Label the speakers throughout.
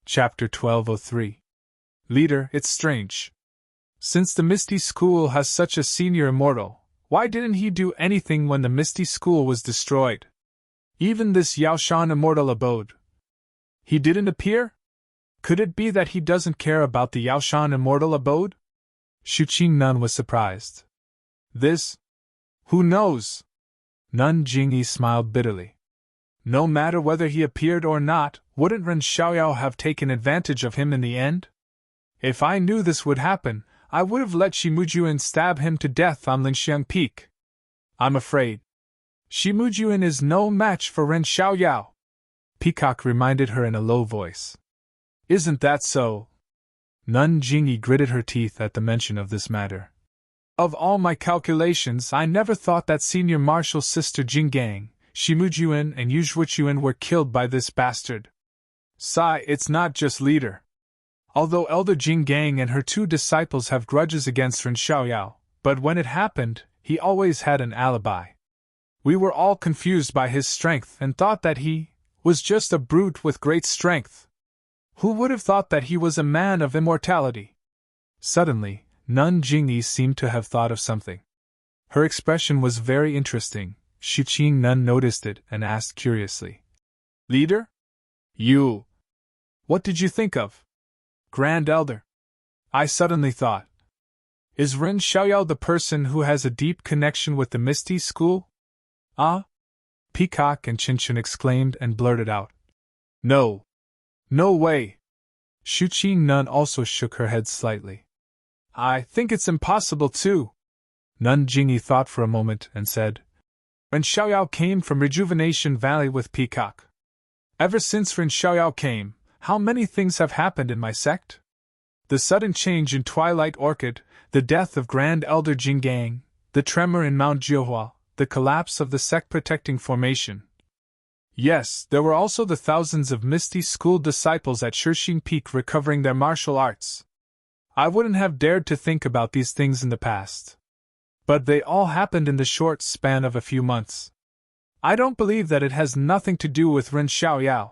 Speaker 1: Chapter 1203. Leader, it's strange. Since the Misty School has such a senior immortal, why didn't he do anything when the Misty School was destroyed? Even this Yaoshan immortal abode. He didn't appear? Could it be that he doesn't care about the Yaoshan immortal abode? Shuqing Nun was surprised. This? Who knows? Nun Jingyi smiled bitterly. No matter whether he appeared or not, wouldn't Ren Xiaoyao have taken advantage of him in the end? If I knew this would happen, I would have let Shimujuin stab him to death on Linxiang Peak. I'm afraid Shimujuin is no match for Ren Xiaoyao, Peacock reminded her in a low voice. Isn't that so? Nun Jingyi gritted her teeth at the mention of this matter. Of all my calculations, I never thought that senior marshal's sister Jinggang, Shimujuin and Yuzhuichuan were killed by this bastard. Sigh, it's not just leader. Although Elder Jinggang and her two disciples have grudges against Ren Xiaoyao, but when it happened, he always had an alibi. We were all confused by his strength and thought that he was just a brute with great strength. Who would have thought that he was a man of immortality? Suddenly, Nun Jingyi seemed to have thought of something. Her expression was very interesting. Shuqing Nun noticed it and asked curiously. Leader? You. What did you think of? Grand Elder. I suddenly thought. Is Ren Xiaoyao the person who has a deep connection with the Misty School? Ah? Peacock and Qinshan exclaimed and blurted out. No. No way. Shuqing Nun also shook her head slightly. I think it's impossible too. Nun Jingyi thought for a moment and said. Ren Xiaoyao came from Rejuvenation Valley with Peacock. Ever since Ren Xiaoyao came, how many things have happened in my sect? The sudden change in Twilight Orchid, the death of Grand Elder Jinggang, the tremor in Mount Jiuhua, the collapse of the sect-protecting formation. Yes, there were also the thousands of Misty School disciples at Shixing Peak recovering their martial arts. I wouldn't have dared to think about these things in the past. But they all happened in the short span of a few months. I don't believe that it has nothing to do with Ren Xiaoyao.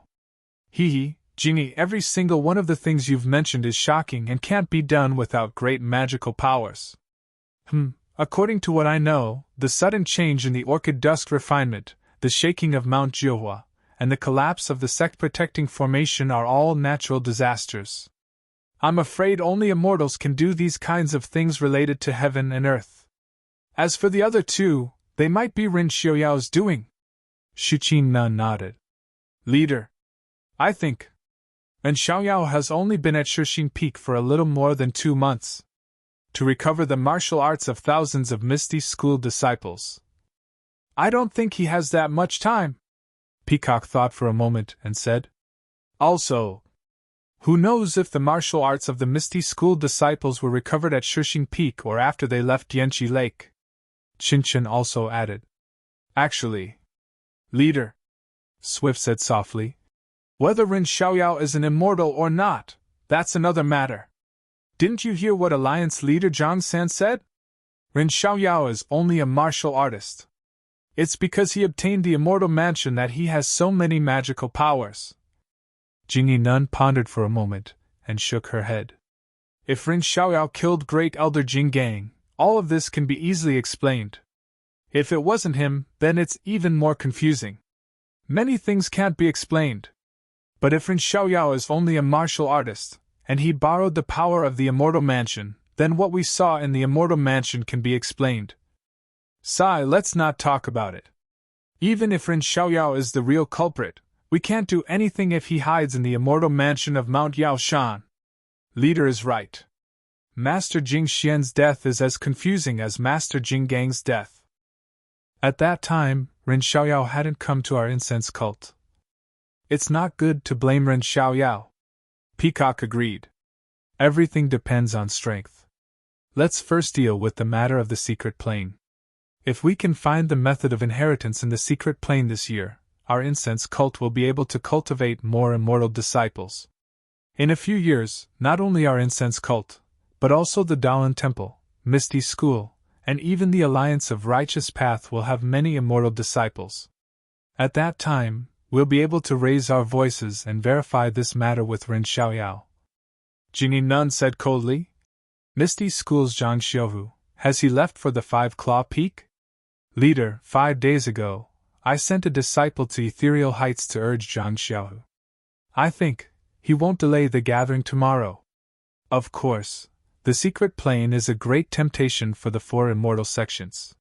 Speaker 1: Hee, Jingyi, every single one of the things you've mentioned is shocking and can't be done without great magical powers. According to what I know, the sudden change in the Orchid Dusk refinement, the shaking of Mount Jiuhua, and the collapse of the sect-protecting formation are all natural disasters. I'm afraid only immortals can do these kinds of things related to heaven and earth. As for the other two, they might be Ren Xiaoyao's doing. Shuqing Nun nodded. Leader. I think Ren Xiaoyao has only been at Shixing Peak for a little more than 2 months. To recover the martial arts of thousands of Misty School disciples. I don't think he has that much time. Peacock thought for a moment and said. Also, who knows if the martial arts of the Misty School disciples were recovered at Shixing Peak or after they left Yanqi Lake. Qinshan also added. Actually, Leader, Swift said softly, whether Ren Xiaoyao is an immortal or not, that's another matter. Didn't you hear what Alliance Leader Zhang San said? Ren Xiaoyao is only a martial artist. It's because he obtained the immortal mansion that he has so many magical powers. Jingyi Nun pondered for a moment and shook her head. If Ren Xiaoyao killed Great Elder Jinggang, all of this can be easily explained. If it wasn't him, then it's even more confusing. Many things can't be explained. But if Ren Xiaoyao is only a martial artist, and he borrowed the power of the Immortal Mansion, then what we saw in the Immortal Mansion can be explained. Sigh, let's not talk about it. Even if Ren Xiaoyao is the real culprit, we can't do anything if he hides in the Immortal Mansion of Mount Yaoshan. Leader is right. Master Jing Xian's death is as confusing as Master Jinggang's death. At that time, Ren Xiaoyao hadn't come to our incense cult. It's not good to blame Ren Xiaoyao. Peacock agreed. Everything depends on strength. Let's first deal with the matter of the secret plane. If we can find the method of inheritance in the secret plane this year, our incense cult will be able to cultivate more immortal disciples. In a few years, not only our incense cult, but also the Daolan Temple, Misty School, and even the Alliance of Righteous Path will have many immortal disciples. At that time, we'll be able to raise our voices and verify this matter with Ren Xiaoyao. Jingyi Nun said coldly. Misty School's Zhang Xiuhu, has he left for the Five-Claw Peak? Leader, 5 days ago, I sent a disciple to Ethereal Heights to urge Zhang Xiuhu. I think he won't delay the gathering tomorrow. Of course, the secret plane is a great temptation for the 4 immortal sections.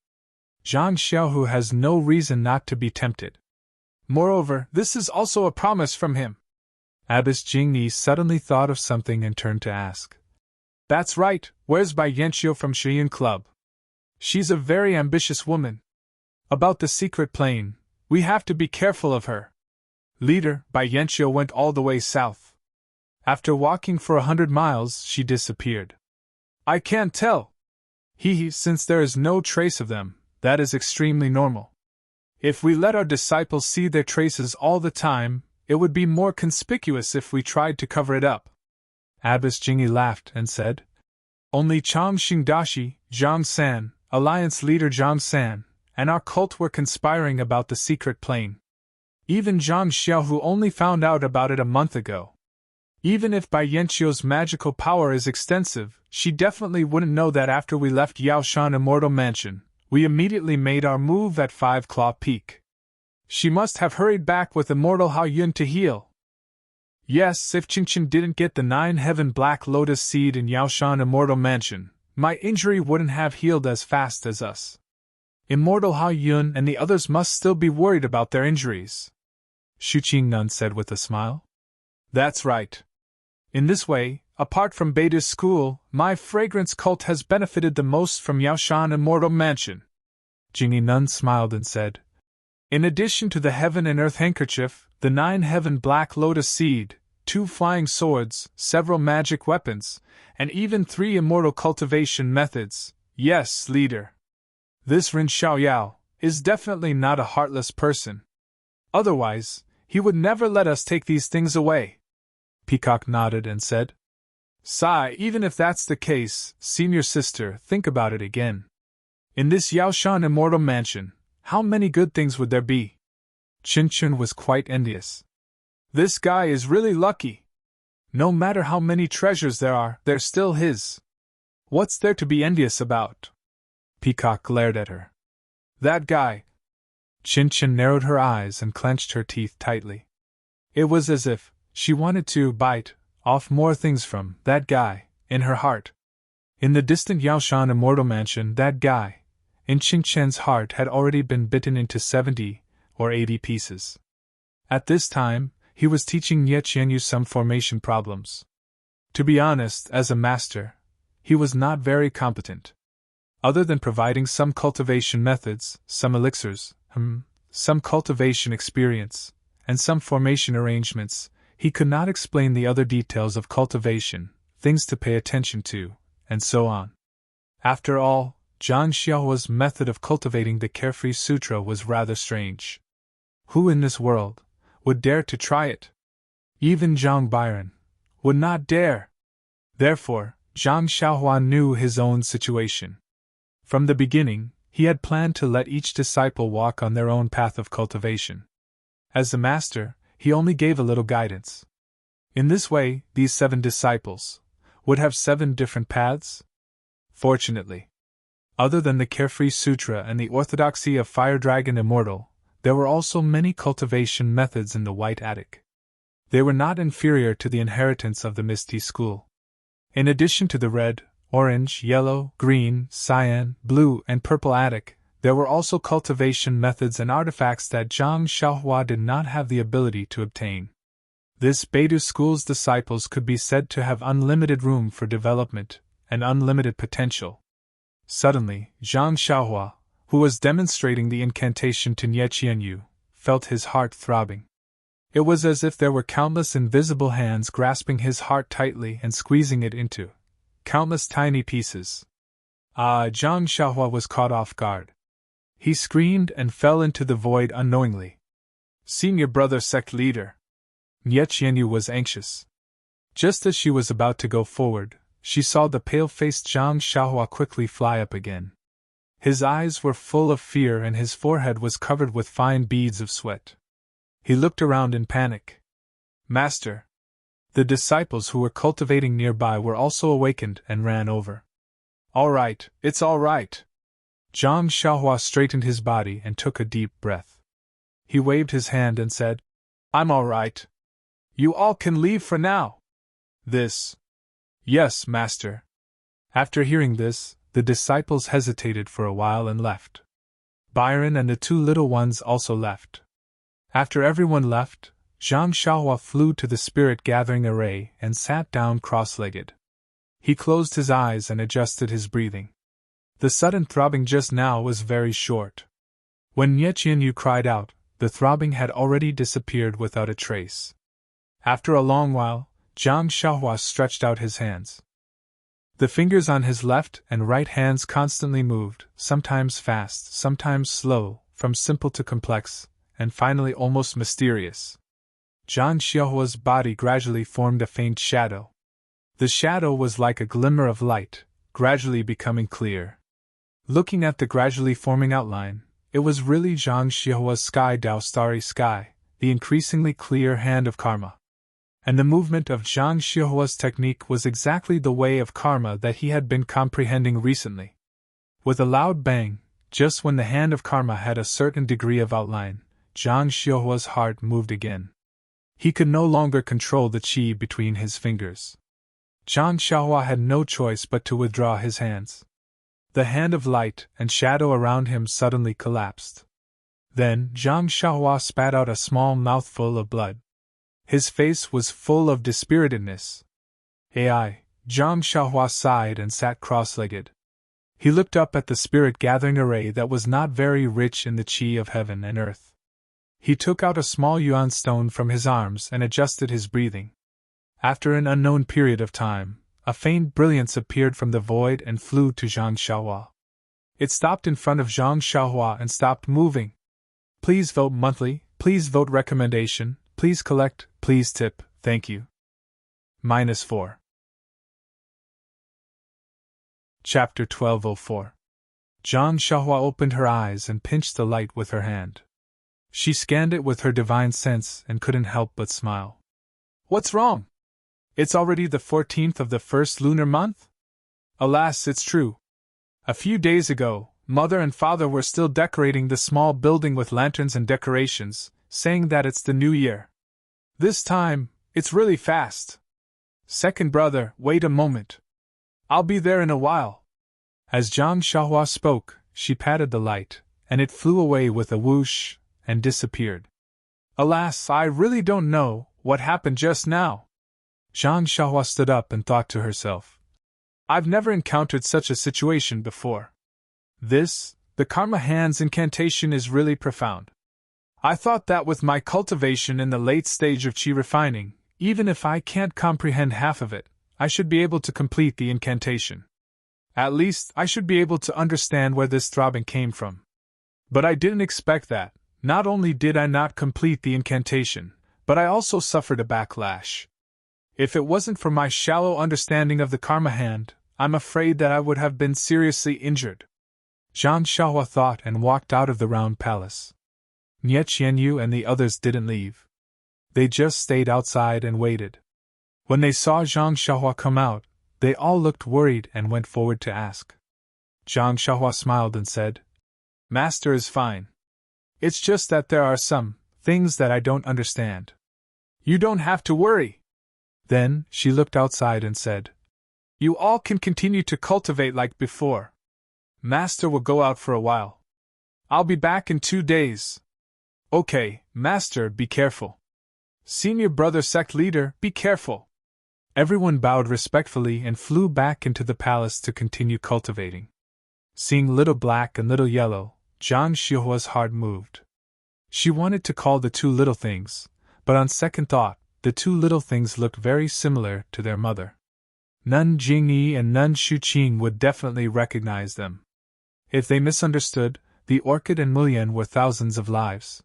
Speaker 1: Zhang Xiuhu has no reason not to be tempted. Moreover, this is also a promise from him. Abbess Jingyi suddenly thought of something and turned to ask. That's right, where's Bai Yanqiu from Shiyin Club? She's a very ambitious woman. About the secret plane, we have to be careful of her. Leader, Bai Yanqiu went all the way south. After walking for 100 miles, she disappeared. I can't tell. Since there is no trace of them, that is extremely normal. If we let our disciples see their traces all the time, it would be more conspicuous if we tried to cover it up. Abbess Jingyi laughed and said, Only Chang Xingdashi, Zhang San, Alliance leader Zhang San, and our cult were conspiring about the secret plane. Even Zhang Xiuhu only found out about it a month ago. Even if Bai Yanqiu's magical power is extensive, she definitely wouldn't know that after we left Yaoshan Immortal Mansion, we immediately made our move at Five-Claw Peak. She must have hurried back with Immortal Hao Yun to heal. Yes, if Qingqin didn't get the 9-heaven Black Lotus seed in Yaoshan Immortal Mansion, my injury wouldn't have healed as fast as us. Immortal Hao Yun and the others must still be worried about their injuries. Shu Qingnan said with a smile. That's right. In this way, apart from Beta's school, my fragrance cult has benefited the most from Yaoshan Immortal Mansion. Jingyi Nun smiled and said, In addition to the Heaven and Earth handkerchief, the 9-heaven Black Lotus seed, 2 flying swords, several magic weapons, and even 3 immortal cultivation methods, yes, leader. This Ren Xiaoyao is definitely not a heartless person. Otherwise, he would never let us take these things away. Peacock nodded and said, Sigh, even if that's the case, senior sister, think about it again. In this Yaoshan Immortal Mansion, how many good things would there be? Qinqun was quite envious. This guy is really lucky. No matter how many treasures there are, they're still his. What's there to be envious about? Peacock glared at her. That guy. Qinqun narrowed her eyes and clenched her teeth tightly. It was as if she wanted to bite off more things from that guy in her heart. In the distant Yaoshan Immortal Mansion, that guy, in Qingqun's heart, had already been bitten into 70 or 80 pieces. At this time, he was teaching Ye Qianyu some formation problems. To be honest, as a master, he was not very competent. Other than providing some cultivation methods, some elixirs, some cultivation experience, and some formation arrangements, he could not explain the other details of cultivation, things to pay attention to, and so on. After all, Zhang Xiaohua's method of cultivating the Carefree Sutra was rather strange. Who in this world would dare to try it? Even Zhang Byron would not dare. Therefore, Zhang Xiaohua knew his own situation. From the beginning, he had planned to let each disciple walk on their own path of cultivation. As the master, he only gave a little guidance. In this way, these 7 disciples would have 7 different paths? Fortunately, other than the Carefree Sutra and the orthodoxy of Fire Dragon Immortal, there were also many cultivation methods in the White Attic. They were not inferior to the inheritance of the Misty School. In addition to the red, orange, yellow, green, cyan, blue, and purple attic, there were also cultivation methods and artifacts that Zhang Xiaohua did not have the ability to obtain. This Beidu school's disciples could be said to have unlimited room for development and unlimited potential. Suddenly, Zhang Xiaohua, who was demonstrating the incantation to Ye Qianyu, felt his heart throbbing. It was as if there were countless invisible hands grasping his heart tightly and squeezing it into countless tiny pieces. Zhang Xiaohua was caught off guard. He screamed and fell into the void unknowingly. Senior brother sect leader. Ye Qianyu was anxious. Just as she was about to go forward, she saw the pale-faced Zhang Xiaohua quickly fly up again. His eyes were full of fear and his forehead was covered with fine beads of sweat. He looked around in panic. Master! The disciples who were cultivating nearby were also awakened and ran over. All right, it's all right. Zhang Xiaohua straightened his body and took a deep breath. He waved his hand and said, I'm all right. You all can leave for now. This. Yes, Master. After hearing this, the disciples hesitated for a while and left. Byron and the two little ones also left. After everyone left, Zhang Xiaohua flew to the spirit-gathering array and sat down cross-legged. He closed his eyes and adjusted his breathing. The sudden throbbing just now was very short. When Nye Qianyu cried out, the throbbing had already disappeared without a trace. After a long while, Zhang Xiaohua stretched out his hands. The fingers on his left and right hands constantly moved, sometimes fast, sometimes slow, from simple to complex, and finally almost mysterious. Zhang Xiaohua's body gradually formed a faint shadow. The shadow was like a glimmer of light, gradually becoming clear. Looking at the gradually forming outline, it was really Zhang Xiaohua's sky Dao starry sky, the increasingly clear hand of karma. And the movement of Zhang Xiaohua's technique was exactly the way of karma that he had been comprehending recently. With a loud bang, just when the hand of karma had a certain degree of outline, Zhang Xiaohua's heart moved again. He could no longer control the qi between his fingers. Zhang Xiaohua had no choice but to withdraw his hands. The hand of light and shadow around him suddenly collapsed. Then Zhang Xiaohua spat out a small mouthful of blood. His face was full of dispiritedness. Zhang Xiaohua sighed and sat cross-legged. He looked up at the spirit-gathering array that was not very rich in the qi of heaven and earth. He took out a small yuan stone from his arms and adjusted his breathing. After an unknown period of time, a faint brilliance appeared from the void and flew to Zhang Xiaohua. It stopped in front of Zhang Xiaohua and stopped moving. Please vote monthly, please vote recommendation, please collect, please tip, thank you. -4. Chapter 1204. Zhang Xiaohua opened her eyes and pinched the light with her hand. She scanned it with her divine sense and couldn't help but smile. What's wrong? It's already the 14th of the first lunar month? Alas, it's true. A few days ago, Mother and Father were still decorating the small building with lanterns and decorations, saying that it's the new year. This time, it's really fast. Second brother, wait a moment. I'll be there in a while. As Zhang Xiaohua spoke, she patted the light, and it flew away with a whoosh and disappeared. Alas, I really don't know what happened just now. Zhang Xiaohua stood up and thought to herself. I've never encountered such a situation before. The Karma Hand's incantation is really profound. I thought that with my cultivation in the late stage of qi refining, even if I can't comprehend half of it, I should be able to complete the incantation. At least, I should be able to understand where this throbbing came from. But I didn't expect that. Not only did I not complete the incantation, but I also suffered a backlash. If it wasn't for my shallow understanding of the Karma Hand, I'm afraid that I would have been seriously injured. Zhang Xiaohua thought and walked out of the round palace. Nye Qianyu and the others didn't leave. They just stayed outside and waited. When they saw Zhang Xiaohua come out, they all looked worried and went forward to ask. Zhang Xiaohua smiled and said, Master is fine. It's just that there are some things that I don't understand. You don't have to worry. Then, she looked outside and said, You all can continue to cultivate like before. Master will go out for a while. I'll be back in 2 days. Okay, Master, be careful. Senior brother sect leader, be careful. Everyone bowed respectfully and flew back into the palace to continue cultivating. Seeing Little Black and Little Yellow, Zhang Xiaohua's heart moved. She wanted to call the two little things, but on second thought, the two little things looked very similar to their mother. Nun Jingyi and Nun Shuqing would definitely recognize them. If they misunderstood, the orchid and Mulian were thousands of lives.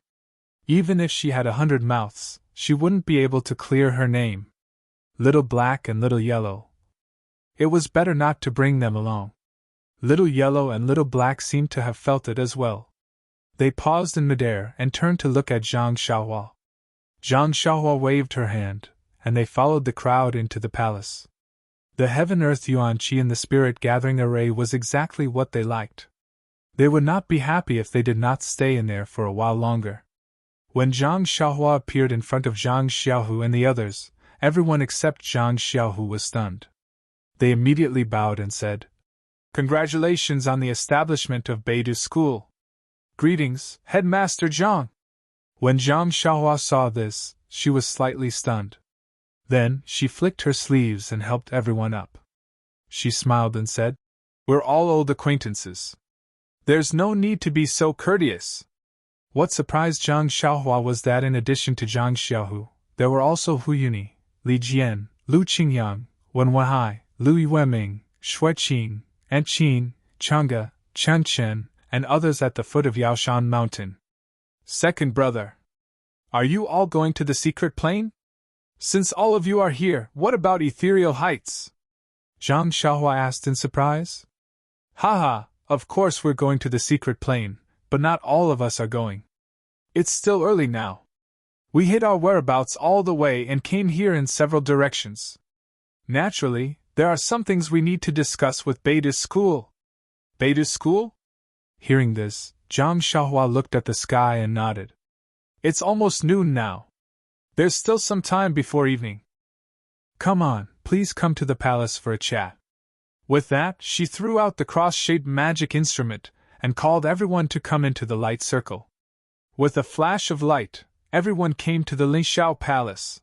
Speaker 1: Even if she had 100 mouths, she wouldn't be able to clear her name. Little Black and Little Yellow. It was better not to bring them along. Little Yellow and Little Black seemed to have felt it as well. They paused in midair and turned to look at Zhang Xiaohua. Zhang Xiaohua waved her hand, and they followed the crowd into the palace. The Heaven-Earth Yuan-Chi in the Spirit Gathering Array was exactly what they liked. They would not be happy if they did not stay in there for a while longer. When Zhang Xiaohua appeared in front of Zhang Xiaohu and the others, everyone except Zhang Xiaohu was stunned. They immediately bowed and said, "Congratulations on the establishment of Beidou School. Greetings, Headmaster Zhang." When Zhang Xiaohua saw this, she was slightly stunned. Then, she flicked her sleeves and helped everyone up. She smiled and said, "We're all old acquaintances. There's no need to be so courteous." What surprised Zhang Xiaohua was that in addition to Zhang Xiaohu, there were also Hu Yuni, Li Jian, Lu Qingyang, Wen Weihai, Lu Yueming, Shui Qing, Anqin, Changge, Chen Chen, and others at the foot of Yaoshan Mountain. "Second brother, are you all going to the secret plane? Since all of you are here, what about ethereal heights?" Zhang Xiaohua asked in surprise. "Haha, of course we're going to the secret plane, but not all of us are going. It's still early now. We hid our whereabouts all the way and came here in several directions. Naturally, there are some things we need to discuss with Beidou School." "Beidou School?" Hearing this, Zhang Xiaohua looked at the sky and nodded. "It's almost noon now. There's still some time before evening. Come on, please come to the palace for a chat." With that, she threw out the cross-shaped magic instrument and called everyone to come into the light circle. With a flash of light, everyone came to the Lingxiao Palace.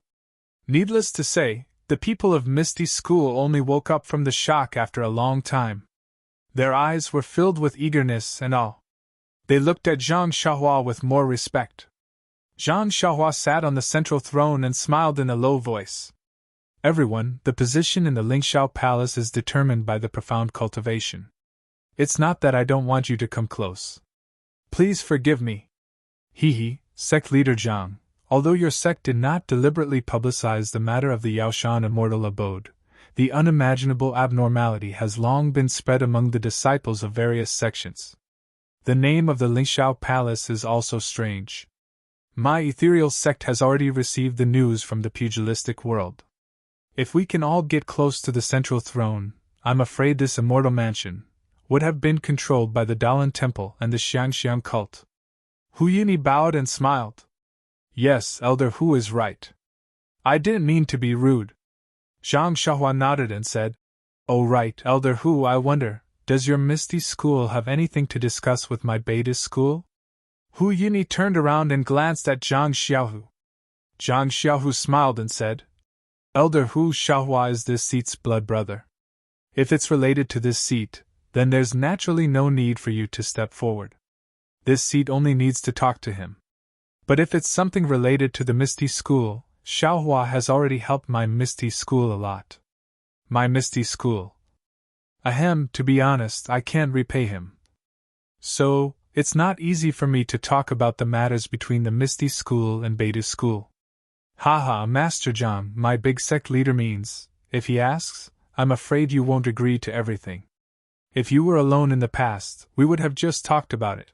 Speaker 1: Needless to say, the people of Misty School only woke up from the shock after a long time. Their eyes were filled with eagerness and awe. They looked at Zhang Xiaohua with more respect. Zhang Xiaohua sat on the central throne and smiled in a low voice. "Everyone, the position in the Lingxiao Palace is determined by the profound cultivation. It's not that I don't want you to come close. Please forgive me. Hehe, sect leader Zhang, although your sect did not deliberately publicize the matter of the Yaoshan Immortal abode, the unimaginable abnormality has long been spread among the disciples of various sections. The name of the Lingxiao Palace is also strange. My ethereal sect has already received the news from the pugilistic world. If we can all get close to the central throne, I'm afraid this immortal mansion would have been controlled by the Dalan Temple and the Xiangxiang cult." Hu Yuni bowed and smiled. "Yes, Elder Hu is right. I didn't mean to be rude." Zhang Xiaohua nodded and said, "Oh right, Elder Hu, I wonder, does your Misty School have anything to discuss with my Beidou School?" Hu Yuni turned around and glanced at Zhang Xiaohu. Zhang Xiaohu smiled and said, "Elder Hu Xiaohua is this seat's blood brother. If it's related to this seat, then there's naturally no need for you to step forward. This seat only needs to talk to him. But if it's something related to the Misty School, Xiaohua has already helped my Misty School a lot." "My Misty School? Ahem, to be honest, I can't repay him. So, it's not easy for me to talk about the matters between the Misty School and Beidou School." "Haha, Master Zhang, my big sect leader means, if he asks, I'm afraid you won't agree to everything. If you were alone in the past, we would have just talked about it.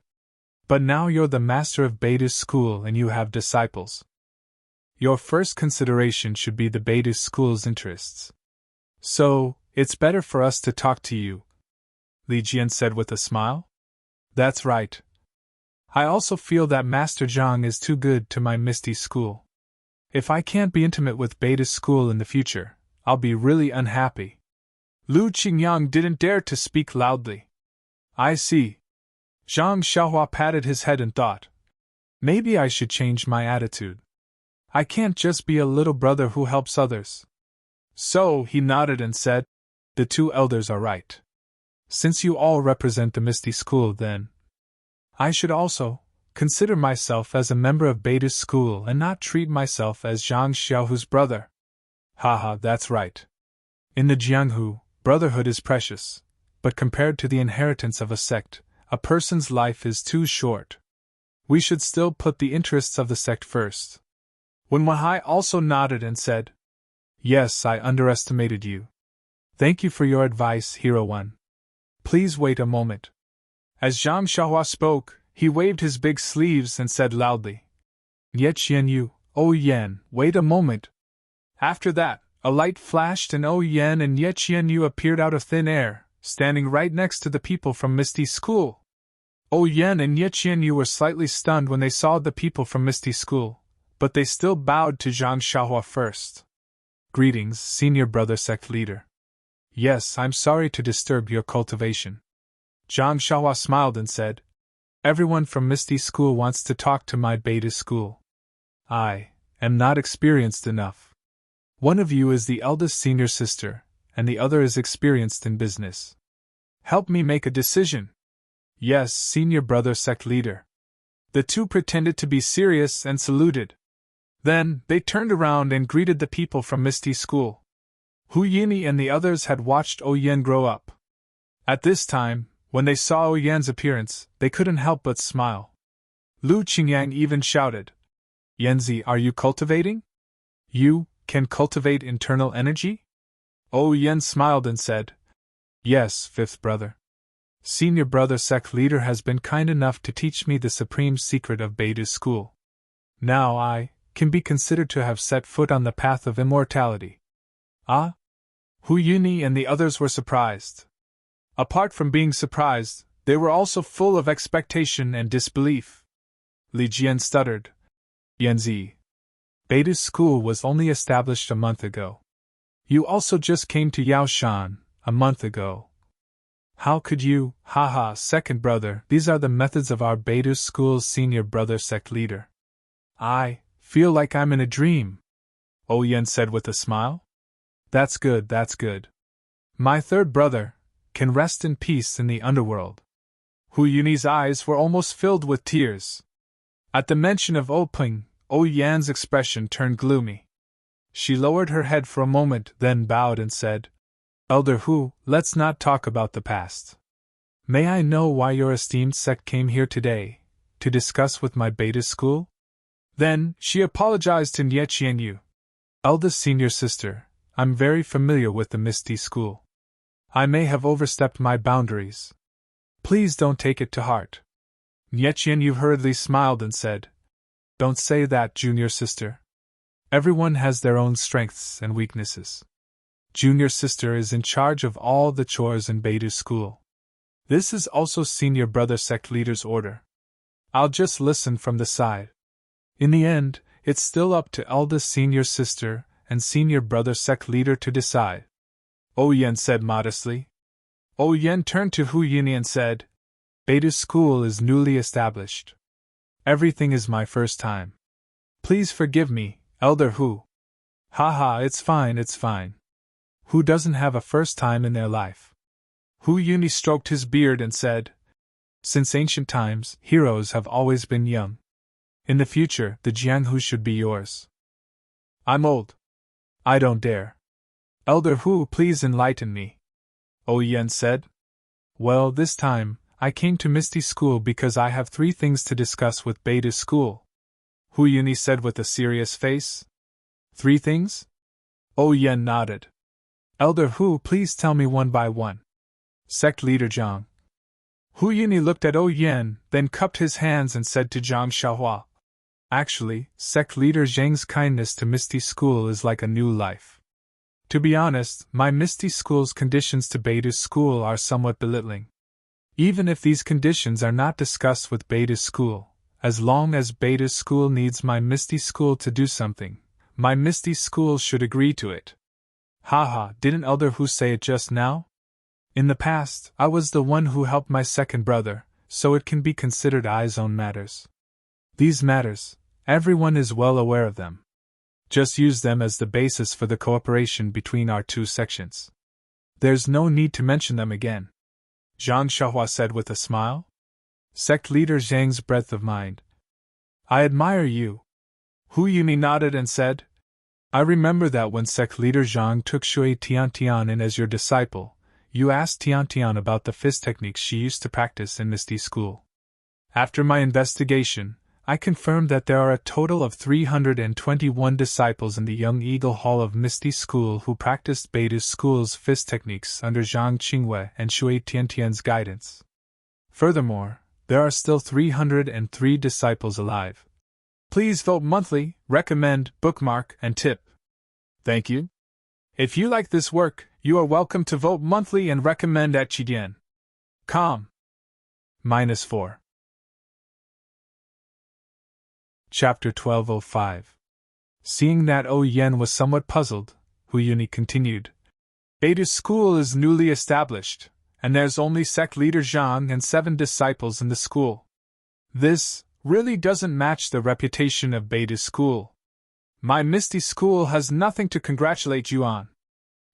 Speaker 1: But now you're the master of Beidou School and you have disciples. Your first consideration should be the Beidou School's interests. So, it's better for us to talk to you," Li Jian said with a smile. "That's right. I also feel that Master Zhang is too good to my Misty School. If I can't be intimate with Beidou School in the future, I'll be really unhappy." Lu Qingyang didn't dare to speak loudly. "I see." Zhang Xiaohua patted his head and thought, "Maybe I should change my attitude. I can't just be a little brother who helps others." So he nodded and said, "The two elders are right. Since you all represent the Misty School, then I should also consider myself as a member of Beidou School and not treat myself as Zhang Xiaohu's brother." "Haha, that's right. In the Jianghu, brotherhood is precious, but compared to the inheritance of a sect, a person's life is too short. We should still put the interests of the sect first." Wen Weihai also nodded and said, "Yes, I underestimated you. Thank you for your advice, Hero One. Please wait a moment." As Zhang Xiaohua spoke, he waved his big sleeves and said loudly, "Ye Qianyu, Oh Yan, wait a moment. After that, a light flashed and Oh Yan and Ye Qianyu appeared out of thin air, standing right next to the people from Misty School. Oh Yan and Ye Qianyu were slightly stunned when they saw the people from Misty School, but they still bowed to Zhang Xiaohua first. Greetings, senior brother sect leader. Yes, I'm sorry to disturb your cultivation. Zhang Xiaohua smiled and said, Everyone from Misty School wants to talk to my beta school. I am not experienced enough. One of you is the eldest senior sister, and the other is experienced in business. Help me make a decision. Yes, senior brother sect leader. The two pretended to be serious and saluted. Then, they turned around and greeted the people from Misty School. Hu Yini and the others had watched O Yan grow up. At this time, when they saw O Yan's appearance, they couldn't help but smile. Lu Qingyang even shouted, Yanzi, are you cultivating? You can cultivate internal energy? O Yan smiled and said, Yes, fifth brother. Senior brother sect leader has been kind enough to teach me the supreme secret of Beta School. Now I can be considered to have set foot on the path of immortality. Ah? Hu Yuni and the others were surprised. Apart from being surprised, they were also full of expectation and disbelief. Li Jian stuttered. Yanzi. Beta School was only established a month ago. You also just came to Yaoshan a month ago. How could you, haha, second brother, these are the methods of our Beta School's senior brother sect leader. I feel like I'm in a dream, O Yan said with a smile. That's good, that's good. My third brother can rest in peace in the underworld. Hu Yuni's eyes were almost filled with tears. At the mention of O Ping, O Yan's expression turned gloomy. She lowered her head for a moment, then bowed and said, Elder Hu, let's not talk about the past. May I know why your esteemed sect came here today, to discuss with my Beta School? Then, she apologized to Ye Qianyu. Eldest senior sister, I'm very familiar with the Misty School. I may have overstepped my boundaries. Please don't take it to heart. Ye Qianyu hurriedly smiled and said, Don't say that, junior sister. Everyone has their own strengths and weaknesses. Junior sister is in charge of all the chores in Beta School. This is also senior brother sect leader's order. I'll just listen from the side. In the end, it's still up to eldest senior sister and senior brother sect leader to decide. O Yan said modestly. O Yan turned to Hu Yini and said, Beta School is newly established. Everything is my first time. Please forgive me, Elder Hu. Haha, it's fine, it's fine. Who doesn't have a first time in their life? Hu Yuni stroked his beard and said, Since ancient times, heroes have always been young. In the future, the Jianghu should be yours. I'm old. I don't dare. Elder Hu, please enlighten me. O Yan said. Well, this time, I came to Misty School because I have 3 things to discuss with Beta School. Hu Yuni said with a serious face. 3 things? O Yan nodded. Elder Hu, please tell me one by one. Sect leader Zhang. Hu Yuni looked at O Yan, then cupped his hands and said to Zhang Xiaohua, Actually, sect leader Zhang's kindness to Misty School is like a new life. To be honest, my Misty School's conditions to Beta School are somewhat belittling. Even if these conditions are not discussed with Beta School, as long as Beta School needs my Misty School to do something, my Misty School should agree to it. Haha, didn't Elder Hu say it just now? In the past, I was the one who helped my second brother, so it can be considered I's own matters. These matters, everyone is well aware of them. Just use them as the basis for the cooperation between our 2 sections. There's no need to mention them again. Zhang Xiaohua said with a smile. Sect leader Zhang's breadth of mind. I admire you. Hu Yuni nodded and said, I remember that when sect leader Zhang took Shui Tiantian in as your disciple, you asked Tiantian about the fist techniques she used to practice in Misty School. After my investigation, I confirmed that there are a total of 321 disciples in the Young Eagle Hall of Misty School who practiced Beta School's fist techniques under Zhang Qingwei and Shui Tiantian's guidance. Furthermore, there are still 303 disciples alive. Please vote monthly, recommend, bookmark, and tip. Thank you. If you like this work, you are welcome to vote monthly and recommend at Chidien.com. -4. Chapter 1205. Seeing that Yen was somewhat puzzled, Hu Yuni continued. Beta's school is newly established, and there's only sect leader Zhang and 7 disciples in the school. This really doesn't match the reputation of Beta's school. My Misty School has nothing to congratulate you on.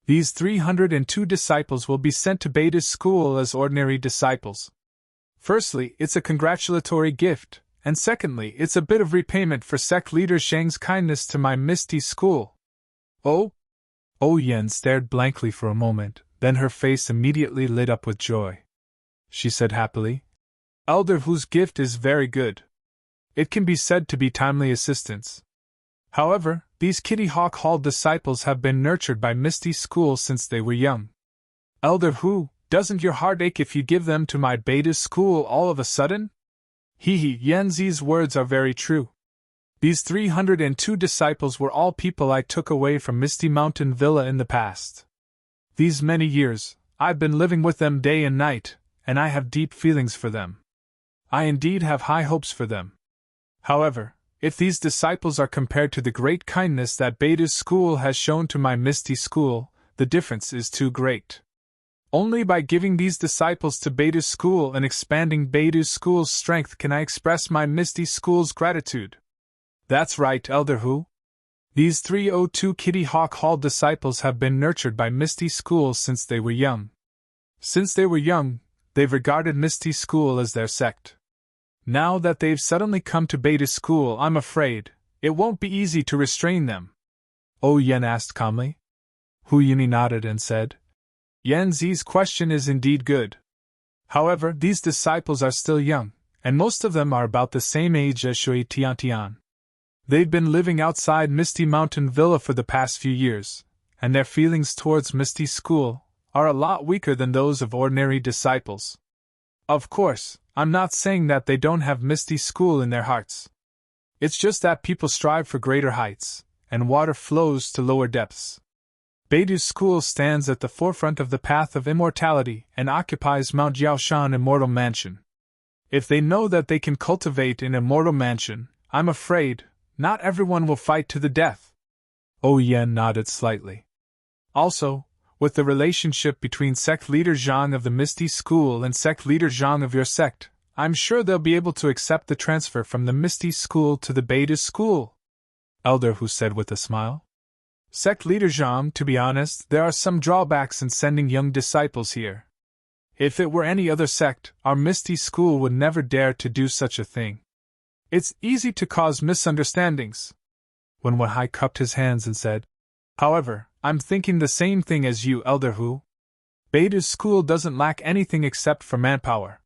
Speaker 1: These 302 disciples will be sent to Beta's school as ordinary disciples. Firstly, it's a congratulatory gift, and secondly, it's a bit of repayment for sect leader Shang's kindness to my Misty School. Oh? Yen stared blankly for a moment, then her face immediately lit up with joy. She said happily, Elder Hu's gift is very good. It can be said to be timely assistance. However, these Kitty Hawk Hall disciples have been nurtured by Misty School since they were young. Elder Hu, doesn't your heart ache if you give them to my Beta's school all of a sudden? Yanzi's words are very true. These 302 disciples were all people I took away from Misty Mountain Villa in the past. These many years, I've been living with them day and night, and I have deep feelings for them. I indeed have high hopes for them. However, if these disciples are compared to the great kindness that Beta's school has shown to my Misty School, the difference is too great. Only by giving these disciples to Beta's school and expanding Beta's school's strength can I express my Misty School's gratitude. That's right, Elder Hu. These 302 Kitty Hawk Hall disciples have been nurtured by Misty School since they were young. Since they were young, they've regarded Misty School as their sect. Now that they've suddenly come to Beta's school, I'm afraid it won't be easy to restrain them. Yen asked calmly. Hu Yuni nodded and said, Yanzi's question is indeed good. However, these disciples are still young, and most of them are about the same age as Shui Tiantian. They've been living outside Misty Mountain Villa for the past few years, and their feelings towards Misty School are a lot weaker than those of ordinary disciples. Of course, I'm not saying that they don't have Misty School in their hearts. It's just that people strive for greater heights, and water flows to lower depths. Beta's school stands at the forefront of the path of immortality and occupies Mount Jiaoshan Immortal Mansion. If they know that they can cultivate an immortal mansion, I'm afraid not everyone will fight to the death. Yen nodded slightly. Also, with the relationship between sect leader Zhang of the Misty School and sect leader Zhang of your sect, I'm sure they'll be able to accept the transfer from the Misty School to the Beta School. Elder Hu said with a smile. Sect leader Zhang, to be honest, there are some drawbacks in sending young disciples here. If it were any other sect, our Misty School would never dare to do such a thing. It's easy to cause misunderstandings. When Wahai cupped his hands and said, However, I'm thinking the same thing as you, Elder Hu. Beta's school doesn't lack anything except for manpower.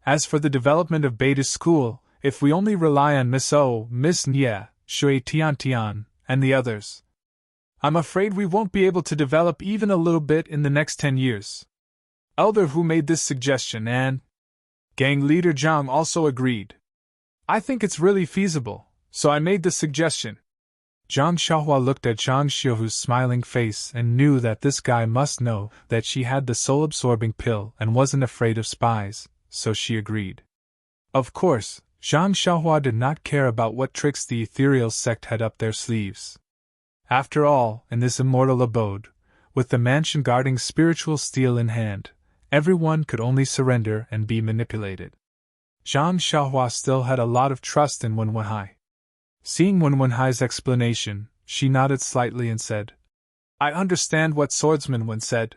Speaker 1: As for the development of Beta's school, if we only rely on Miss O, Miss Nye, Shui Tiantian, and the others, I'm afraid we won't be able to develop even a little bit in the next 10 years. Elder Hu made this suggestion and gang leader Zhang also agreed. I think it's really feasible, so I made the suggestion. Zhang Xiaohua looked at Zhang Xiuhu's smiling face and knew that this guy must know that she had the soul-absorbing pill and wasn't afraid of spies, so she agreed. Of course, Zhang Xiaohua did not care about what tricks the ethereal sect had up their sleeves. After all, in this immortal abode, with the mansion guarding spiritual steel in hand, everyone could only surrender and be manipulated. Zhang Xiaohua still had a lot of trust in Wen Wenhai. Seeing Wen Wenhai's explanation, she nodded slightly and said, I understand what Swordsman Wen said.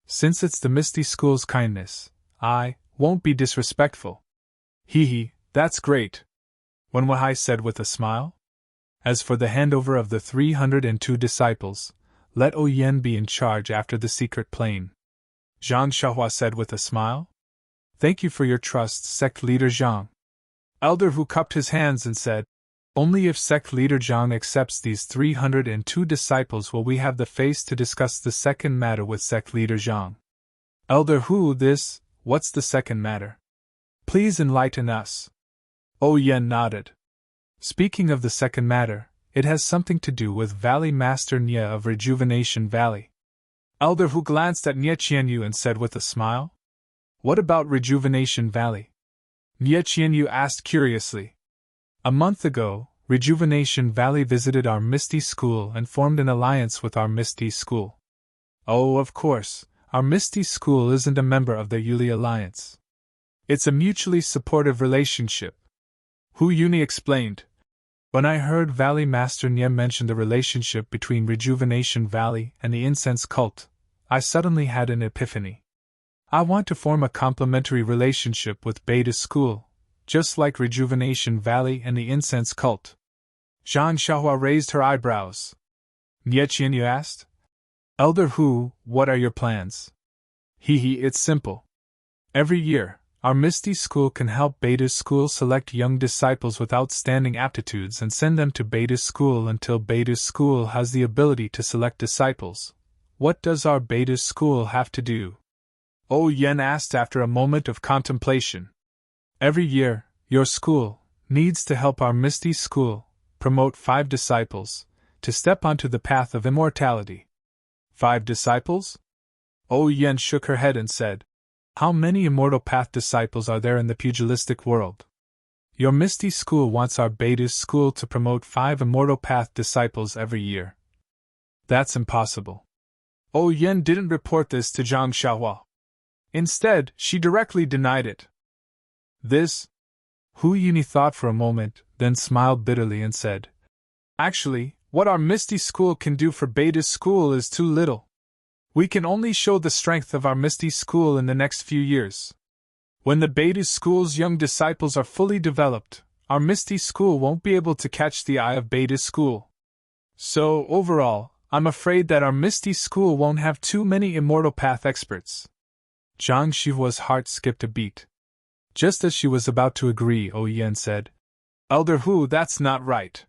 Speaker 1: Since it's the Misty School's kindness, I won't be disrespectful. That's great, Wen Wenhai said with a smile. As for the handover of the 302 disciples, let Yen be in charge after the secret plane. Zhang Xiaohua said with a smile. Thank you for your trust, sect leader Zhang. Elder Hu cupped his hands and said, Only if sect leader Zhang accepts these 302 disciples will we have the face to discuss the second matter with sect leader Zhang. Elder Hu, what's the second matter? Please enlighten us. Yen nodded. Speaking of the second matter, it has something to do with Valley Master Nya of Rejuvenation Valley. Elder Hu glanced at Nye Qianyu and said with a smile, "What about Rejuvenation Valley?" Nye Qianyu asked curiously. "A month ago, Rejuvenation Valley visited our Misty School and formed an alliance with our Misty School." "Oh, of course, our Misty School isn't a member of the Yuli Alliance. It's a mutually supportive relationship," Hu Yuni explained. "When I heard Valley Master Nye mention the relationship between Rejuvenation Valley and the incense cult, I suddenly had an epiphany. I want to form a complementary relationship with Beta School, just like Rejuvenation Valley and the incense cult." Zhang Xiaohua raised her eyebrows. "Nye Qianyu asked, Elder Hu, what are your plans?" It's simple. Every year, our Misty School can help Beta School select young disciples with outstanding aptitudes and send them to Beta School until Beta School has the ability to select disciples. What does our Beta School have to do? Oh Yen asked after a moment of contemplation. Every year, your school needs to help our Misty School promote 5 disciples to step onto the path of immortality. 5 disciples? Oh Yen shook her head and said, "How many Immortal Path disciples are there in the pugilistic world? Your Misty School wants our Beta School to promote 5 Immortal Path disciples every year. That's impossible." Oh Yen didn't report this to Zhang Xiaohua. Instead, she directly denied it. "This?" Hu Yuni thought for a moment, then smiled bitterly and said, "Actually, what our Misty School can do for Beta School is too little. We can only show the strength of our Misty School in the next few years. When the Beta School's young disciples are fully developed, our Misty School won't be able to catch the eye of Beta School. So, overall, I'm afraid that our Misty School won't have too many Immortal Path experts." Zhang Xihua's heart skipped a beat. Just as she was about to agree, Oh Yen said, "Elder Hu, that's not right.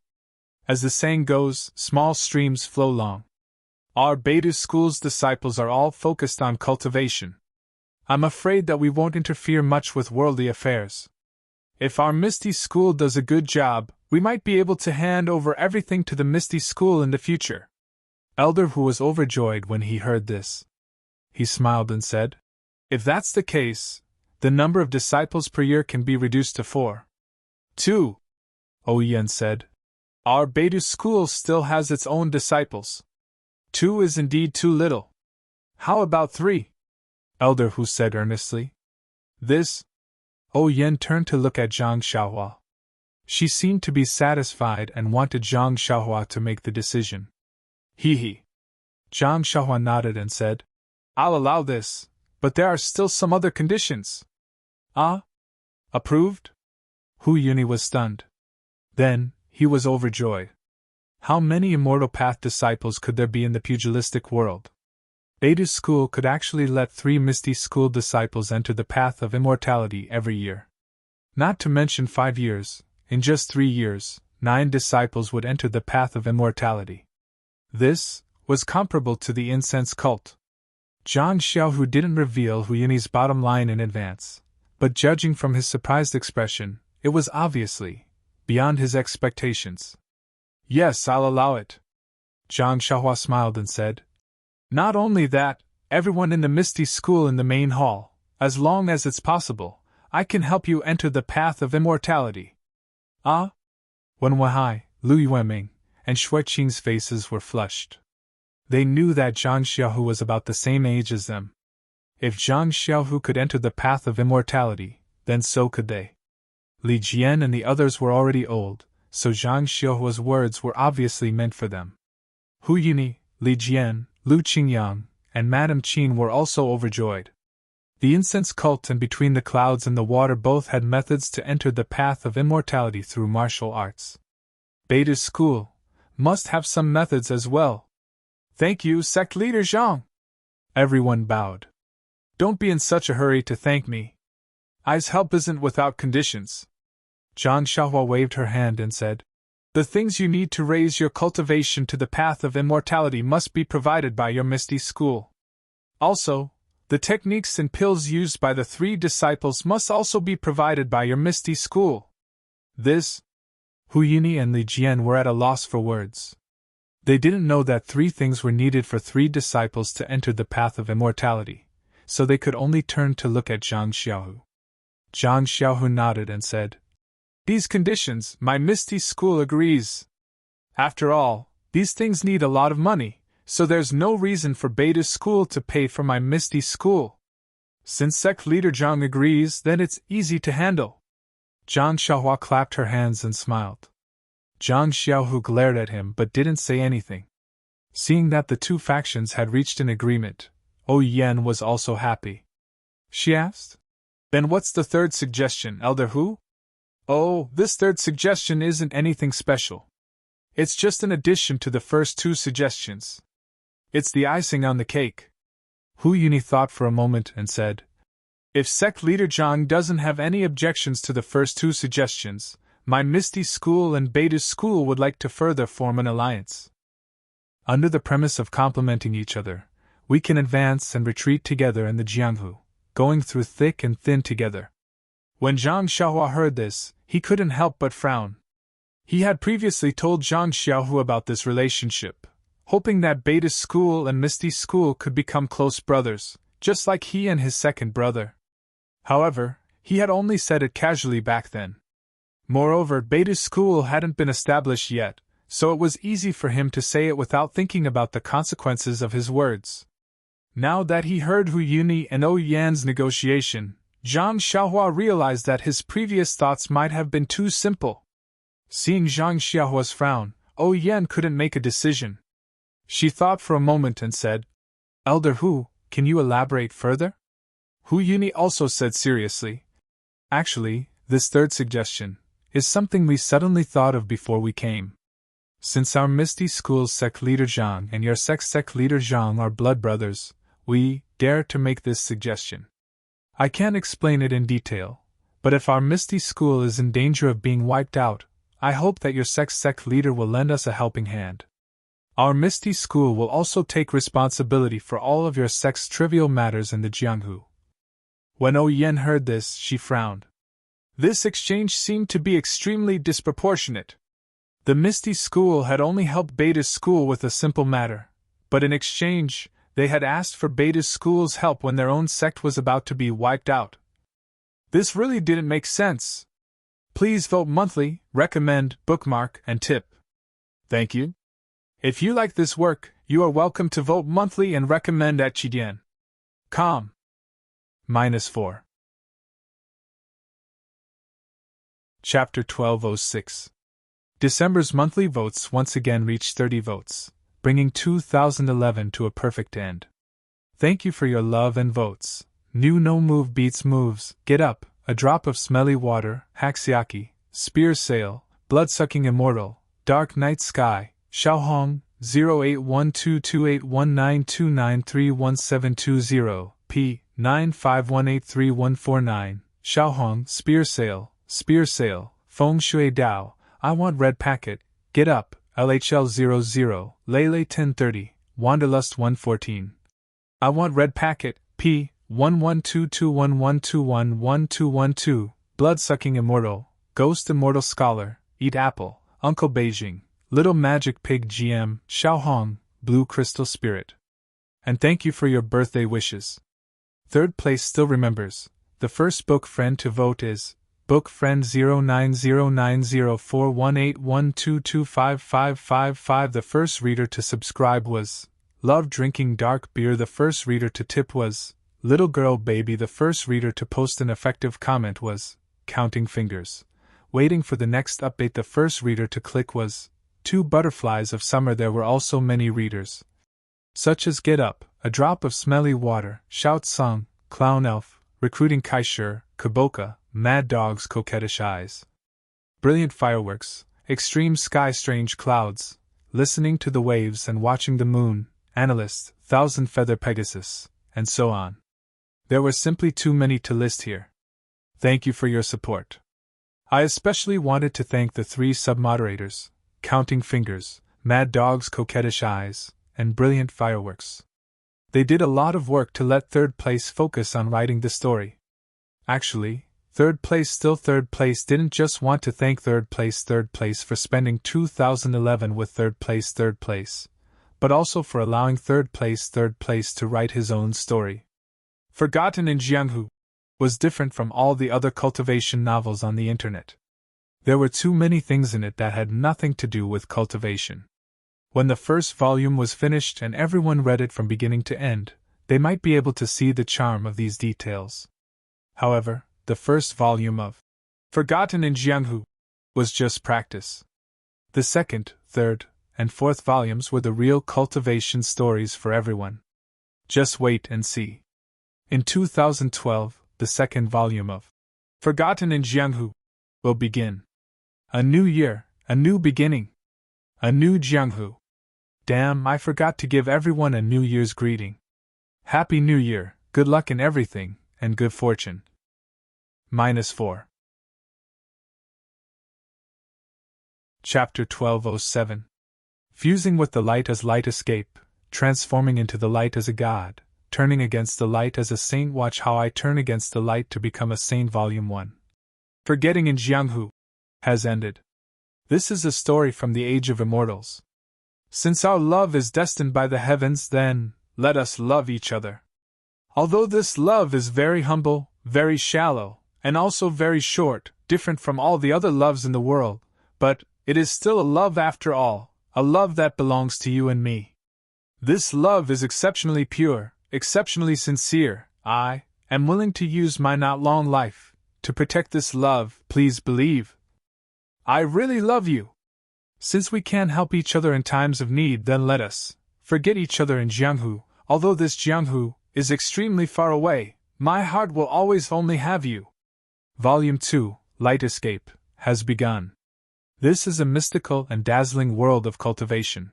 Speaker 1: As the saying goes, small streams flow long. Our Beta School's disciples are all focused on cultivation. I'm afraid that we won't interfere much with worldly affairs. If our Misty School does a good job, we might be able to hand over everything to the Misty School in the future." Elder Hu was overjoyed when he heard this. He smiled and said, "If that's the case, the number of disciples per year can be reduced to 4. 2. Oh Yen said, "Our Beta School still has its own disciples. 2 is indeed too little. How about 3? Elder Hu said earnestly. "This?" Oh Yen turned to look at Zhang Xiaohua. She seemed to be satisfied and wanted Zhang Xiaohua to make the decision. He. Zhang Xiaohua nodded and said, "I'll allow this, but there are still some other conditions." "Ah? Approved?" Hu Yuni was stunned. Then, he was overjoyed. How many Immortal Path disciples could there be in the pugilistic world? Beta School could actually let 3 Misty School disciples enter the path of immortality every year. Not to mention 5 years, in just 3 years, 9 disciples would enter the path of immortality. This was comparable to the incense cult. Zhang Xiaohu didn't reveal Hu Yuni's bottom line in advance, but judging from his surprised expression, it was obviously beyond his expectations. "Yes, I'll allow it." Zhang Xiaohua smiled and said, "Not only that, everyone in the Misty School in the main hall, as long as it's possible, I can help you enter the path of immortality." "Ah?" Wen Weihai, Lu Yueming, and Shui Qing's faces were flushed. They knew that Zhang Xiaohu was about the same age as them. If Zhang Xiaohu could enter the path of immortality, then so could they. Li Jian and the others were already old, so Zhang Xiaohua's words were obviously meant for them. Hu Yuni, Li Jian, Lu Qingyang, and Madame Qin were also overjoyed. The incense cult and Between the Clouds and the Water both had methods to enter the path of immortality through martial arts. Beta School must have some methods as well. "Thank you, Sect Leader Zhang." Everyone bowed. "Don't be in such a hurry to thank me. I's help isn't without conditions." Zhang Xiaohua waved her hand and said, "The things you need to raise your cultivation to the path of immortality must be provided by your Misty School. Also, the techniques and pills used by the 3 disciples must also be provided by your Misty School." "This?" Hu Yuni and Li Jian were at a loss for words. They didn't know that 3 things were needed for 3 disciples to enter the path of immortality, so they could only turn to look at Zhang Xiaohu. Zhang Xiaohu nodded and said, "These conditions, my Misty School agrees. After all, these things need a lot of money, so there's no reason for Beta School to pay for my Misty School. Since sect leader Zhang agrees, then it's easy to handle." Zhang Xiaohua clapped her hands and smiled. Zhang Xiaohu glared at him but didn't say anything. Seeing that the 2 factions had reached an agreement, Yan was also happy. She asked, "Then what's the 3rd suggestion, Elder Hu?" "Oh, this 3rd suggestion isn't anything special. It's just an addition to the first 2 suggestions. It's the icing on the cake." Hu Yuni thought for a moment and said, "If sect leader Zhang doesn't have any objections to the first 2 suggestions, my Misty School and Beta School would like to further form an alliance. Under the premise of complementing each other, we can advance and retreat together in the Jianghu, going through thick and thin together." When Zhang Xiaohua heard this, he couldn't help but frown. He had previously told Zhang Xiaohu about this relationship, hoping that Beta School and Misty School could become close brothers, just like he and his second brother. However, he had only said it casually back then. Moreover, Beta School hadn't been established yet, so it was easy for him to say it without thinking about the consequences of his words. Now that he heard Hu Yuni and Yan's negotiation, Zhang Xiaohua realized that his previous thoughts might have been too simple. Seeing Zhang Xiaohua's frown, Yan couldn't make a decision. She thought for a moment and said, "Elder Hu, can you elaborate further?" Hu Yuni also said seriously, "Actually, this 3rd suggestion is something we suddenly thought of before we came. Since our Misty School's sect leader Zhang and your sect's sect leader Zhang are blood brothers, we dare to make this suggestion. I can't explain it in detail, but if our Misty School is in danger of being wiped out, I hope that your sect's sect leader will lend us a helping hand. Our Misty School will also take responsibility for all of your sect's trivial matters in the Jianghu." When Yan heard this, she frowned. This exchange seemed to be extremely disproportionate. The Misty School had only helped Beta School with a simple matter, but in exchange, they had asked for Beta School's help when their own sect was about to be wiped out. This really didn't make sense. Please vote monthly, recommend, bookmark, and tip. Thank you. If you like this work, you are welcome to vote monthly and recommend at Chidian.com. -4. Chapter 1206. December's monthly votes once again reached 30 votes, bringing 2011 to a perfect end. Thank you for your love and votes. New No Move Beats Moves, Get Up, A Drop of Smelly Water, Haxiaki, Spear Sail, Blood-Sucking Immortal, Dark Night Sky, Xiaohong, 0812281929311720, p. 951831149, Xiaohong, Spear Sail, Feng Shui Dao, I Want Red Packet, Get Up, LHL00, Lele 1030, Wanderlust 114. I Want Red Packet, p. 112211211212, Blood-Sucking Immortal, Ghost Immortal Scholar, Eat Apple, Uncle Beijing, Little Magic Pig GM, Xiaohong, Blue Crystal Spirit. And thank you for your birthday wishes. Third place still remembers. The first book friend to vote is Book Friend 0909041812255555. The first reader to subscribe was Love Drinking Dark Beer. The first reader to tip was Little Girl Baby. The first reader to post an effective comment was Counting Fingers. Waiting for the next update. The first reader to click was Two Butterflies of Summer. There were also many readers, such as Get Up, A Drop of Smelly Water, Shout Song, Clown Elf, Recruiting Kaishur, Kaboka, Mad Dog's Coquettish Eyes, Brilliant Fireworks, Extreme Sky, Strange Clouds, Listening to the Waves and Watching the Moon, Analyst, Thousand Feather Pegasus, and so on. There were simply too many to list here. Thank you for your support. I especially wanted to thank the 3 sub-moderators, Counting Fingers, Mad Dog's Coquettish Eyes, and Brilliant Fireworks. They did a lot of work to let third place focus on writing the story. Actually, Third place still third place didn't just want to thank third place for spending 2011 with third place, but also for allowing third place to write his own story. Forgotten in Jianghu was different from all the other cultivation novels on the internet. There were too many things in it that had nothing to do with cultivation. When the first volume was finished and everyone read it from beginning to end, they might be able to see the charm of these details. However, the first volume of Forgotten in Jianghu was just practice. The second, third, and fourth volumes were the real cultivation stories for everyone. Just wait and see. In 2012, the second volume of Forgotten in Jianghu will begin. A new year, a new beginning. A new Jianghu. Damn, I forgot to give everyone a New Year's greeting. Happy New Year, good luck in everything, and good fortune. -4. Chapter 1207. Fusing with the light as light escape, transforming into the light as a god, turning against the light as a saint. Watch how I turn against the light to become a saint. Volume 1. Forgetting in Jianghu has ended. This is a story from the age of immortals. Since our love is destined by the heavens, then, let us love each other. Although this love is very humble, very shallow, and also very short, different from all the other loves in the world, but it is still a love after all, a love that belongs to you and me. This love is exceptionally pure, exceptionally sincere. I am willing to use my not long life to protect this love. Please believe. I really love you. Since we can't help each other in times of need, then let us forget each other in Jianghu. Although this Jianghu is extremely far away, my heart will always only have you. Volume 2, Light Escape, has begun. This is a mystical and dazzling world of cultivation.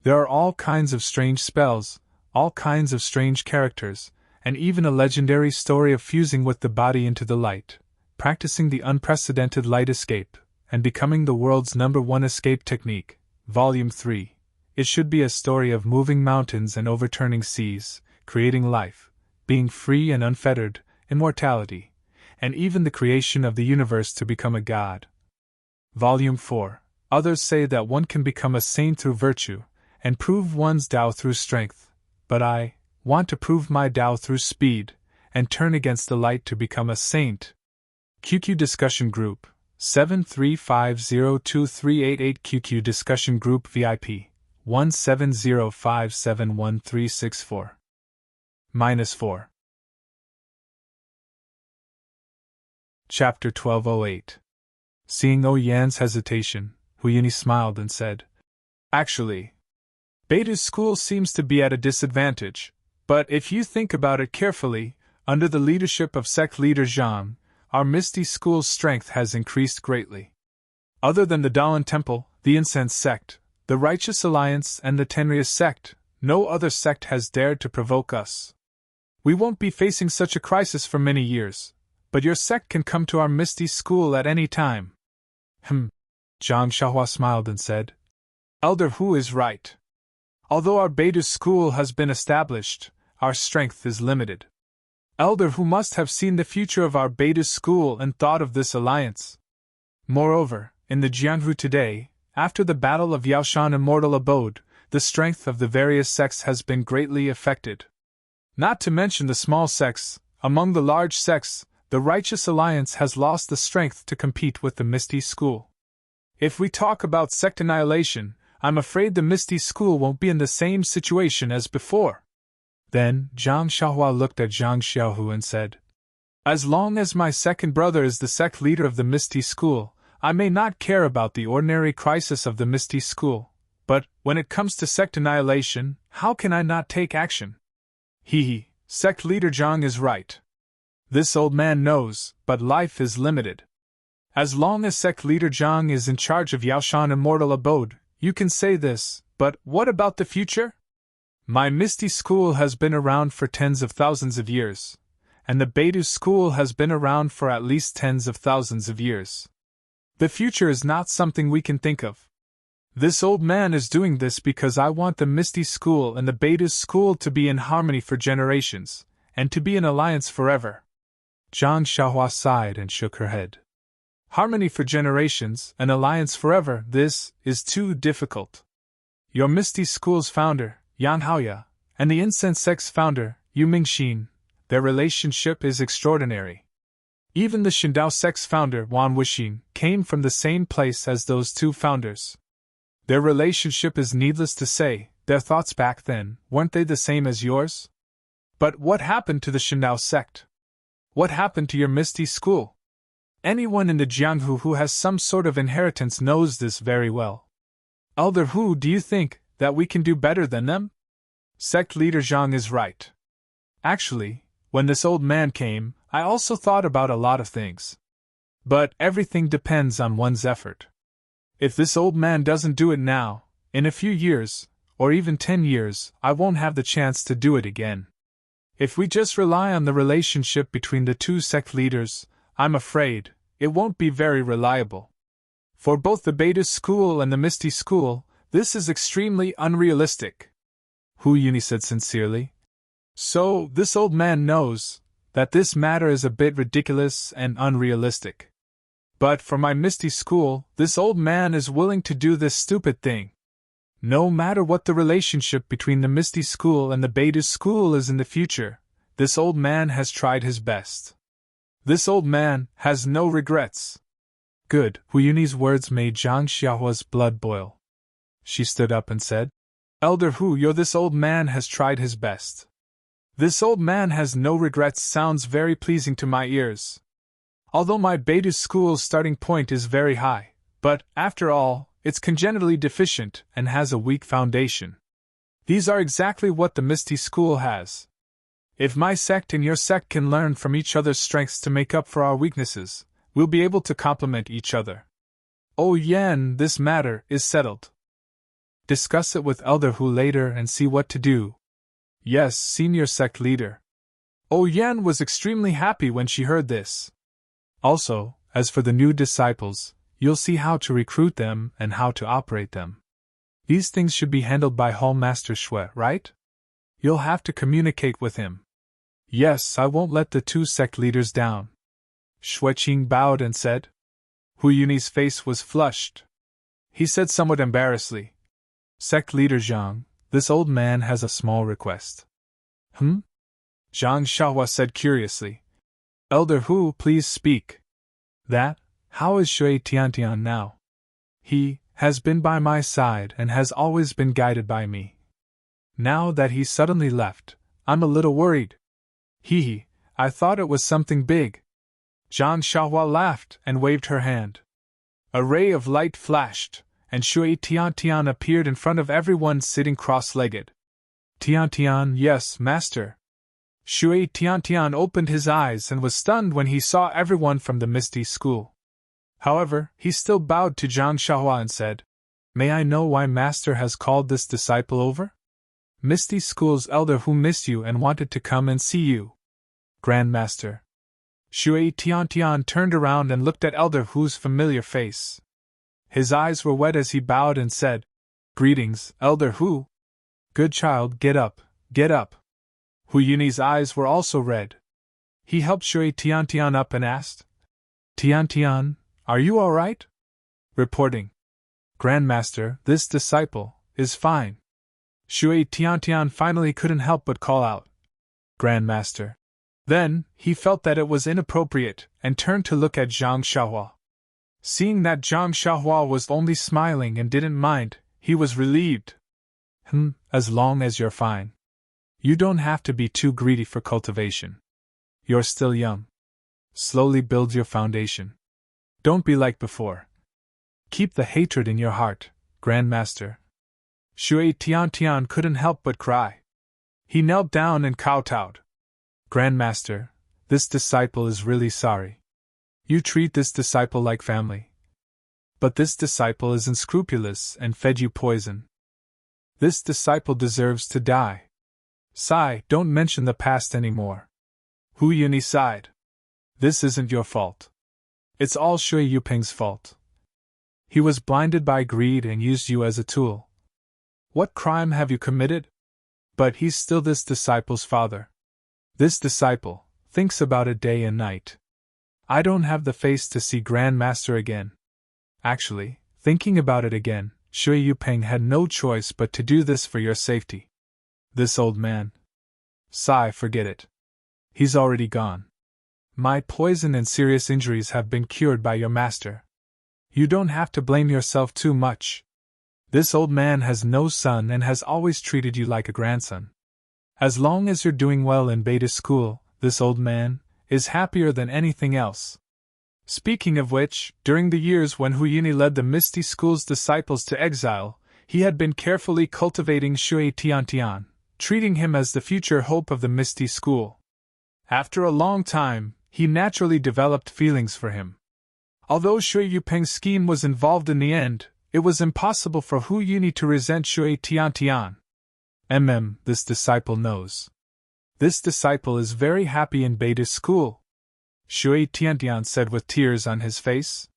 Speaker 1: There are all kinds of strange spells, all kinds of strange characters, and even a legendary story of fusing with the body into the light, practicing the unprecedented light escape, and becoming the world's #1 escape technique. Volume 3. It should be a story of moving mountains and overturning seas, creating life, being free and unfettered, immortality, and even the creation of the universe to become a god. Volume 4. Others say that one can become a saint through virtue, and prove one's Tao through strength, but I want to prove my Tao through speed, and turn against the light to become a saint. QQ Discussion Group 735023888 QQ Discussion Group VIP 170571364 -4. Chapter 1208. Seeing Oh Yan's hesitation, Huyini smiled and said, "Actually, Beta's school seems to be at a disadvantage, but if you think about it carefully, under the leadership of sect leader Zhang, our Misty School's strength has increased greatly. Other than the Dalan Temple, the Incense Sect, the Righteous Alliance, and the Tenryas Sect, no other sect has dared to provoke us. We won't be facing such a crisis for many years, but your sect can come to our Misty School at any time." Zhang Xiaohua smiled and said, "Elder Hu is right. Although our Beta School has been established, our strength is limited. Elder Hu must have seen the future of our Beta School and thought of this alliance. Moreover, in the Jianghu today, after the Battle of Yaoshan Immortal Abode, the strength of the various sects has been greatly affected. Not to mention the small sects, among the large sects, the Righteous Alliance has lost the strength to compete with the Misty School. If we talk about sect annihilation, I'm afraid the Misty School won't be in the same situation as before." Then Zhang Xiaohua looked at Zhang Xiaohu and said, "As long as my second brother is the sect leader of the Misty School, I may not care about the ordinary crisis of the Misty School, but when it comes to sect annihilation, how can I not take action?" Sect leader Zhang is right. This old man knows, but life is limited. As long as sect leader Zhang is in charge of Yaoshan Immortal Abode, you can say this, but what about the future? My Misty School has been around for tens of thousands of years, and the Beidu School has been around for at least tens of thousands of years. The future is not something we can think of. This old man is doing this because I want the Misty School and the Beidu School to be in harmony for generations, and to be in alliance forever. Zhang Xiaohua sighed and shook her head. Harmony for generations, an alliance forever, this is too difficult. Your Misty School's founder, Yang Haoya, and the Incense Sect's founder, Yu Mingxin, their relationship is extraordinary. Even the Shindao Sect's founder, Wan Wuxin, came from the same place as those two founders. Their relationship is needless to say, their thoughts back then, weren't they the same as yours? But what happened to the Shindao Sect? What happened to your Misty School? Anyone in the Jianghu who has some sort of inheritance knows this very well. Elder Hu, do you think that we can do better than them? Sect leader Zhang is right. Actually, when this old man came, I also thought about a lot of things. But everything depends on one's effort. If this old man doesn't do it now, in a few years, or even 10 years, I won't have the chance to do it again. If we just rely on the relationship between the two sect leaders, I'm afraid it won't be very reliable. For both the Beta School and the Misty School, this is extremely unrealistic. Hu Yuni said sincerely. So, this old man knows that this matter is a bit ridiculous and unrealistic. But for my Misty School, this old man is willing to do this stupid thing. No matter what the relationship between the Misty School and the Beta School is in the future, this old man has tried his best. This old man has no regrets. Good. Hu Yuni's words made Zhang Xiaohua's blood boil. She stood up and said, Elder Hu, this old man has tried his best. This old man has no regrets sounds very pleasing to my ears. Although my Beta School's starting point is very high, but, after all, it's congenitally deficient and has a weak foundation. These are exactly what the Misty School has. If my sect and your sect can learn from each other's strengths to make up for our weaknesses, we'll be able to complement each other. Oh Yan, this matter is settled. Discuss it with Elder Hu later and see what to do. Yes, senior sect leader. Oh Yan was extremely happy when she heard this. Also, as for the new disciples, you'll see how to recruit them and how to operate them. These things should be handled by Hall Master Shui, right? You'll have to communicate with him. Yes, I won't let the two sect leaders down. Shui Qing bowed and said. Hu Yuni's face was flushed. He said somewhat embarrassedly, Sect leader Zhang, this old man has a small request. Zhang Xiaohua said curiously. Elder Hu, please speak. That? How is Shui Tiantian now? He has been by my side and has always been guided by me. Now that he suddenly left, I'm a little worried. I thought it was something big. Zhang Xiaohua laughed and waved her hand. A ray of light flashed, and Shui Tiantian appeared in front of everyone sitting cross-legged. Tiantian, yes, master. Shui Tiantian opened his eyes and was stunned when he saw everyone from the Misty School. However, he still bowed to Zhang Xiaohua and said, May I know why master has called this disciple over? Misty School's elder who missed you and wanted to come and see you. Grandmaster. Shui Tiantian turned around and looked at Elder Hu's familiar face. His eyes were wet as he bowed and said, Greetings, Elder Hu. Good child, get up, get up. Hu Yuni's eyes were also red. He helped Shui Tiantian up and asked, Tiantian, are you all right? Reporting. Grandmaster, this disciple is fine. Shui Tiantian finally couldn't help but call out, Grandmaster. Then, he felt that it was inappropriate and turned to look at Zhang Xiaohua. Seeing that Zhang Xiaohua was only smiling and didn't mind, he was relieved. As long as you're fine. You don't have to be too greedy for cultivation. You're still young. Slowly build your foundation. Don't be like before. Keep the hatred in your heart, Grandmaster. Shui Tiantian couldn't help but cry. He knelt down and kowtowed. Grandmaster, this disciple is really sorry. You treat this disciple like family. But this disciple is unscrupulous and fed you poison. This disciple deserves to die. Sigh, don't mention the past anymore. Hu Yuni sighed. This isn't your fault. It's all Shui Yuping's fault. He was blinded by greed and used you as a tool. What crime have you committed? But he's still this disciple's father. This disciple, thinks about it day and night. I don't have the face to see Grand Master again. Actually, thinking about it again, Shui Yupeng had no choice but to do this for your safety. This old man. Sigh, forget it. He's already gone. My poison and serious injuries have been cured by your master. You don't have to blame yourself too much. This old man has no son and has always treated you like a grandson. As long as you're doing well in beta school, this old man is happier than anything else. Speaking of which, during the years when Huyuni led the Misty School's disciples to exile, he had been carefully cultivating Shui Tiantian, treating him as the future hope of the Misty School. After a long time, he naturally developed feelings for him. Although Shui Yupeng's scheme was involved in the end, it was impossible for Hu Yuni to resent Shui Tiantian. This disciple knows. This disciple is very happy in beta school, Shui Tiantian said with tears on his face.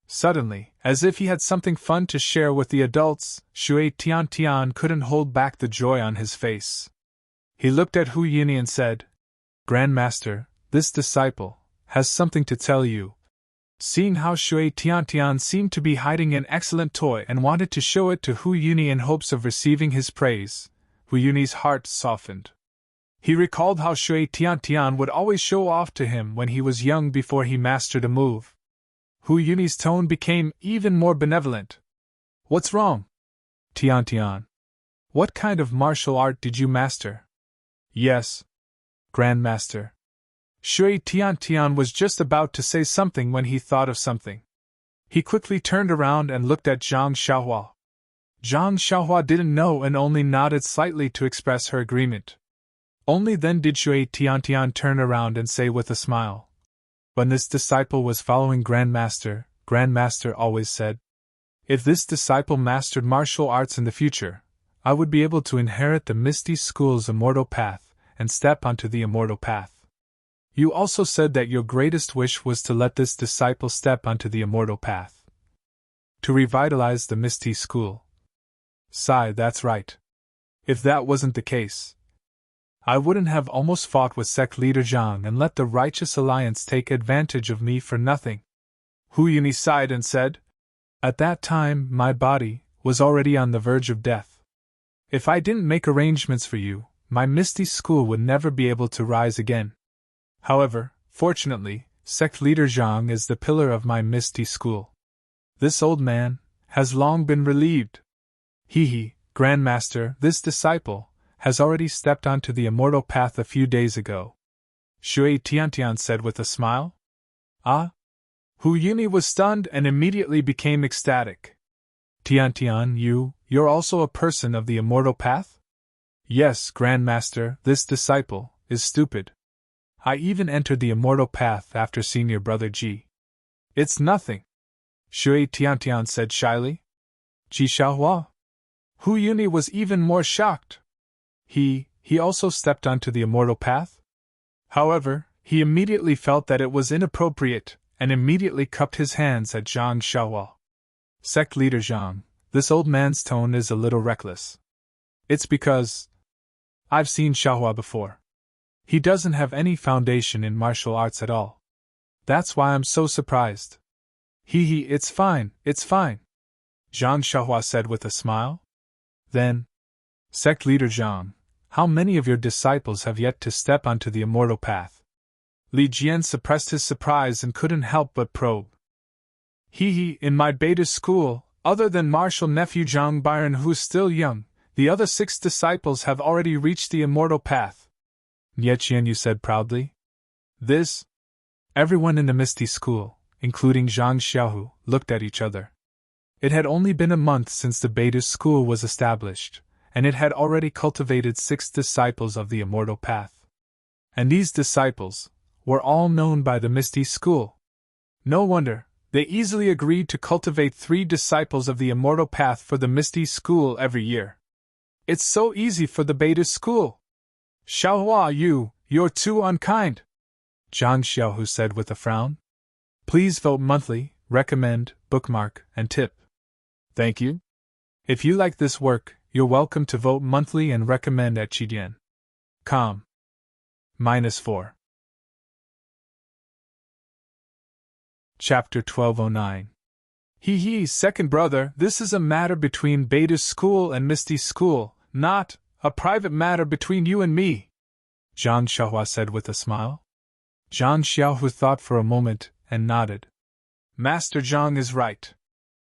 Speaker 1: Suddenly, as if he had something fun to share with the adults, Shui Tiantian couldn't hold back the joy on his face. He looked at Hu Yuni and said, Grandmaster, this disciple has something to tell you. Seeing how Shui Tiantian seemed to be hiding an excellent toy and wanted to show it to Hu Yuni in hopes of receiving his praise, Hu Yuni's heart softened. He recalled how Shui Tiantian would always show off to him when he was young before he mastered a move. Hu Yuni's tone became even more benevolent. What's wrong? Tiantian. What kind of martial art did you master? Yes, Grandmaster. Shui Tiantian was just about to say something when he thought of something. He quickly turned around and looked at Zhang Xiaohua. Zhang Xiaohua didn't know and only nodded slightly to express her agreement. Only then did Shui Tiantian turn around and say with a smile, when this disciple was following Grandmaster, Grandmaster always said, if this disciple mastered martial arts in the future, I would be able to inherit the Misty School's immortal path and step onto the immortal path. You also said that your greatest wish was to let this disciple step onto the immortal path. To revitalize the Misty School. Sigh, that's right. If that wasn't the case, I wouldn't have almost fought with sect leader Zhang and let the Righteous Alliance take advantage of me for nothing. Hu Yuni sighed and said, at that time my body was already on the verge of death. If I didn't make arrangements for you, my Misty School would never be able to rise again. However, fortunately, sect leader Zhang is the pillar of my Misty School. This old man has long been relieved. Grandmaster, this disciple has already stepped onto the immortal path a few days ago, Shui Tiantian said with a smile. Ah? Hu Yuni was stunned and immediately became ecstatic. Tiantian, you're also a person of the immortal path? Yes, Grandmaster, this disciple is stupid. I even entered the immortal path after seeing your brother Ji. It's nothing, Shui Tiantian said shyly. Ji Xiaohua? Hu Yuni was even more shocked. He also stepped onto the immortal path? However, he immediately felt that it was inappropriate, and immediately cupped his hands at Zhang Xiaohua. Sect leader Zhang, this old man's tone is a little reckless. It's because I've seen Xiaohua before. He doesn't have any foundation in martial arts at all. That's why I'm so surprised. It's fine, Zhang Xiaohua said with a smile. Then, sect leader Zhang, how many of your disciples have yet to step onto the immortal path? Li Jian suppressed his surprise and couldn't help but probe. In my beta school, other than martial nephew Zhang Byron who's still young, the other 6 disciples have already reached the immortal path. Nie Qianyu said proudly. This? Everyone in the Misty School, including Zhang Xiaohu, looked at each other. It had only been a month since the beta school was established, and it had already cultivated 6 disciples of the immortal path. And these disciples were all known by the Misty School. No wonder, they easily agreed to cultivate 3 disciples of the immortal path for the Misty School every year. It's so easy for the beta school. Xiaohua, you're too unkind, Zhang Xiaohu said with a frown. Please vote monthly, recommend, bookmark, and tip. Thank you. If you like this work, you're welcome to vote monthly and recommend at Qidian.com. -4. Chapter 1209. He, second brother, this is a matter between Beta's school and Misty's school, not a private matter between you and me, Zhang Xiaohua said with a smile. Zhang Xiaohu thought for a moment and nodded. Master Zhang is right.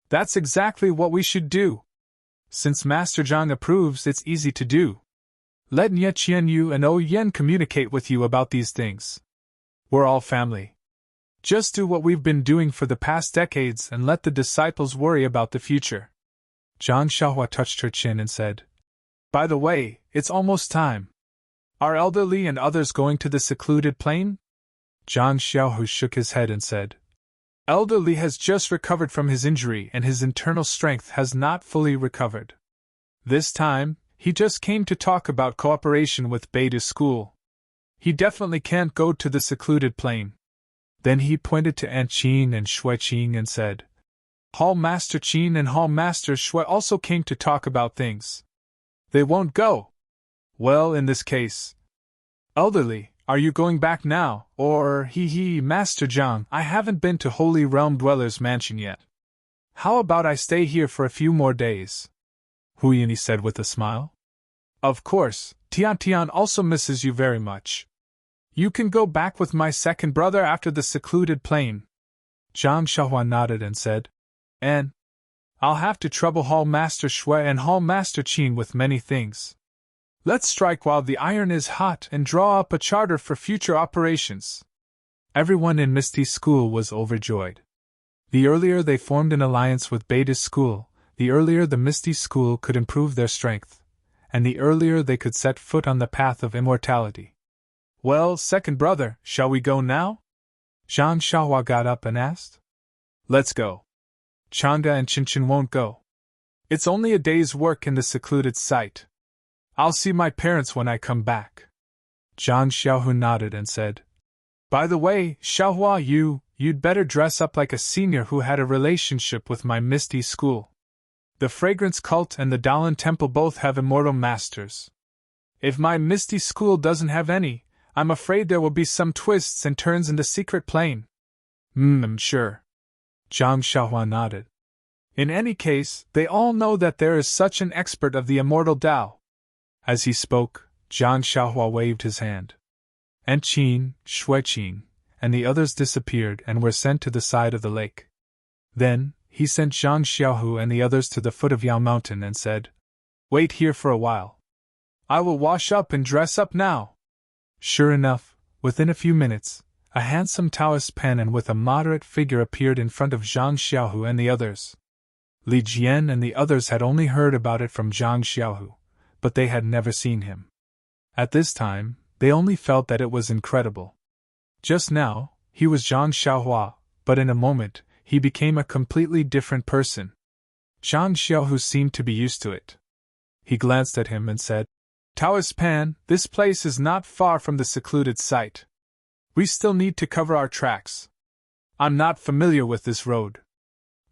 Speaker 1: That's exactly what we should do. Since Master Zhang approves, it's easy to do. Let Nye Qianyu and O Yen communicate with you about these things. We're all family. Just do what we've been doing for the past decades and let the disciples worry about the future. Zhang Xiaohua touched her chin and said, By the way, it's almost time. Are elderly and others going to the secluded plain? Zhang Xiaohu shook his head and said, Elderly has just recovered from his injury and his internal strength has not fully recovered. This time, he just came to talk about cooperation with Beta's school. He definitely can't go to the secluded plain. Then he pointed to Aunt Qin and Shui Qing and said, Hall Master Qin and Hall Master Shui also came to talk about things. They won't go. Well, in this case, elderly, are you going back now, or Master Zhang, I haven't been to Holy Realm Dweller's mansion yet. How about I stay here for a few more days? Hu Yini said with a smile. Of course, Tian also misses you very much. You can go back with my second brother after the secluded plain. Zhang Xiaohua nodded and said, And I'll have to trouble Hall Master Shui and Hall Master Qin with many things. Let's strike while the iron is hot and draw up a charter for future operations. Everyone in Misty's school was overjoyed. The earlier they formed an alliance with Beta's school, the earlier the Misty school could improve their strength, and the earlier they could set foot on the path of immortality. Well, second brother, shall we go now? Zhang Xiaohua got up and asked. Let's go. Chang'e and Qinchin won't go. It's only a day's work in the secluded site. I'll see my parents when I come back. Zhang Xiaohu nodded and said, By the way, Xiaohua, you'd better dress up like a senior who had a relationship with my Misty school. The Fragrance Cult and the Dalan Temple both have immortal masters. If my Misty school doesn't have any, I'm afraid there will be some twists and turns in the secret plane. Sure. Zhang Xiaohua nodded. In any case, they all know that there is such an expert of the immortal Tao. As he spoke, Zhang Xiaohua waved his hand. Aunt Qin, Shui Qing, and the others disappeared and were sent to the side of the lake. Then, he sent Zhang Xiaohu and the others to the foot of Yao Mountain and said, Wait here for a while. I will wash up and dress up now. Sure enough, within a few minutes, a handsome Taoist pen with a moderate figure appeared in front of Zhang Xiaohu and the others. Li Jian and the others had only heard about it from Zhang Xiaohu, but they had never seen him. At this time, they only felt that it was incredible. Just now, he was Zhang Xiaohua, but in a moment, he became a completely different person. Zhang Xiaohu seemed to be used to it. He glanced at him and said, Taoist Pan, this place is not far from the secluded site. We still need to cover our tracks. I'm not familiar with this road.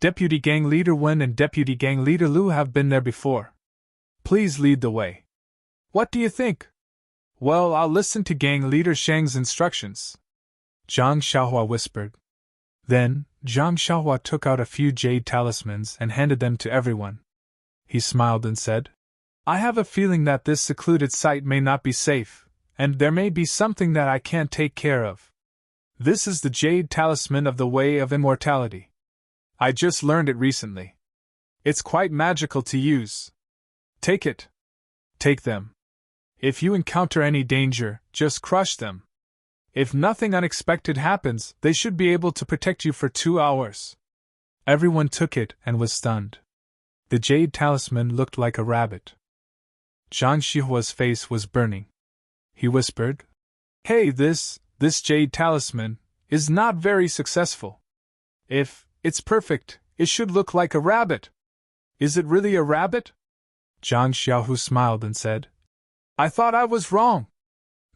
Speaker 1: Deputy Gang Leader Wen and Deputy Gang Leader Lu have been there before. Please lead the way. What do you think? Well, I'll listen to Gang Leader Shang's instructions, Zhang Xiaohua whispered. Then, Zhang Xiaohua took out a few jade talismans and handed them to everyone. He smiled and said, I have a feeling that this secluded site may not be safe, and there may be something that I can't take care of. This is the jade talisman of the Way of Immortality. I just learned it recently. It's quite magical to use. Take it. Take them. If you encounter any danger, just crush them. If nothing unexpected happens, they should be able to protect you for 2 hours. Everyone took it and was stunned. The jade talisman looked like a rabbit. Zhang Xiaohua's face was burning. He whispered, Hey, this jade talisman is not very successful. If it's perfect, it should look like a rabbit. Is it really a rabbit? Zhang Xiaohu smiled and said, I thought I was wrong.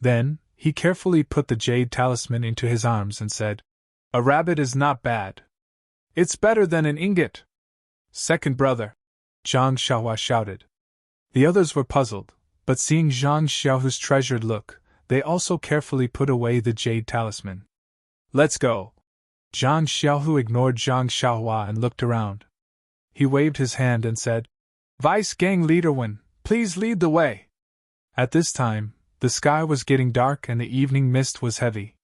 Speaker 1: Then, he carefully put the jade talisman into his arms and said, A rabbit is not bad. It's better than an ingot. Second brother, Zhang Xiaohua shouted. The others were puzzled, but seeing Zhang Xiaohu's treasured look, they also carefully put away the jade talisman. Let's go. Zhang Xiaohu ignored Zhang Xiaohua and looked around. He waved his hand and said, "Vice Gang Leader Wen, please lead the way." At this time, the sky was getting dark and the evening mist was heavy.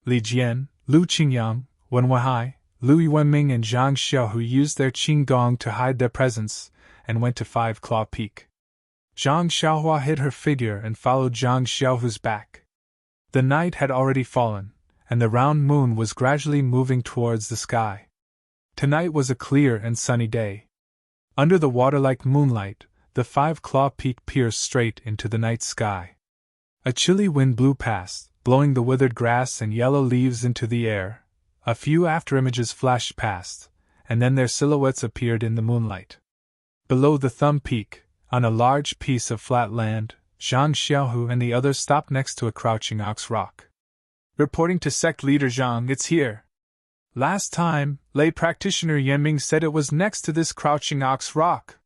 Speaker 1: Li Jian, Lu Qingyang, Wen Weihai, Lu Yuanming and Zhang Xiaohu used their qinggong to hide their presence and went to Five Claw Peak. Zhang Xiaohua hid her figure and followed Zhang Xiaohu's back. The night had already fallen, and the round moon was gradually moving towards the sky. Tonight was a clear and sunny day. Under the water-like moonlight, the Five Claw Peak pierced straight into the night sky. A chilly wind blew past, blowing the withered grass and yellow leaves into the air. A few afterimages flashed past, and then their silhouettes appeared in the moonlight. Below the Thumb Peak, on a large piece of flat land, Zhang Xiaohu and the others stopped next to a crouching ox rock. "Reporting to Sect Leader Zhang, it's here. Last time, lay practitioner Yanming said it was next to this crouching ox rock."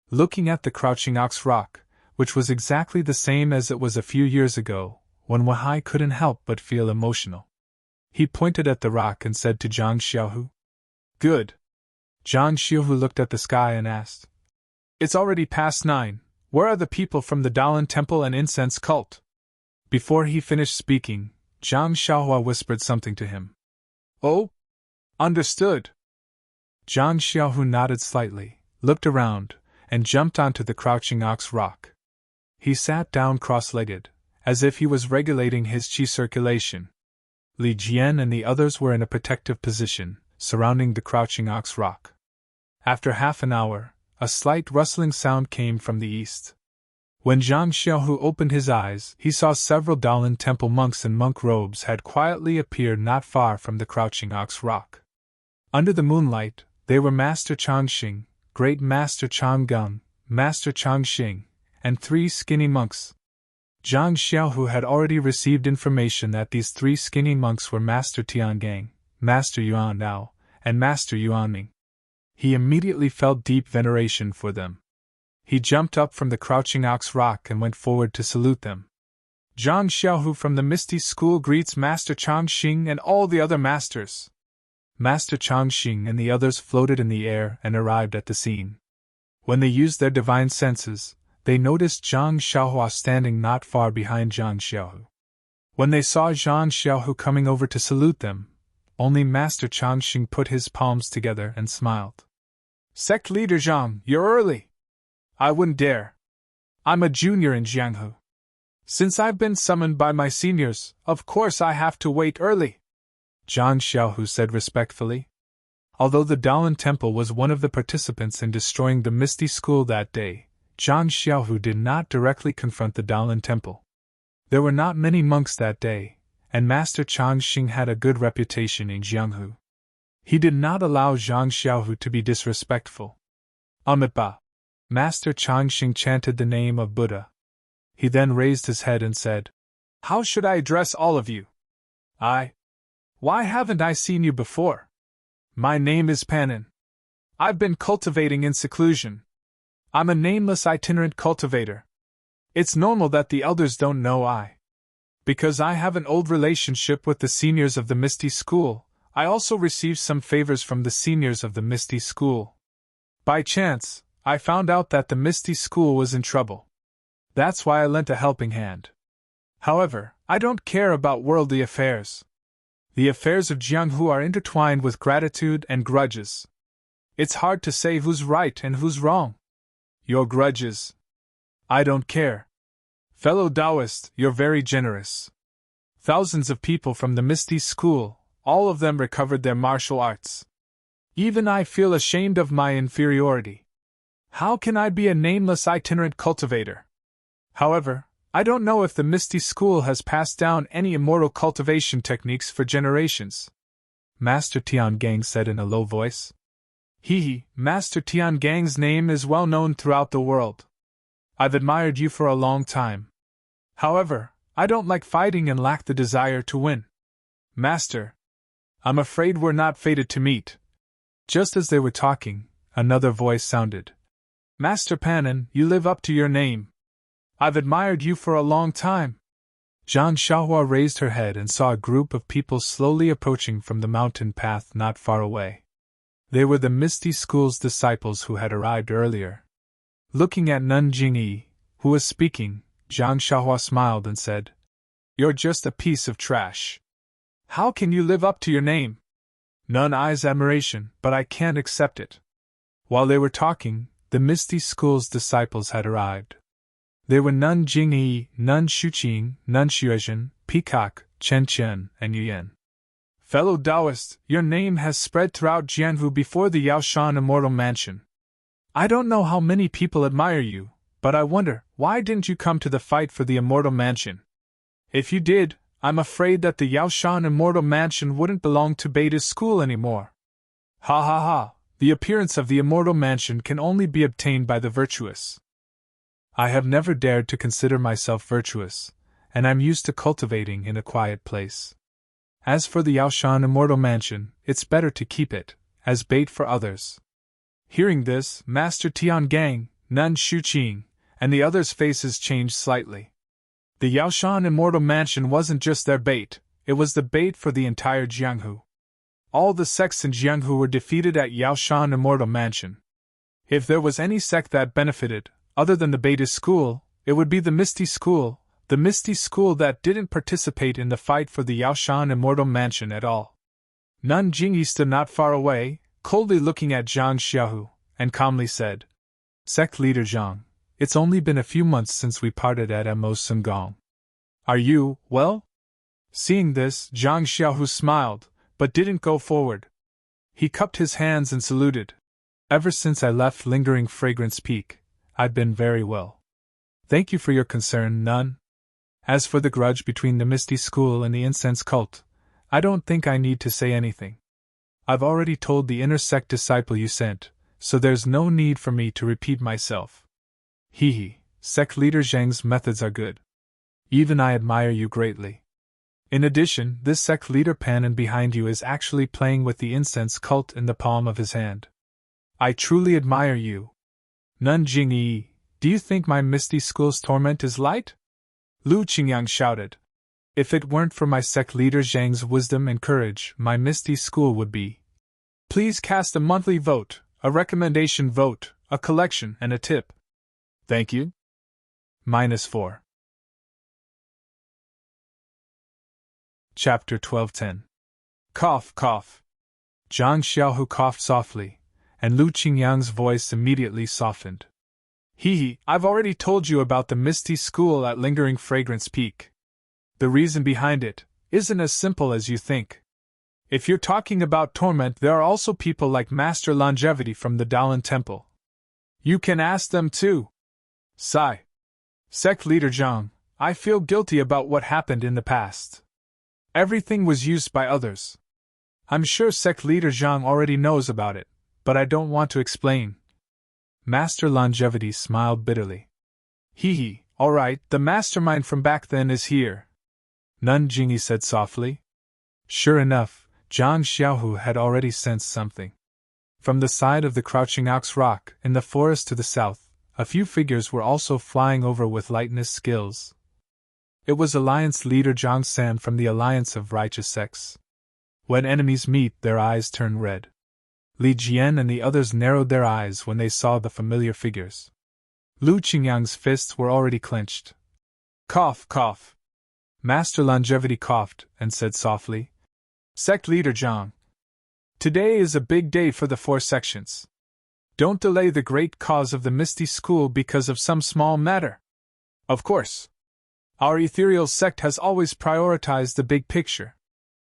Speaker 1: Looking at the crouching ox rock, which was exactly the same as it was a few years ago, Wen Weihai couldn't help but feel emotional. He pointed at the rock and said to Zhang Xiaohu, "Good." Zhang Xiaohu looked at the sky and asked, "It's already past 9. Where are the people from the Dalan Temple and Incense Cult?" Before he finished speaking, Zhang Xiaohua whispered something to him. "Oh? Understood." Zhang Xiaohu nodded slightly, looked around, and jumped onto the crouching ox rock. He sat down cross-legged, as if he was regulating his qi circulation. Li Jian and the others were in a protective position, surrounding the crouching ox rock. After half an hour, a slight rustling sound came from the east. When Zhang Xiaohu opened his eyes, he saw several Dalan Temple monks in monk robes had quietly appeared not far from the crouching ox rock. Under the moonlight, they were Master Changxing, Great Master Changgung, Master Changxing, and 3 skinny monks. Zhang Xiaohu had already received information that these 3 skinny monks were Master Tiangang, Master Yuan Nao, and Master Yuanming. He immediately felt deep veneration for them. He jumped up from the crouching ox rock and went forward to salute them. "Zhang Xiaohu from the Misty School greets Master Changxing and all the other masters." Master Changxing and the others floated in the air and arrived at the scene. When they used their divine senses, they noticed Zhang Xiaohua standing not far behind Zhang Xiaohu. When they saw Zhang Xiaohu coming over to salute them, only Master Changxing put his palms together and smiled. "Sect Leader Zhang, you're early." "I wouldn't dare. I'm a junior in Jianghu. Since I've been summoned by my seniors, of course I have to wait early," Zhang Xiaohu said respectfully. Although the Dalan Temple was one of the participants in destroying the Misty School that day, Zhang Xiaohu did not directly confront the Dalan Temple. There were not many monks that day, and Master Changxing had a good reputation in Jianghu. He did not allow Zhang Xiaohu to be disrespectful. "Amitabha." Master Changxing chanted the name of Buddha. He then raised his head and said, "How should I address all of you? Why haven't I seen you before? My name is Panin. I've been cultivating in seclusion. I'm a nameless itinerant cultivator. It's normal that the elders don't know Because I have an old relationship with the seniors of the Misty School, I also received some favors from the seniors of the Misty School. By chance, I found out that the Misty School was in trouble. That's why I lent a helping hand. However, I don't care about worldly affairs. The affairs of Jianghu are intertwined with gratitude and grudges. It's hard to say who's right and who's wrong. Your grudges. I don't care. Fellow Taoist, you're very generous. Thousands of people from the Misty School, all of them recovered their martial arts. Even I feel ashamed of my inferiority. How can I be a nameless itinerant cultivator? However, I don't know if the Misty School has passed down any immortal cultivation techniques for generations. Master Tiangang said in a low voice. Master Tiangang's name is well known throughout the world. I've admired you for a long time. However, I don't like fighting and lack the desire to win. Master, I'm afraid we're not fated to meet. Just as they were talking, another voice sounded. Master Panin, you live up to your name. I've admired you for a long time. Zhang Xiaohua raised her head and saw a group of people slowly approaching from the mountain path not far away. They were the Misty School's disciples who had arrived earlier. Looking at Nun Jingyi, who was speaking, Zhang Xiaohua smiled and said, "You're just a piece of trash. How can you live up to your name?" Nun eyes admiration, but I can't accept it. While they were talking, the Misty School's disciples had arrived. They were Nun Jingyi, Nun Shuqing, Nun Xuezhen, Peacock, Chen Chen, and Yuyan. Fellow Taoist, your name has spread throughout Jianghu before the Yaoshan Immortal Mansion. I don't know how many people admire you, but I wonder, why didn't you come to the fight for the Immortal Mansion? If you did, I'm afraid that the Yaoshan Immortal Mansion wouldn't belong to Beta's school anymore. Ha ha ha, the appearance of the Immortal Mansion can only be obtained by the virtuous. I have never dared to consider myself virtuous, and I'm used to cultivating in a quiet place. As for the Yaoshan Immortal Mansion, it's better to keep it, as bait for others. Hearing this, Master Tiangang, Nun Shuqing, and the others' faces changed slightly. The Yaoshan Immortal Mansion wasn't just their bait, it was the bait for the entire Jianghu. All the sects in Jianghu were defeated at Yaoshan Immortal Mansion. If there was any sect that benefited, other than the Beta School, it would be the Misty School that didn't participate in the fight for the Yaoshan Immortal Mansion at all. Nun Jingyi stood not far away, coldly looking at Zhang Xiaohu, and calmly said, "Sect leader Zhang, it's only been a few months since we parted at Mo Sungong. Are you, well?" Seeing this, Zhang Xiaohu smiled, but didn't go forward. He cupped his hands and saluted. "Ever since I left Lingering Fragrance Peak, I've been very well. Thank you for your concern, Nun. As for the grudge between the Misty School and the Incense Cult, I don't think I need to say anything. I've already told the inner sect disciple you sent, so there's no need for me to repeat myself. Hee, sect leader Zhang's methods are good. Even I admire you greatly. In addition, this sect leader Panin behind you is actually playing with the Incense Cult in the palm of his hand. I truly admire you. Nun Jingyi, do you think my Misty School's torment is light?" Lu Qingyang shouted. "If it weren't for my sect leader Zhang's wisdom and courage, my Misty School would be. Please cast a monthly vote, a recommendation vote, a collection, and a tip. Thank you." -4. Chapter 12:10. Cough, cough. Zhang Xiaohu coughed softly, and Lu Qingyang's voice immediately softened. I've already told you about the Misty School at Lingering Fragrance Peak. The reason behind it isn't as simple as you think. If you're talking about torment, there are also people like Master Longevity from the Daolin Temple. You can ask them too. Sigh. Sect leader Zhang, I feel guilty about what happened in the past. Everything was used by others. I'm sure sect leader Zhang already knows about it, but I don't want to explain. Master Longevity smiled bitterly. Alright, the mastermind from back then is here. Nun Jingyi said softly. Sure enough, Zhang Xiaohu had already sensed something. From the side of the Crouching Ox Rock, in the forest to the south, a few figures were also flying over with lightness skills. It was Alliance leader Zhang San from the Alliance of Righteous Sects. When enemies meet, their eyes turn red. Li Jian and the others narrowed their eyes when they saw the familiar figures. Lu Qingyang's fists were already clenched. Cough, cough. Master Longevity coughed and said softly, Sect leader Zhang, today is a big day for the 4 sections. Don't delay the great cause of the Misty School because of some small matter. Of course. Our ethereal sect has always prioritized the big picture.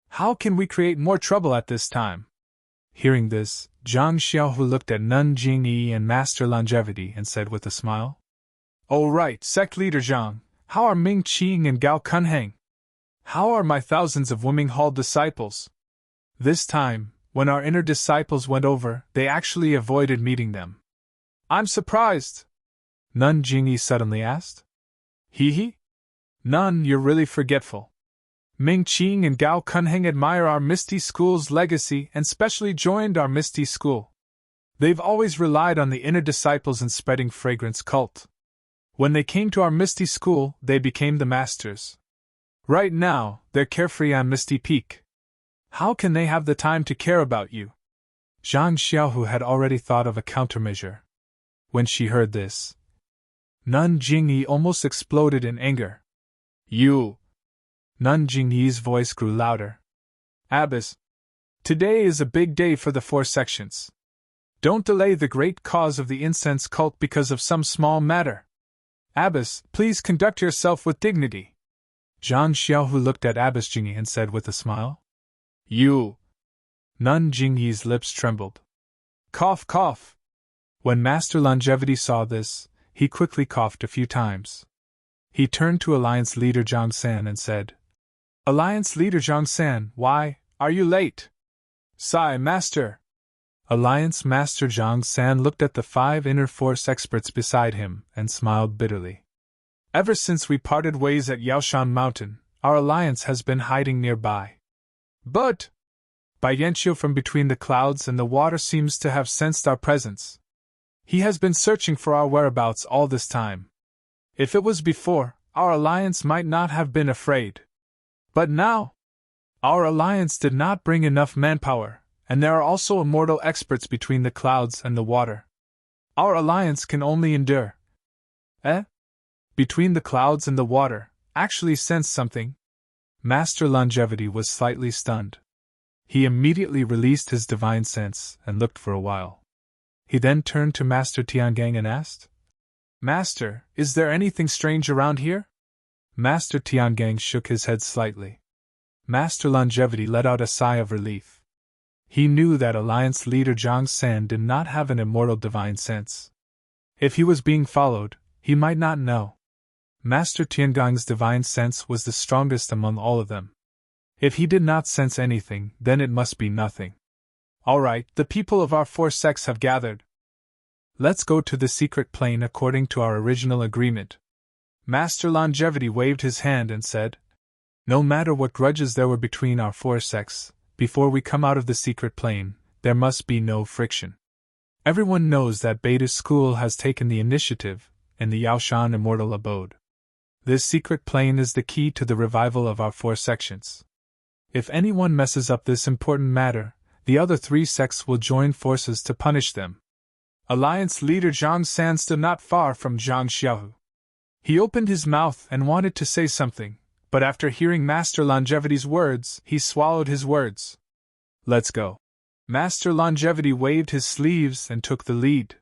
Speaker 1: How can we create more trouble at this time? Hearing this, Zhang Xiaohu looked at Nun Jingyi and Master Longevity and said with a smile, Oh right, sect leader Zhang, how are Ming Qing and Gao Kunheng? How are my thousands of Wuming Hall disciples? This time, when our inner disciples went over, they actually avoided meeting them. I'm surprised. Nun Jingyi suddenly asked. Nun, you're really forgetful. Ming Qing and Gao Kunheng admire our Misty School's legacy and specially joined our Misty School. They've always relied on the inner disciples in spreading fragrance cult. When they came to our Misty School, they became the masters. Right now, they're carefree on Misty Peak. How can they have the time to care about you? Zhang Xiaohu had already thought of a countermeasure. When she heard this, Nun Jingyi almost exploded in anger. You! Nun Jingyi's voice grew louder. Abbess, today is a big day for the 4 sections. Don't delay the great cause of the incense cult because of some small matter. Abbess, please conduct yourself with dignity. Zhang Xiaohu looked at Abbess Jingyi and said with a smile. You! Nun Jingyi's lips trembled. Cough, cough! When Master Longevity saw this, he quickly coughed a few times. He turned to Alliance Leader Zhang San and said, Alliance Leader Zhang San, why are you late? Sigh, Master! Alliance Master Zhang San looked at the 5 inner force experts beside him and smiled bitterly. Ever since we parted ways at Yaoshan Mountain, our alliance has been hiding nearby. But Bai Yanqiu from between the clouds and the water seems to have sensed our presence. He has been searching for our whereabouts all this time. If it was before, our alliance might not have been afraid. But now, our alliance did not bring enough manpower, and there are also immortal experts between the clouds and the water. Our alliance can only endure. Between the clouds and the water, actually sensed something? Master Longevity was slightly stunned. He immediately released his divine sense and looked for a while. He then turned to Master Tiangang and asked, Master, is there anything strange around here? Master Tiangang shook his head slightly. Master Longevity let out a sigh of relief. He knew that Alliance Leader Zhang San did not have an immortal divine sense. If he was being followed, he might not know. Master Tiangang's divine sense was the strongest among all of them. If he did not sense anything, then it must be nothing. All right, the people of our 4 sects have gathered. Let's go to the secret plane according to our original agreement. Master Longevity waved his hand and said, No matter what grudges there were between our 4 sects, before we come out of the secret plane, there must be no friction. Everyone knows that Beta School has taken the initiative in the Yaoshan Immortal Abode. This secret plane is the key to the revival of our 4 sections. If anyone messes up this important matter, the other 3 sects will join forces to punish them. Alliance Leader Zhang San stood not far from Zhang Xiaohu. He opened his mouth and wanted to say something, but after hearing Master Longevity's words, he swallowed his words. Let's go. Master Longevity waved his sleeves and took the lead.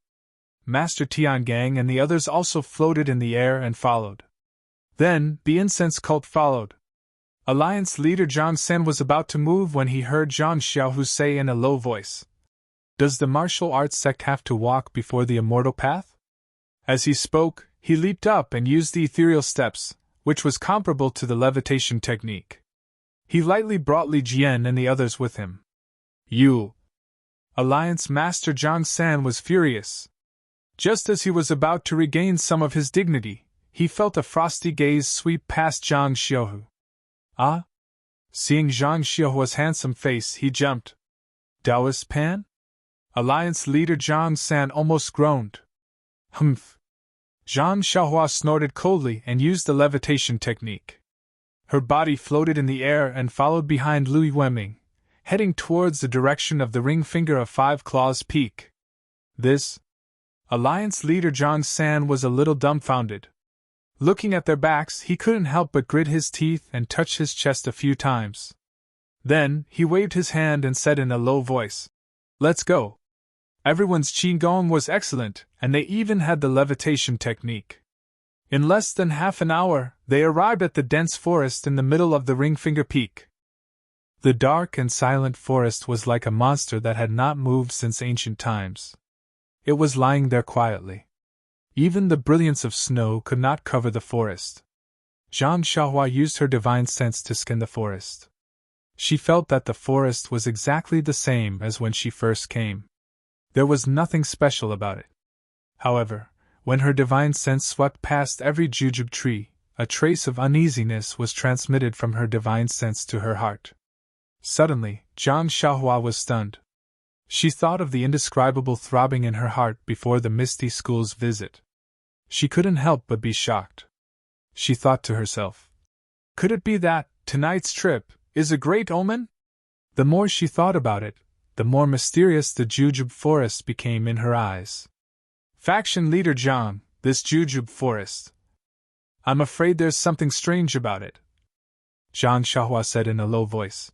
Speaker 1: Master Tiangang and the others also floated in the air and followed. Then, the incense cult followed. Alliance Leader Zhang San was about to move when he heard Zhang Xiaohu say in a low voice, Does the martial arts sect have to walk before the immortal path? As he spoke, he leaped up and used the ethereal steps, which was comparable to the levitation technique. He lightly brought Li Jian and the others with him. You! Alliance Master Zhang San was furious. Just as he was about to regain some of his dignity, he felt a frosty gaze sweep past Zhang Xiaohu. Ah? Seeing Zhang Xiaohu's handsome face, he jumped. Taoist Pan? Alliance Leader Zhang San almost groaned. Humph! Zhang Xiaohua snorted coldly and used the levitation technique. Her body floated in the air and followed behind Lui Wenming, heading towards the direction of the ring finger of 5 Claws Peak. This? Alliance Leader Zhang San was a little dumbfounded. Looking at their backs, he couldn't help but grit his teeth and touch his chest a few times. Then, he waved his hand and said in a low voice, Let's go. Everyone's qigong was excellent, and they even had the levitation technique. In less than half an hour, they arrived at the dense forest in the middle of the Ringfinger Peak. The dark and silent forest was like a monster that had not moved since ancient times. It was lying there quietly. Even the brilliance of snow could not cover the forest. Zhang Xiaohua used her divine sense to scan the forest. She felt that the forest was exactly the same as when she first came. There was nothing special about it. However, when her divine sense swept past every jujube tree, a trace of uneasiness was transmitted from her divine sense to her heart. Suddenly, Zhang Xiaohua was stunned. She thought of the indescribable throbbing in her heart before the Misty School's visit. She couldn't help but be shocked. She thought to herself, Could it be that tonight's trip is a great omen? The more she thought about it, the more mysterious the Jujube forest became in her eyes. Faction leader Zhang, this Jujube forest. I'm afraid there's something strange about it, Zhang Xiaohua said in a low voice.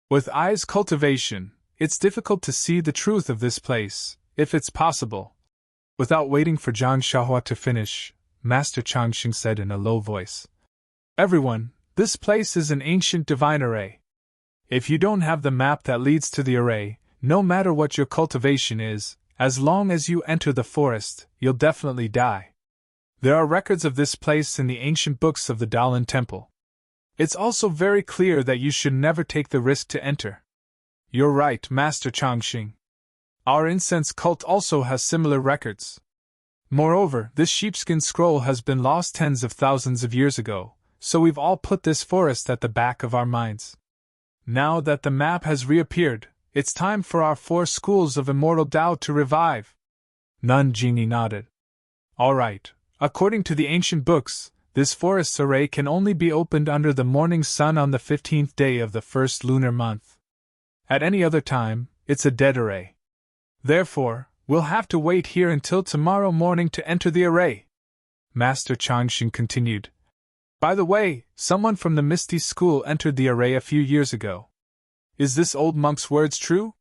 Speaker 1: With eyes cultivation, it's difficult to see the truth of this place, if it's possible. Without waiting for Zhang Xiaohua to finish, Master Changxing said in a low voice. Everyone, this place is an ancient divine array. If you don't have the map that leads to the array, no matter what your cultivation is, as long as you enter the forest, you'll definitely die. There are records of this place in the ancient books of the Daolin Temple. It's also very clear that you should never take the risk to enter. You're right, Master Changxing. Our incense cult also has similar records. Moreover, this sheepskin scroll has been lost tens of thousands of years ago, so we've all put this forest at the back of our minds. Now that the map has reappeared, it's time for our 4 schools of Immortal Tao to revive. Nanjing nodded. All right, according to the ancient books, this forest array can only be opened under the morning sun on the 15th day of the first lunar month. At any other time, it's a dead array. Therefore, we'll have to wait here until tomorrow morning to enter the array. Master Changxing continued. By the way, someone from the Misty School entered the array a few years ago. Is this old monk's words true?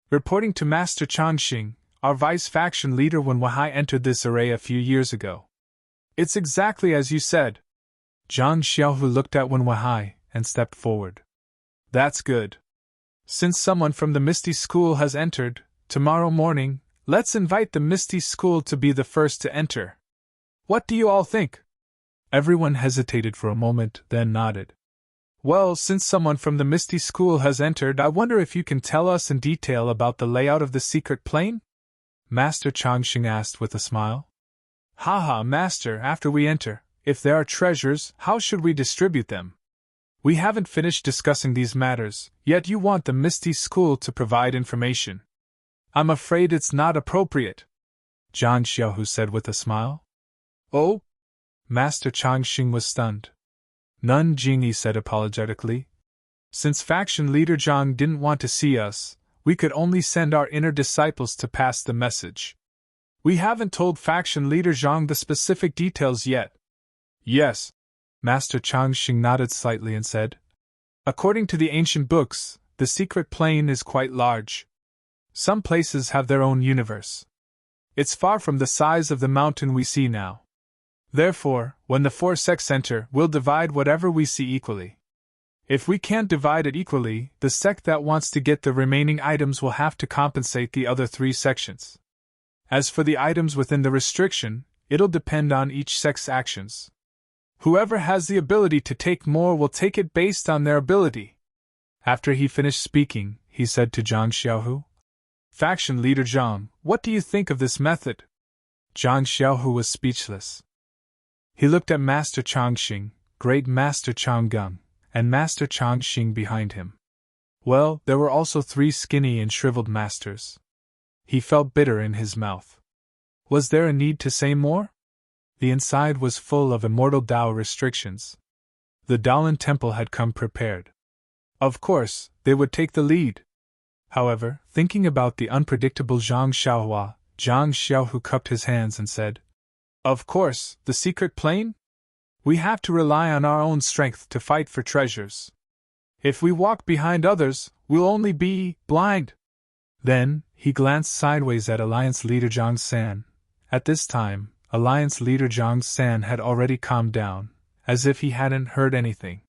Speaker 1: Reporting to Master Changxing, our vice-faction leader Wen Wahai entered this array a few years ago. It's exactly as you said. Zhang Xiaohu looked at Wen Wahai and stepped forward. That's good. Since someone from the Misty School has entered, tomorrow morning, let's invite the Misty School to be the first to enter. What do you all think? Everyone hesitated for a moment, then nodded. Well, since someone from the Misty School has entered, I wonder if you can tell us in detail about the layout of the secret plane? Master Changxing asked with a smile. Haha, Master, after we enter, if there are treasures, how should we distribute them? We haven't finished discussing these matters, yet you want the Misty School to provide information. I'm afraid it's not appropriate, Zhang Xiaohu said with a smile. Oh? Master Changxing was stunned. Nun Jingyi said apologetically. Since faction leader Zhang didn't want to see us, we could only send our inner disciples to pass the message. We haven't told faction leader Zhang the specific details yet. Yes. Master Changxing nodded slightly and said. According to the ancient books, the secret plane is quite large. Some places have their own universe. It's far from the size of the mountain we see now. Therefore, when the 4 sects enter, we'll divide whatever we see equally. If we can't divide it equally, the sect that wants to get the remaining items will have to compensate the other 3 sections. As for the items within the restriction, it'll depend on each sect's actions. Whoever has the ability to take more will take it based on their ability. After he finished speaking, he said to Zhang Xiaohu, Faction leader Zhang, what do you think of this method? Zhang Xiaohu was speechless. He looked at Master Changxing, Great Master Changgung, and Master Changxing behind him. Well, there were also 3 skinny and shriveled masters. He felt bitter in his mouth. Was there a need to say more? The inside was full of Immortal Tao restrictions. The Daolin Temple had come prepared. Of course, they would take the lead. However, thinking about the unpredictable Zhang Xiaohua, Zhang Xiaohu cupped his hands and said, Of course, the secret plane? We have to rely on our own strength to fight for treasures. If we walk behind others, we'll only be blind. Then, he glanced sideways at Alliance leader Zhang San. At this time, Alliance leader Zhang San had already calmed down, as if he hadn't heard anything.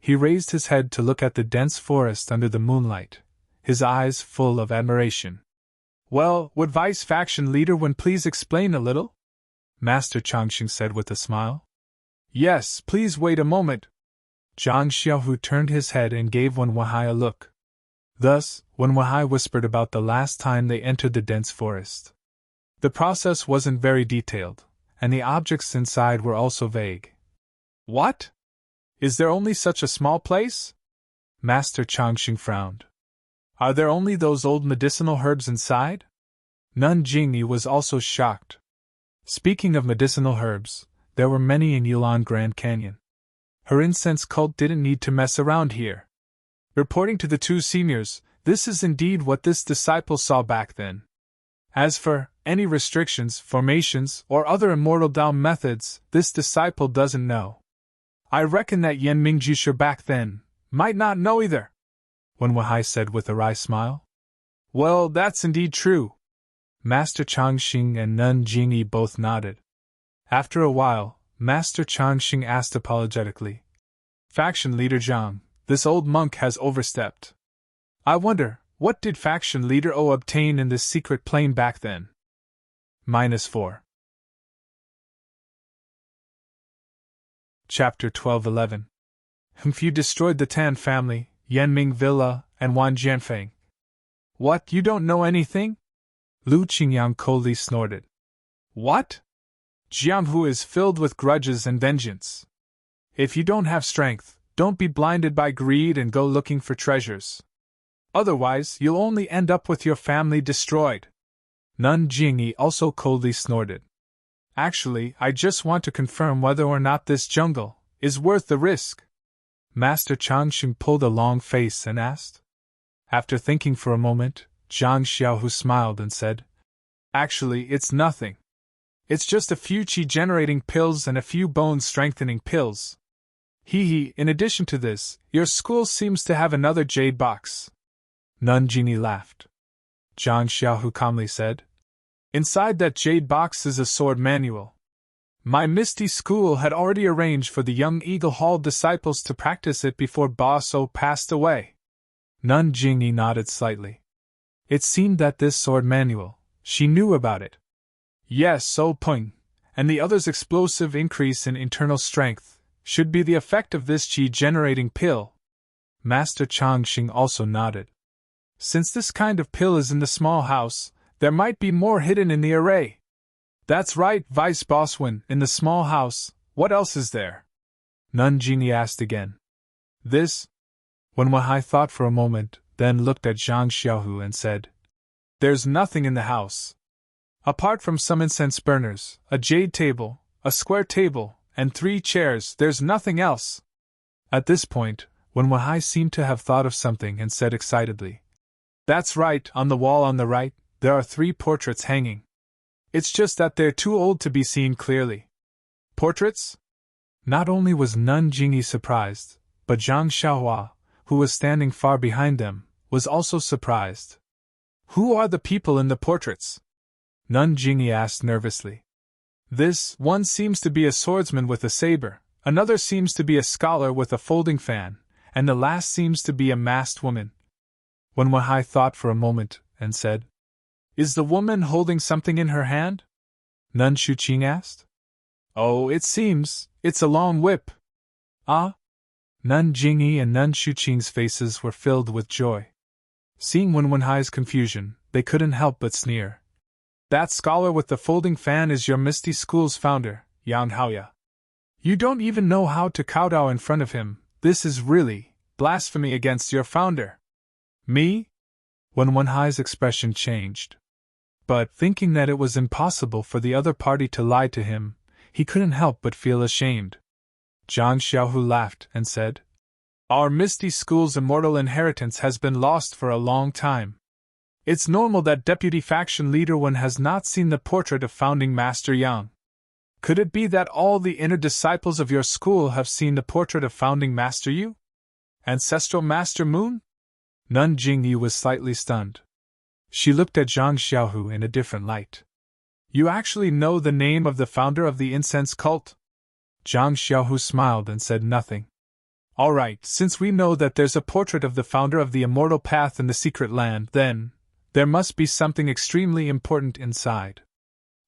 Speaker 1: He raised his head to look at the dense forest under the moonlight, his eyes full of admiration. Well, would Vice Faction Leader Wen please explain a little? Master Changxing said with a smile. Yes, please wait a moment. Zhang Xiaohu turned his head and gave Wen Wahai a look. Thus, Wen Wahai whispered about the last time they entered the dense forest. The process wasn't very detailed, and the objects inside were also vague. What? Is there only such a small place? Master Changxing frowned. Are there only those old medicinal herbs inside? Nun Jingyi was also shocked. Speaking of medicinal herbs, there were many in Yulon Grand Canyon. Her incense cult didn't need to mess around here. Reporting to the two seniors, this is indeed what this disciple saw back then. As for any restrictions, formations, or other immortal Dao methods, this disciple doesn't know. I reckon that Yan Mingjusher back then might not know either, Wen Wahai said with a wry smile. Well, that's indeed true. Master Changxing and Nun Jingyi both nodded. After a while, Master Changxing asked apologetically, Faction Leader Zhang, this old monk has overstepped. I wonder, what did Faction Leader O obtain in this secret plane back then? -4. Chapter 12:11. You destroyed the Tan family, Yanming Villa, and Wan Jianfeng. What, you don't know anything? Lu Qingyang coldly snorted. What? Jianghu is filled with grudges and vengeance. If you don't have strength, don't be blinded by greed and go looking for treasures. Otherwise, you'll only end up with your family destroyed. Nun Jingyi also coldly snorted. Actually, I just want to confirm whether or not this jungle is worth the risk. Master Changxing pulled a long face and asked. After thinking for a moment, Zhang Xiaohu smiled and said, Actually, it's nothing. It's just a few qi-generating pills and a few bone-strengthening pills. In addition to this, your school seems to have another jade box. Nun Jingyi laughed. Zhang Xiaohu calmly said, Inside that jade box is a sword manual. My Misty School had already arranged for the young Eagle Hall disciples to practice it before Boss O passed away. Nun Jingyi nodded slightly. It seemed that this sword manual, she knew about it. Yes, So Peng, and the other's explosive increase in internal strength, should be the effect of this qi-generating pill. Master Changxing also nodded. Since this kind of pill is in the small house, there might be more hidden in the array. That's right, Vice Boss Wen, in the small house, what else is there? Nun Jingyi asked again. This? Wen Wahai thought for a moment, then looked at Zhang Xiaohu and said, There's nothing in the house. Apart from some incense burners, a jade table, a square table, and 3 chairs, there's nothing else. At this point, Wen Wahai seemed to have thought of something and said excitedly, That's right, on the wall on the right, there are 3 portraits hanging. It's just that they're too old to be seen clearly. Portraits? Not only was Nun Jingyi surprised, but Zhang Xiaohua, who was standing far behind them, was also surprised. Who are the people in the portraits? Nun Jingyi asked nervously. This one seems to be a swordsman with a saber, another seems to be a scholar with a folding fan, and the last seems to be a masked woman. Wen Wahai thought for a moment, and said, Is the woman holding something in her hand? Nun Shuqing asked. Oh, it seems, it's a long whip. Ah? Nun Jingyi and Nun Shuqing's faces were filled with joy. Seeing Wen Wahai's confusion, they couldn't help but sneer. That scholar with the folding fan is your Misty School's founder, Yang Haoya. You don't even know how to kowtow in front of him. This is really blasphemy against your founder. Me? Wen Wahai's expression changed. But, thinking that it was impossible for the other party to lie to him, he couldn't help but feel ashamed. Zhang Xiaohu laughed and said, Our Misty School's immortal inheritance has been lost for a long time. It's normal that Deputy Faction Leader Wen has not seen the portrait of Founding Master Yang. Could it be that all the inner disciples of your school have seen the portrait of Founding Master Yu? Ancestral Master Moon? Nun Jingyi was slightly stunned. She looked at Zhang Xiaohu in a different light. You actually know the name of the founder of the incense cult? Zhang Xiaohu smiled and said nothing. All right, since we know that there's a portrait of the founder of the Immortal Path in the secret land, then there must be something extremely important inside.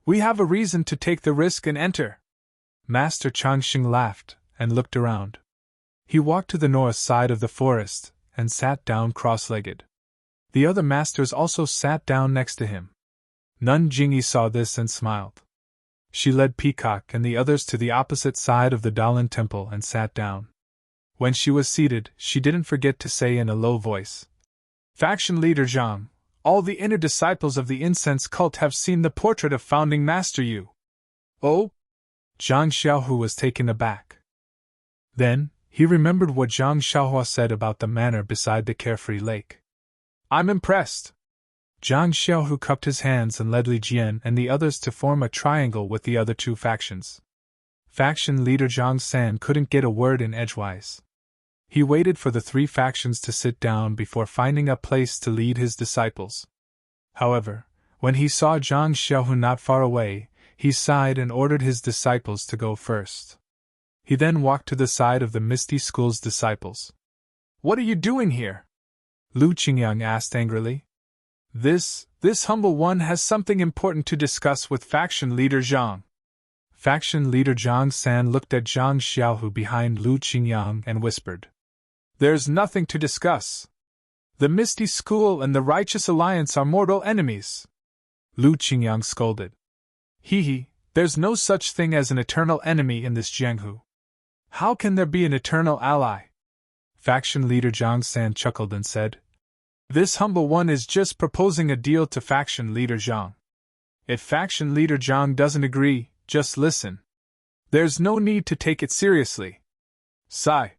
Speaker 1: We have a reason to take the risk and enter. Master Changxing laughed and looked around. He walked to the north side of the forest and sat down cross-legged. The other masters also sat down next to him. Nun Jingyi saw this and smiled. She led Peacock and the others to the opposite side of the Dalan temple and sat down. When she was seated, she didn't forget to say in a low voice, Faction Leader Zhang, all the inner disciples of the incense cult have seen the portrait of Founding Master Yu. Oh? Zhang Xiaohu was taken aback. Then, He remembered what Zhang Xiaohua said about the manor beside the carefree lake. I'm impressed. Zhang Xiaohu cupped his hands and led Li Jian and the others to form a triangle with the other two factions. Faction leader Zhang San couldn't get a word in edgewise. He waited for the three factions to sit down before finding a place to lead his disciples. However, when he saw Zhang Xiaohu not far away, he sighed and ordered his disciples to go first. He then walked to the side of the Misty School's disciples. What are you doing here? Lu Qingyang asked angrily. This humble one has something important to discuss with faction leader Zhang. Faction leader Zhang San looked at Zhang Xiaohu behind Lu Qingyang and whispered. There's nothing to discuss. The Misty School and the Righteous Alliance are mortal enemies. Lu Qingyang scolded. Hee, there's no such thing as an eternal enemy in this Jianghu. How can there be an eternal ally? Faction leader Zhang San chuckled and said, This humble one is just proposing a deal to faction leader Zhang. If faction leader Zhang doesn't agree, just listen. There's no need to take it seriously. Sigh.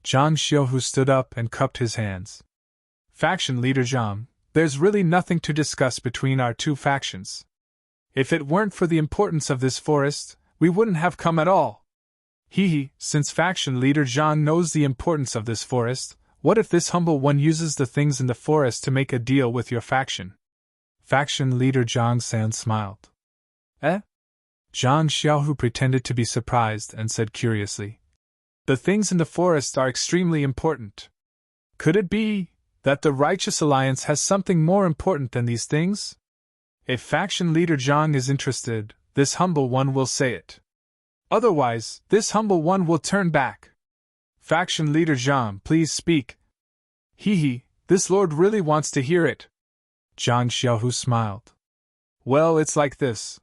Speaker 1: Zhang Xiaohu stood up and cupped his hands. Faction leader Zhang, there's really nothing to discuss between our two factions. If it weren't for the importance of this forest, we wouldn't have come at all. Since faction leader Zhang knows the importance of this forest, what if this humble one uses the things in the forest to make a deal with your faction? Faction leader Zhang San smiled. Eh? Zhang Xiaohu pretended to be surprised and said curiously. The things in the forest are extremely important. Could it be that the Righteous Alliance has something more important than these things? If faction leader Zhang is interested, this humble one will say it. Otherwise, this humble one will turn back. Faction leader Zhang, please speak. This lord really wants to hear it. Zhang Xiaohu smiled. Well, it's like this.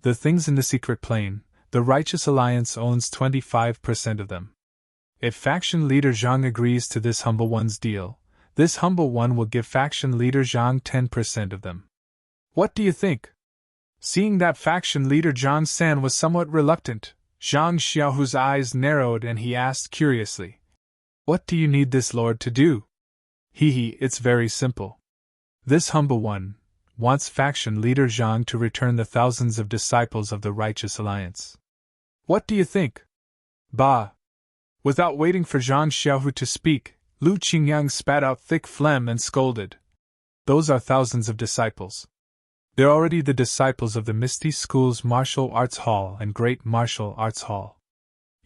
Speaker 1: The things in the secret plane, the Righteous Alliance owns 25% of them. If faction leader Zhang agrees to this humble one's deal, this humble one will give faction leader Zhang 10% of them. What do you think? Seeing that faction leader Zhang San was somewhat reluctant, Zhang Xiaohu's eyes narrowed and he asked curiously, What do you need this lord to do? It's very simple. This humble one wants faction leader Zhang to return the thousands of disciples of the Righteous Alliance. What do you think? Bah! Without waiting for Zhang Xiaohu to speak, Lu Qingyang spat out thick phlegm and scolded. Those are thousands of disciples. They're already the disciples of the Misty School's Martial Arts Hall and Great Martial Arts Hall.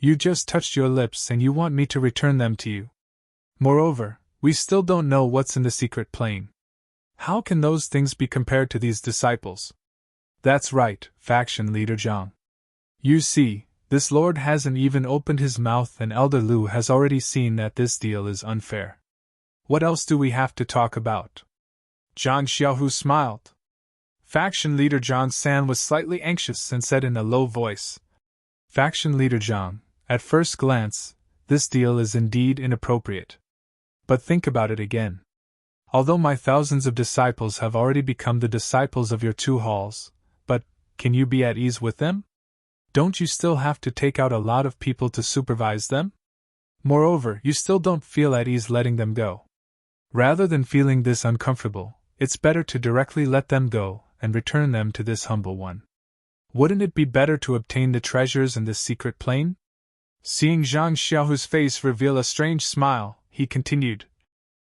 Speaker 1: You just touched your lips and you want me to return them to you. Moreover, we still don't know what's in the secret plane. How can those things be compared to these disciples? That's right, faction leader Zhang. You see, this lord hasn't even opened his mouth and Elder Lu has already seen that this deal is unfair. What else do we have to talk about? Zhang Xiaohu smiled. Faction leader Zhang San was slightly anxious and said in a low voice, Faction leader Zhang, at first glance, this deal is indeed inappropriate. But think about it again. Although my thousands of disciples have already become the disciples of your two halls, but can you be at ease with them? Don't you still have to take out a lot of people to supervise them? Moreover, you still don't feel at ease letting them go. Rather than feeling this uncomfortable, it's better to directly let them go and return them to this humble one. Wouldn't it be better to obtain the treasures in this secret plane? Seeing Zhang Xiaohu's face reveal a strange smile, he continued.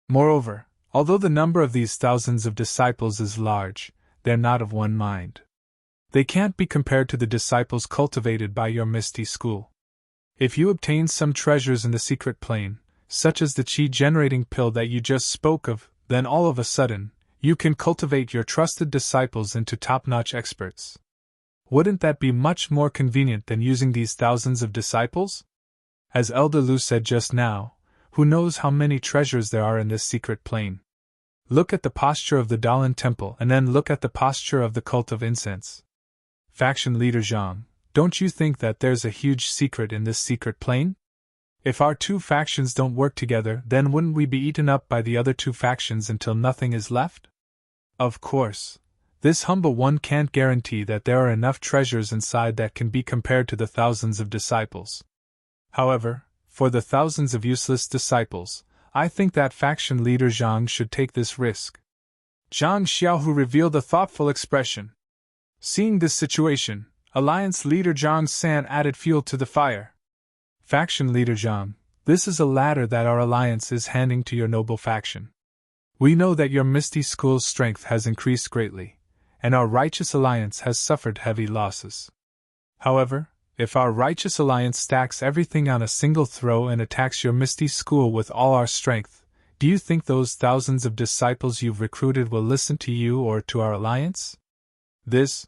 Speaker 1: Moreover, although the number of these thousands of disciples is large, they're not of one mind. They can't be compared to the disciples cultivated by your Misty School. If you obtain some treasures in the secret plane, such as the chi-generating pill that you just spoke of, then all of a sudden, you can cultivate your trusted disciples into top-notch experts. Wouldn't that be much more convenient than using these thousands of disciples? As Elder Lu said just now, who knows how many treasures there are in this secret plane? Look at the posture of the Dalan Temple and then look at the posture of the cult of incense. Faction leader Zhang, don't you think that there's a huge secret in this secret plane? If our two factions don't work together, then wouldn't we be eaten up by the other two factions until nothing is left? Of course, this humble one can't guarantee that there are enough treasures inside that can be compared to the thousands of disciples. However, for the thousands of useless disciples, I think that faction leader Zhang should take this risk. Zhang Xiaohu revealed a thoughtful expression. Seeing this situation, Alliance leader Zhang San added fuel to the fire. Faction leader Zhang, this is a ladder that our alliance is handing to your noble faction. We know that your Misty School's strength has increased greatly, and our righteous alliance has suffered heavy losses. However, if our righteous alliance stacks everything on a single throw and attacks your Misty School with all our strength, do you think those thousands of disciples you've recruited will listen to you or to our alliance? This?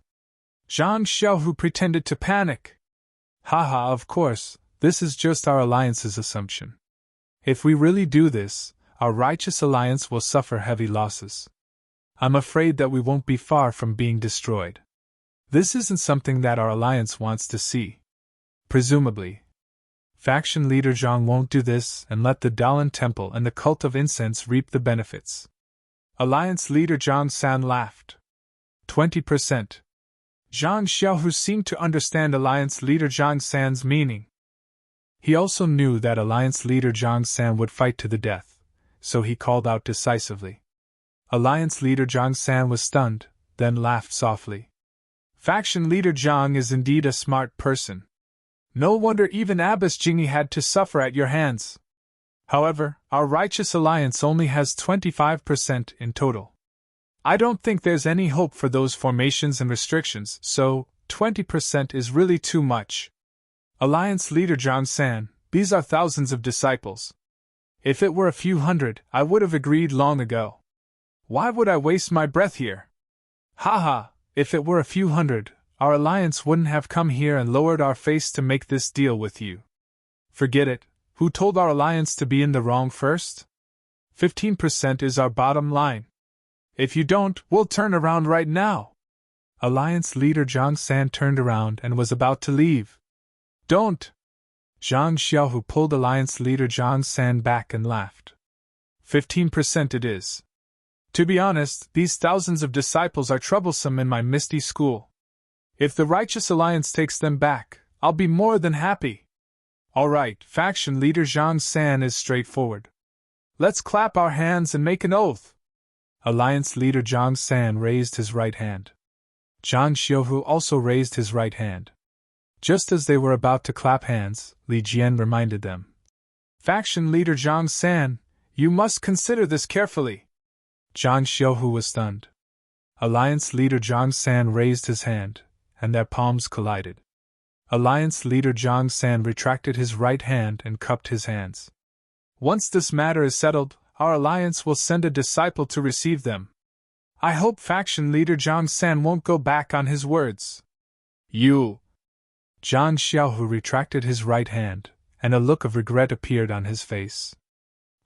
Speaker 1: Zhang Xiaohu pretended to panic. Haha, of course, this is just our alliance's assumption. If we really do this, our righteous alliance will suffer heavy losses. I'm afraid that we won't be far from being destroyed. This isn't something that our alliance wants to see. Presumably, faction leader Zhang won't do this and let the Daolan Temple and the cult of incense reap the benefits. Alliance leader Zhang San laughed. 20%. Zhang Xiaohu seemed to understand Alliance leader Zhang San's meaning. He also knew that Alliance leader Zhang San would fight to the death, so he called out decisively. Alliance leader Zhang San was stunned, then laughed softly. Faction leader Zhang is indeed a smart person. No wonder even Abbess Jingyi had to suffer at your hands. However, our righteous alliance only has 25% in total. I don't think there's any hope for those formations and restrictions, so 20% is really too much. Alliance leader Zhang San, these are thousands of disciples. If it were a few hundred, I would have agreed long ago. Why would I waste my breath here? Haha, if it were a few hundred, our alliance wouldn't have come here and lowered our face to make this deal with you. Forget it, who told our alliance to be in the wrong first? 15% is our bottom line. If you don't, we'll turn around right now. Alliance leader Zhang San turned around and was about to leave. Don't! Zhang Xiaohu pulled Alliance leader Zhang San back and laughed. 15% it is. To be honest, these thousands of disciples are troublesome in my Misty School. If the Righteous Alliance takes them back, I'll be more than happy. Alright, faction leader Zhang San is straightforward. Let's clap our hands and make an oath. Alliance leader Zhang San raised his right hand. Zhang Xiaohu also raised his right hand. Just as they were about to clap hands, Li Jian reminded them. Faction leader Zhang San, you must consider this carefully. Zhang Xiaohu was stunned. Alliance leader Zhang San raised his hand, and their palms collided. Alliance leader Zhang San retracted his right hand and cupped his hands. Once this matter is settled, our alliance will send a disciple to receive them. I hope faction leader Zhang San won't go back on his words. You! Zhang Xiaohu retracted his right hand, and a look of regret appeared on his face.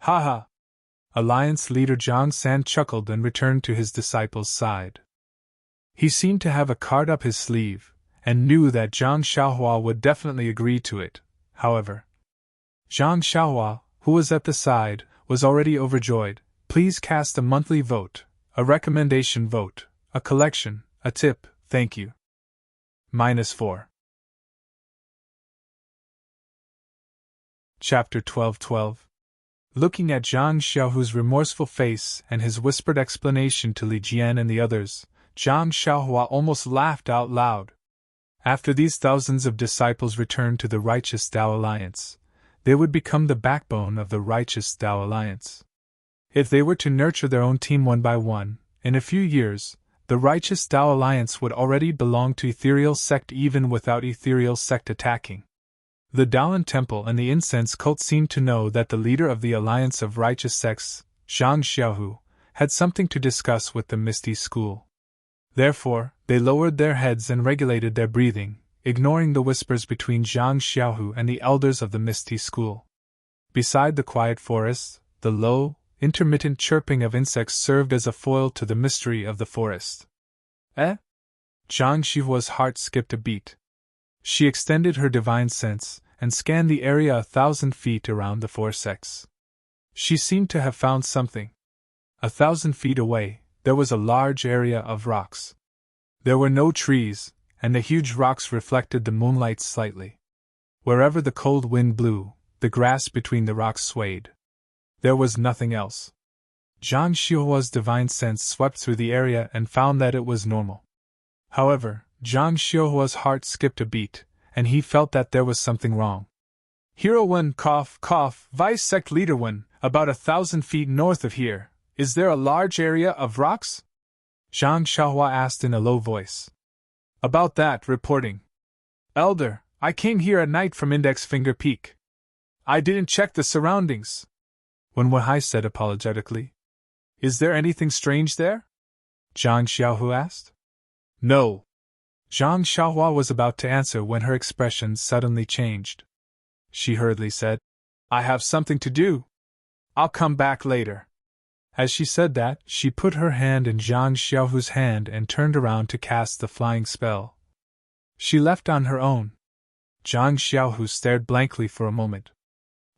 Speaker 1: Haha! Alliance leader Zhang San chuckled and returned to his disciple's side. He seemed to have a card up his sleeve, and knew that Zhang Xiaohua would definitely agree to it. However, Zhang Xiaohua, who was at the side, was already overjoyed. Please cast a monthly vote, a recommendation vote, a collection, a tip, thank you. -4. Chapter 12:12. Looking at Zhang Xiaohu's remorseful face and his whispered explanation to Li Jian and the others, Zhang Xiaohua almost laughed out loud. After these thousands of disciples returned to the Righteous Tao Alliance, they would become the backbone of the Righteous Tao Alliance. If they were to nurture their own team one by one, in a few years, the Righteous Tao Alliance would already belong to Ethereal Sect even without Ethereal Sect attacking. The Daolan Temple and the incense cult seemed to know that the leader of the Alliance of Righteous Sects, Zhang Xiaohu, had something to discuss with the Misty School. Therefore, they lowered their heads and regulated their breathing, ignoring the whispers between Zhang Xiaohu and the elders of the Misty School. Beside the quiet forest, the low, intermittent chirping of insects served as a foil to the mystery of the forest. Zhang Xiaohua's heart skipped a beat. She extended her divine sense and scanned the area 1,000 feet around the four sects. She seemed to have found something. 1,000 feet away, there was a large area of rocks. There were no trees, and the huge rocks reflected the moonlight slightly. Wherever the cold wind blew, The grass between the rocks swayed. There was nothing else. Zhang Xiuhua's divine sense swept through the area and found that it was normal. However, Zhang Xiuhua's heart skipped a beat, and he felt that there was something wrong. Hero 1, Vice Sect Leader 1, about 1,000 feet north of here, is there a large area of rocks? Zhang Xiuhua asked in a low voice. About that, reporting. Elder, I came here at night from Index Finger Peak. I didn't check the surroundings. Wen Weihai said apologetically. Is there anything strange there? Zhang Xiuhua asked. No. Zhang Xiuhua was about to answer when her expression suddenly changed. She hurriedly said, I have something to do. I'll come back later. As she said that, she put her hand in Zhang Xiuhua's hand and turned around to cast the flying spell. She left on her own. Zhang Xiuhu stared blankly for a moment.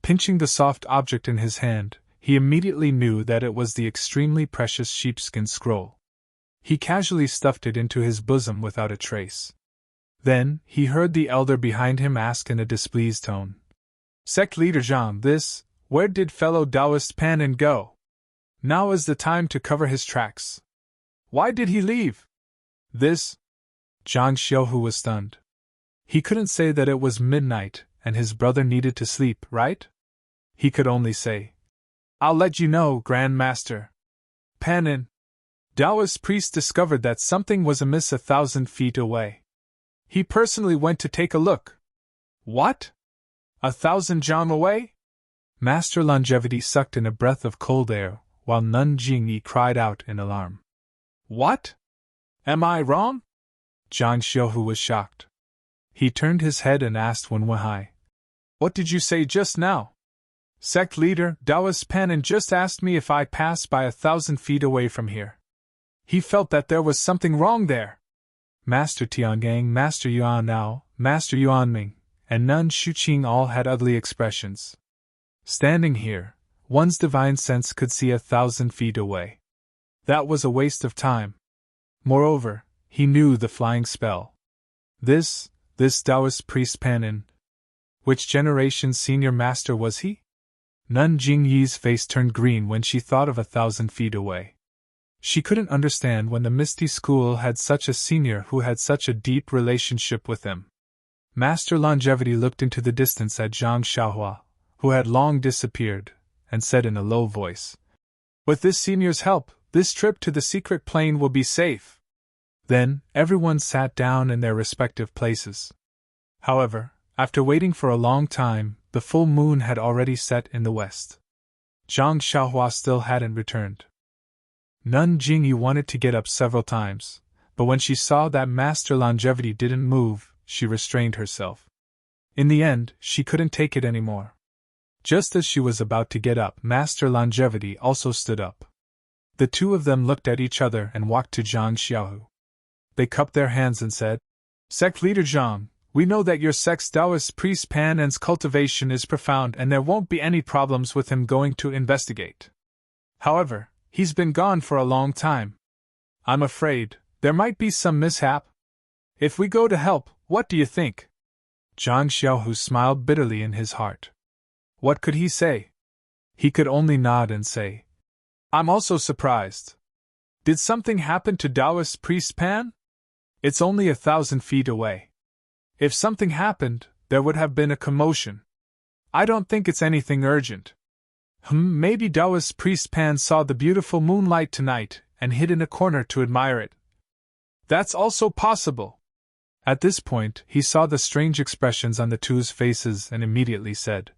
Speaker 1: Pinching the soft object in his hand, he immediately knew that it was the extremely precious sheepskin scroll. He casually stuffed it into his bosom without a trace. Then, he heard the elder behind him ask in a displeased tone. Sect Leader Zhang, where did fellow Taoist Panin go? Now is the time to cover his tracks. Why did he leave? Zhang Xiuhu was stunned. He couldn't say that it was midnight and his brother needed to sleep, right? He could only say, I'll let you know, Grand Master. Panin. Taoist priest discovered that something was amiss 1,000 feet away. He personally went to take a look. What? 1,000 jam away? Master Longevity sucked in a breath of cold air, while Nun Jingyi cried out in alarm. What? Am I wrong? Zhang Xiuhu was shocked. He turned his head and asked Wen Weihai. What did you say just now? Sect Leader, Taoist Panin just asked me if I passed by 1,000 feet away from here. He felt that there was something wrong there. Master Tiangang, Master Yuan Nao, Master Yuan Ming, and Nun Shuqing all had ugly expressions. Standing here, one's divine sense could see 1,000 feet away. That was a waste of time. Moreover, he knew the flying spell. This Taoist priest Panin. Which generation's senior master was he? Nun Jingyi's face turned green when she thought of 1,000 feet away. She couldn't understand when the Misty School had such a senior who had such a deep relationship with him. Master Longevity looked into the distance at Zhang Xiuhua, who had long disappeared, and said in a low voice, With this senior's help, this trip to the secret plane will be safe. Then, everyone sat down in their respective places. However, after waiting for a long time, the full moon had already set in the west. Zhang Xiuhua still hadn't returned. Nun Jingyi wanted to get up several times, but when she saw that Master Longevity didn't move, she restrained herself. In the end, she couldn't take it anymore. Just as she was about to get up, Master Longevity also stood up. The two of them looked at each other and walked to Zhang Xiuhu. They cupped their hands and said, Sect Leader Zhang, we know that your sect's Taoist priest Panin's cultivation is profound and there won't be any problems with him going to investigate. However, he's been gone for a long time. I'm afraid there might be some mishap. If we go to help, what do you think? Zhang Xiuhu smiled bitterly in his heart. What could he say? He could only nod and say, I'm also surprised. Did something happen to Taoist priest Pan? It's only 1,000 feet away. If something happened, there would have been a commotion. I don't think it's anything urgent. Maybe Taoist priest Pan saw the beautiful moonlight tonight and hid in a corner to admire it. That's also possible. At this point, he saw the strange expressions on the two's faces and immediately said,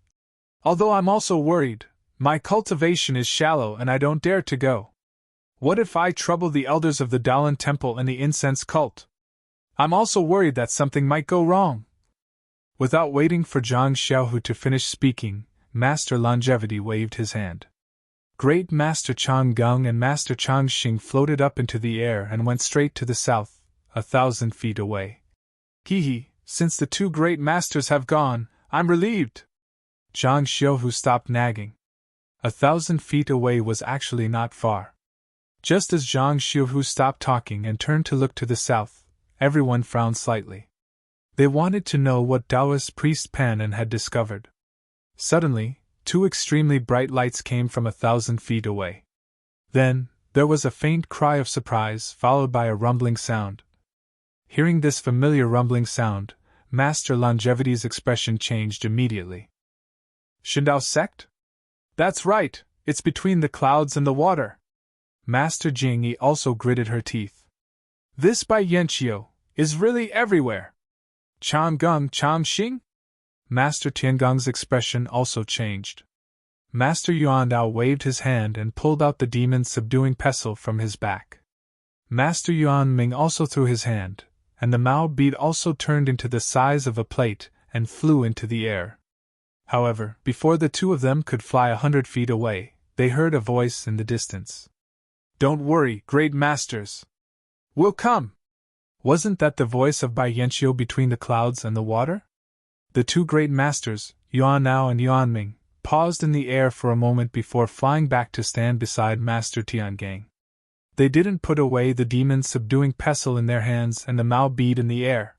Speaker 1: Although I'm also worried, my cultivation is shallow and I don't dare to go. What if I trouble the elders of the Dalan Temple and the incense cult? I'm also worried that something might go wrong. Without waiting for Zhang Xiuhu to finish speaking, Master Longevity waved his hand. Great Master Chang Gung and Master Chang Xing floated up into the air and went straight to the south, 1,000 feet away. Since the two great masters have gone, I'm relieved. Zhang Xiuhu stopped nagging. 1,000 feet away was actually not far. Just as Zhang Xiuhu stopped talking and turned to look to the south, everyone frowned slightly. They wanted to know what Taoist priest Panin had discovered. Suddenly, two extremely bright lights came from 1,000 feet away. Then, there was a faint cry of surprise, followed by a rumbling sound. Hearing this familiar rumbling sound, Master Longevity's expression changed immediately. Shindao sect? That's right, it's between the clouds and the water. Master Jingyi also gritted her teeth. This Bai Yanqiu is really everywhere. Changgung Changxing? Master Tiangong's expression also changed. Master Yuandao waved his hand and pulled out the demon's subduing pestle from his back. Master Yuanming also threw his hand, and the Mao bead also turned into the size of a plate and flew into the air. However, before the two of them could fly 100 feet away, they heard a voice in the distance. Don't worry, great masters. We'll come. Wasn't that the voice of Bai Yanqiu between the clouds and the water? The two great masters, Yuanao and Yuanming, paused in the air for a moment before flying back to stand beside Master Tiangang. They didn't put away the demon's subduing pestle in their hands and the Mao bead in the air.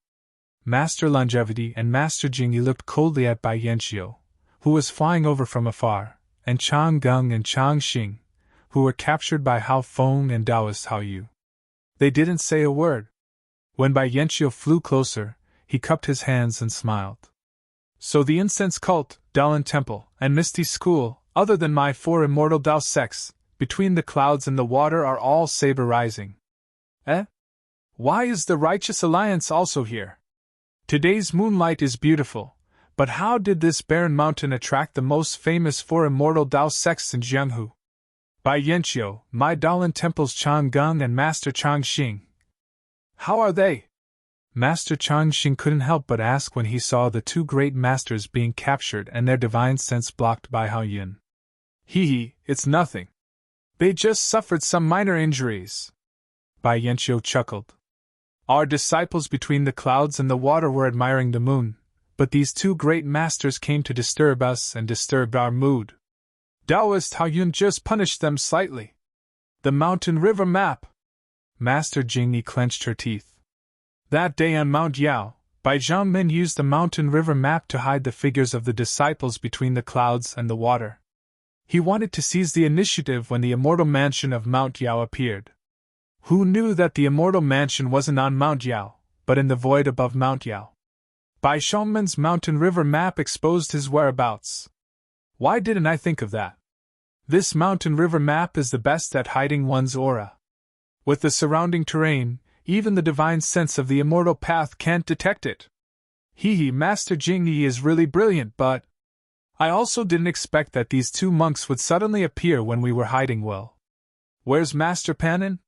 Speaker 1: Master Longevity and Master Jingyi looked coldly at Bai Yanqiu, who was flying over from afar, and Changgung and Changxing, who were captured by Hao Feng and Taoist Hao Yu. They didn't say a word. When Bai Yanqiu flew closer, he cupped his hands and smiled. So the incense cult, Daolin Temple, and Misty School, other than my 4 immortal Dao sects, between the clouds and the water are all saber-rising. Eh? Why is the Righteous Alliance also here? Today's moonlight is beautiful, but how did this barren mountain attract the most famous 4 immortal Dao sects in Jianghu? Bai Yanqiu, my Daolin Temple's Changgung and Master Changxing. How are they? Master Changxing couldn't help but ask when he saw the two great masters being captured and their divine sense blocked by Hao Yun. Hee, it's nothing. They just suffered some minor injuries. Bai Yanqiu chuckled. Our disciples between the clouds and the water were admiring the moon, but these two great masters came to disturb us and disturbed our mood. Taoist Hao Yun just punished them slightly. The mountain river map. Master Jingyi clenched her teeth. That day on Mount Yao, Bai Zhangmin used the mountain river map to hide the figures of the disciples between the clouds and the water. He wanted to seize the initiative when the immortal mansion of Mount Yao appeared. Who knew that the immortal mansion wasn't on Mount Yao, but in the void above Mount Yao? Bai Zhangmin's mountain river map exposed his whereabouts. Why didn't I think of that? This mountain river map is the best at hiding one's aura. With the surrounding terrain, even the divine sense of the immortal path can't detect it. Master Jingyi is really brilliant, but I also didn't expect that these two monks would suddenly appear when we were hiding well. Where's Master Pannin?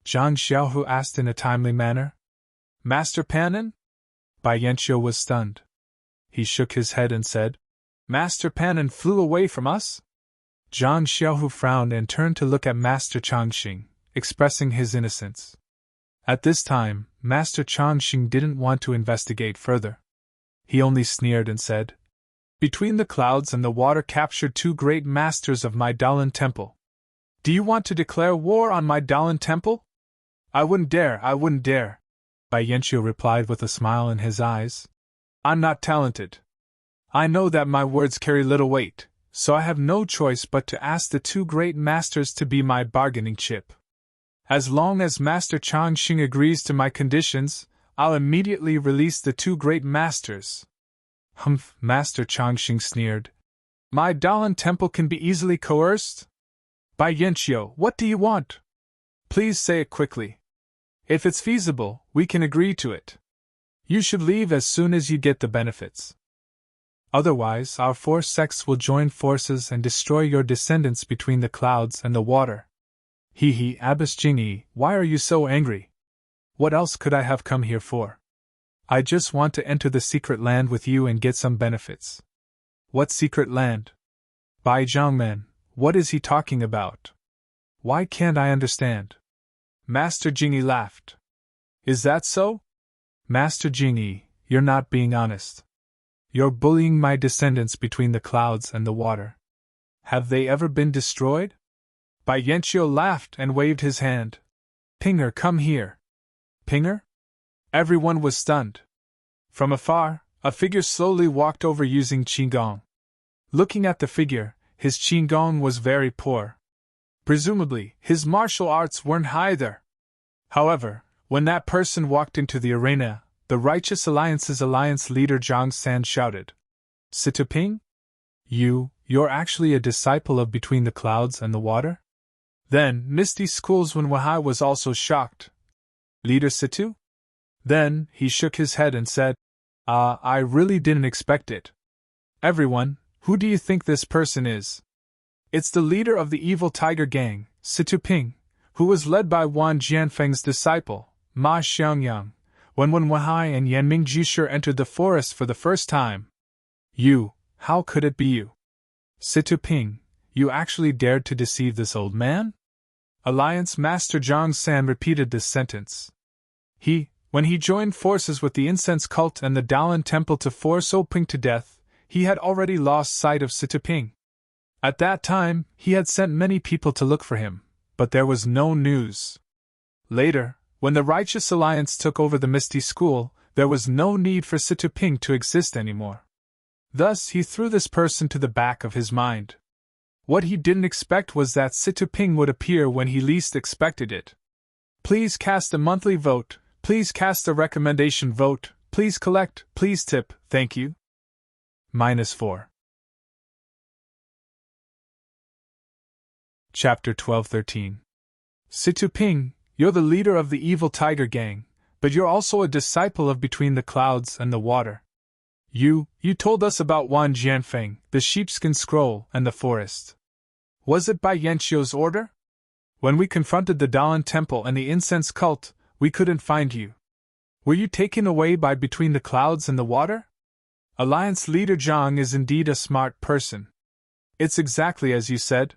Speaker 1: Zhang Xiaohu asked in a timely manner. Master Pannin? Bai Yanqiu was stunned. He shook his head and said, Master Pannin flew away from us? Zhang Xiaohu frowned and turned to look at Master Changxing, expressing his innocence. At this time, Master Changxing didn't want to investigate further. He only sneered and said, Between the clouds and the water captured two great masters of my Daolin Temple. Do you want to declare war on my Daolin Temple? I wouldn't dare. Bai Yanqiu replied with a smile in his eyes. I'm not talented. I know that my words carry little weight, so I have no choice but to ask the two great masters to be my bargaining chip. As long as Master Changxing agrees to my conditions, I'll immediately release the two great masters. Humph, Master Changxing sneered. My Daolin Temple can be easily coerced? Bai Yanqiu, what do you want? Please say it quickly. If it's feasible, we can agree to it. You should leave as soon as you get the benefits. Otherwise, our 4 sects will join forces and destroy your descendants between the clouds and the water. Abbess Jingyi, why are you so angry? What else could I have come here for? I just want to enter the secret land with you and get some benefits. What secret land? Bai Zhangmin, what is he talking about? Why can't I understand? Master Jingyi laughed. Is that so? Master Jingyi, you're not being honest. You're bullying my descendants between the clouds and the water. Have they ever been destroyed? Bai Yanqiu laughed and waved his hand. Pinger, come here. Pinger? Everyone was stunned. From afar, a figure slowly walked over using qigong. Looking at the figure, his qigong was very poor. Presumably, his martial arts weren't high either. However, when that person walked into the arena, the Righteous Alliance's alliance leader Zhang San shouted, "Situping? You're actually a disciple of Between the Clouds and the Water?" Then, Misty School's Wen Wahai was also shocked. "Leader Situ?" Then, he shook his head and said, I really didn't expect it. Everyone, who do you think this person is? It's the leader of the evil tiger gang, Situping, who was led by Wan Jianfeng's disciple, Ma Xiangyang, when Wen Wahai and Yanming Jisher entered the forest for the first time. How could it be you? Situping, you actually dared to deceive this old man? Alliance Master Zhang San repeated this sentence. When he joined forces with the incense cult and the Dalan temple to force Oping to death, he had already lost sight of Situping. At that time, he had sent many people to look for him, but there was no news. Later, when the Righteous Alliance took over the Misty School, there was no need for Situping to exist anymore. Thus, he threw this person to the back of his mind. What he didn't expect was that Situping would appear when he least expected it. Please cast a monthly vote, please cast a recommendation vote, please collect, please tip, thank you. -4. Chapter 12-13. Situping, you're the leader of the evil tiger gang, but you're also a disciple of Between the Clouds and the Water. You told us about Wan Jianfeng, the sheepskin scroll, and the forest. Was it by Yanqiu's order? When we confronted the Dalan temple and the incense cult, we couldn't find you. Were you taken away by Between the Clouds and the Water? Alliance leader Zhang is indeed a smart person. It's exactly as you said.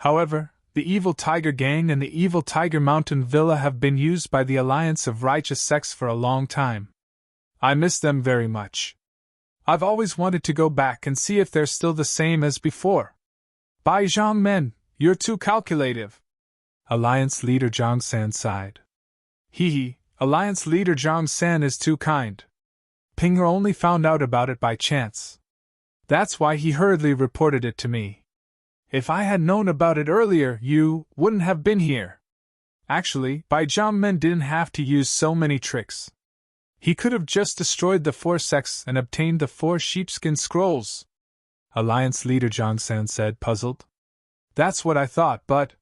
Speaker 1: However, the evil tiger gang and the evil tiger mountain villa have been used by the Alliance of Righteous Sects for a long time. I miss them very much. I've always wanted to go back and see if they're still the same as before. Bai Zhang Men, you're too calculative. Alliance leader Zhang San sighed. Alliance leader Zhang San is too kind. Pinger only found out about it by chance. That's why he hurriedly reported it to me. If I had known about it earlier, you wouldn't have been here. Actually, Bai Zhang Men didn't have to use so many tricks. He could have just destroyed the 4 sects and obtained the 4 sheepskin scrolls. Alliance leader Zhang San said, puzzled. That's what I thought, but...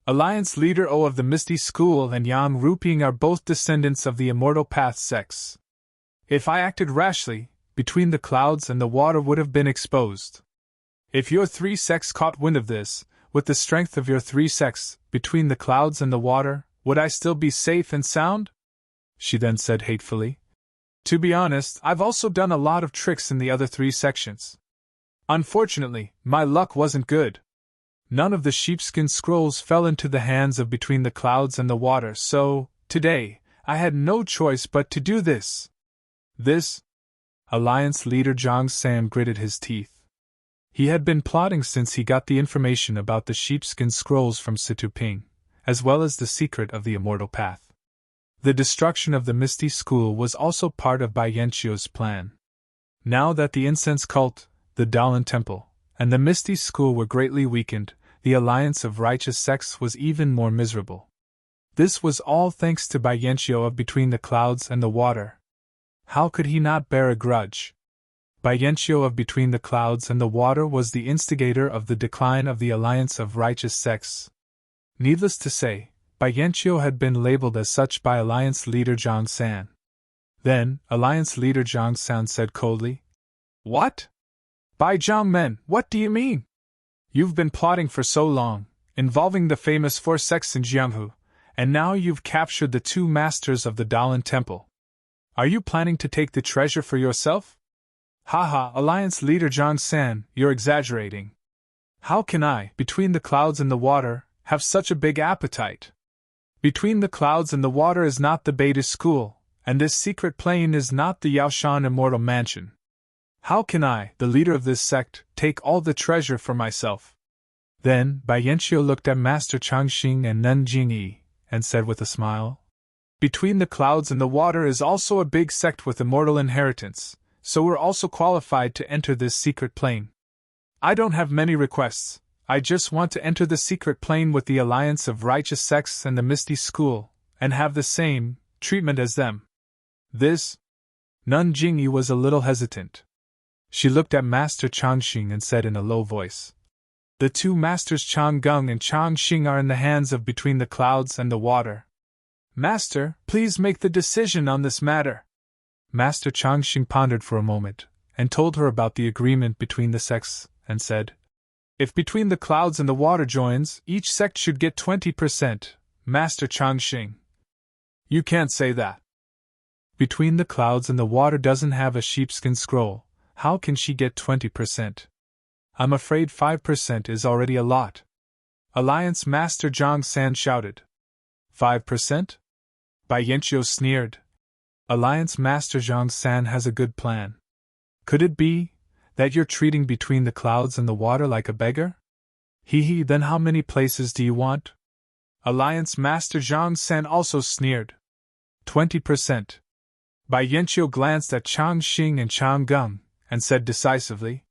Speaker 1: Alliance leader O of the Misty School and Yang Ruping are both descendants of the Immortal Path sects. If I acted rashly, Between the Clouds and the Water would have been exposed. If your 3 sects caught wind of this, with the strength of your 3 sects, Between the Clouds and the Water, would I still be safe and sound? She then said hatefully. To be honest, I've also done a lot of tricks in the other 3 sections. Unfortunately, my luck wasn't good. None of the sheepskin scrolls fell into the hands of Between the Clouds and the Water, so, today, I had no choice but to do this. This? Alliance leader Zhang San gritted his teeth. He had been plotting since he got the information about the sheepskin scrolls from Situping, as well as the secret of the Immortal Path. The destruction of the Misty School was also part of Bai Yanqiu's plan. Now that the incense cult, the Dalan temple, and the Misty School were greatly weakened, the alliance of righteous sects was even more miserable. This was all thanks to Bai Yanqiu of Between the Clouds and the Water. How could he not bear a grudge? Bai Yanqiu of Between the Clouds and the Water was the instigator of the decline of the alliance of righteous sects. Needless to say, Bai Yanqiu had been labeled as such by alliance leader Zhang San. Then, alliance leader Zhang San said coldly, What? Bai Zhang Men, what do you mean? You've been plotting for so long, involving the famous 4 sects in Jianghu, and now you've captured the 2 masters of the Dalan temple. Are you planning to take the treasure for yourself? Haha, alliance leader Zhang San, you're exaggerating. How can I, Between the Clouds and the Water, have such a big appetite? Between the Clouds and the Water is not the Beta School, and this secret plane is not the Yaoshan Immortal Mansion. How can I, the leader of this sect, take all the treasure for myself? Then, Bai Yanqiu looked at Master Changxing and Nen Jingyi, and said with a smile, Between the Clouds and the Water is also a big sect with immortal inheritance, so we're also qualified to enter this secret plane. I don't have many requests. I just want to enter the secret plane with the Alliance of Righteous Sects and the Misty School, and have the same treatment as them. This? Nun Jingyi was a little hesitant. She looked at Master Changxing and said in a low voice, "The two masters Changgung and Changxing are in the hands of Between the Clouds and the Water. Master, please make the decision on this matter." Master Changxing pondered for a moment, and told her about the agreement between the sects, and said, "If Between the Clouds and the Water joins, each sect should get 20%, Master Changxing." "You can't say that. Between the Clouds and the Water doesn't have a sheepskin scroll. How can she get 20%? I'm afraid 5% is already a lot." Alliance Master Zhang San shouted. 5%? Bai Yanqiu sneered. Alliance Master Zhang San has a good plan. Could it be that you're treating Between the Clouds and the Water like a beggar? Hee, then how many places do you want? Alliance Master Zhang San also sneered. 20%. Bai Yanqiu glanced at Changxing and Changgung, and said decisively,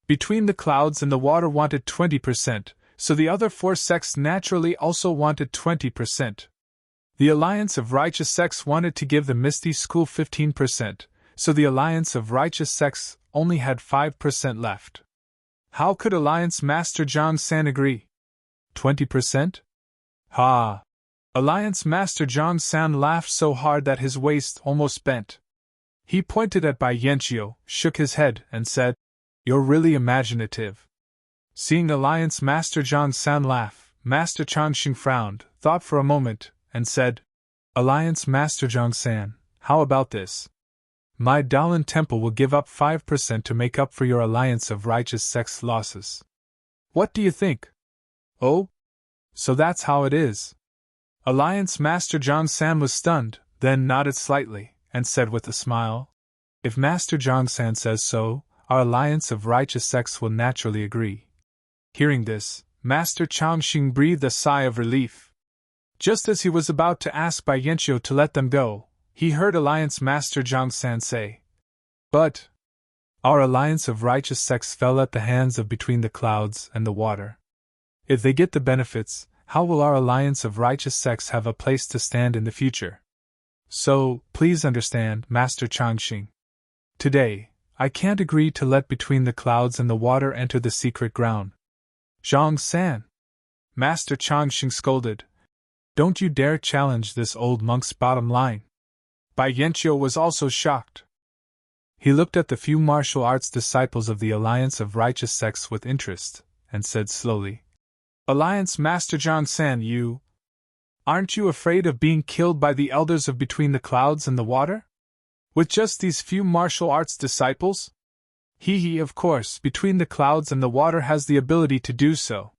Speaker 1: "Between the Clouds and the Water wanted 20%, so the other four sects naturally also wanted 20%. The Alliance of Righteous Sects wanted to give the Misty School 15%, so the Alliance of Righteous Sects only had 5% left. How could Alliance Master Zhang San agree? 20%? Ha! Alliance Master Zhang San laughed so hard that his waist almost bent. He pointed at Bai Yanqiu, shook his head, and said, "You're really imaginative." Seeing Alliance Master Zhang San laugh, Master Changxing frowned, thought for a moment, and said, "Alliance Master Zhang San, how about this? My Daolin Temple will give up 5% to make up for your Alliance of Righteous Sects losses. What do you think?" "Oh? So that's how it is." Alliance Master Zhang San was stunned, then nodded slightly, and said with a smile, "If Master Zhang San says so, our Alliance of Righteous Sects will naturally agree." Hearing this, Master Changxing breathed a sigh of relief. Just as he was about to ask Bai Yanqiu to let them go, he heard Alliance Master Zhang San say, "But our Alliance of Righteous Sects fell at the hands of Between the Clouds and the Water. If they get the benefits, how will our Alliance of Righteous Sects have a place to stand in the future? So, please understand, Master Changxing. Today, I can't agree to let Between the Clouds and the Water enter the secret ground." "Zhang San!" Master Changxing scolded. "Don't you dare challenge this old monk's bottom line." Bai Yanqiu was also shocked. He looked at the few martial arts disciples of the Alliance of Righteous Sects with interest, and said slowly, "Alliance Master Zhang San, aren't you afraid of being killed by the elders of Between the Clouds and the Water? With just these few martial arts disciples? Of course, Between the Clouds and the Water has the ability to do so.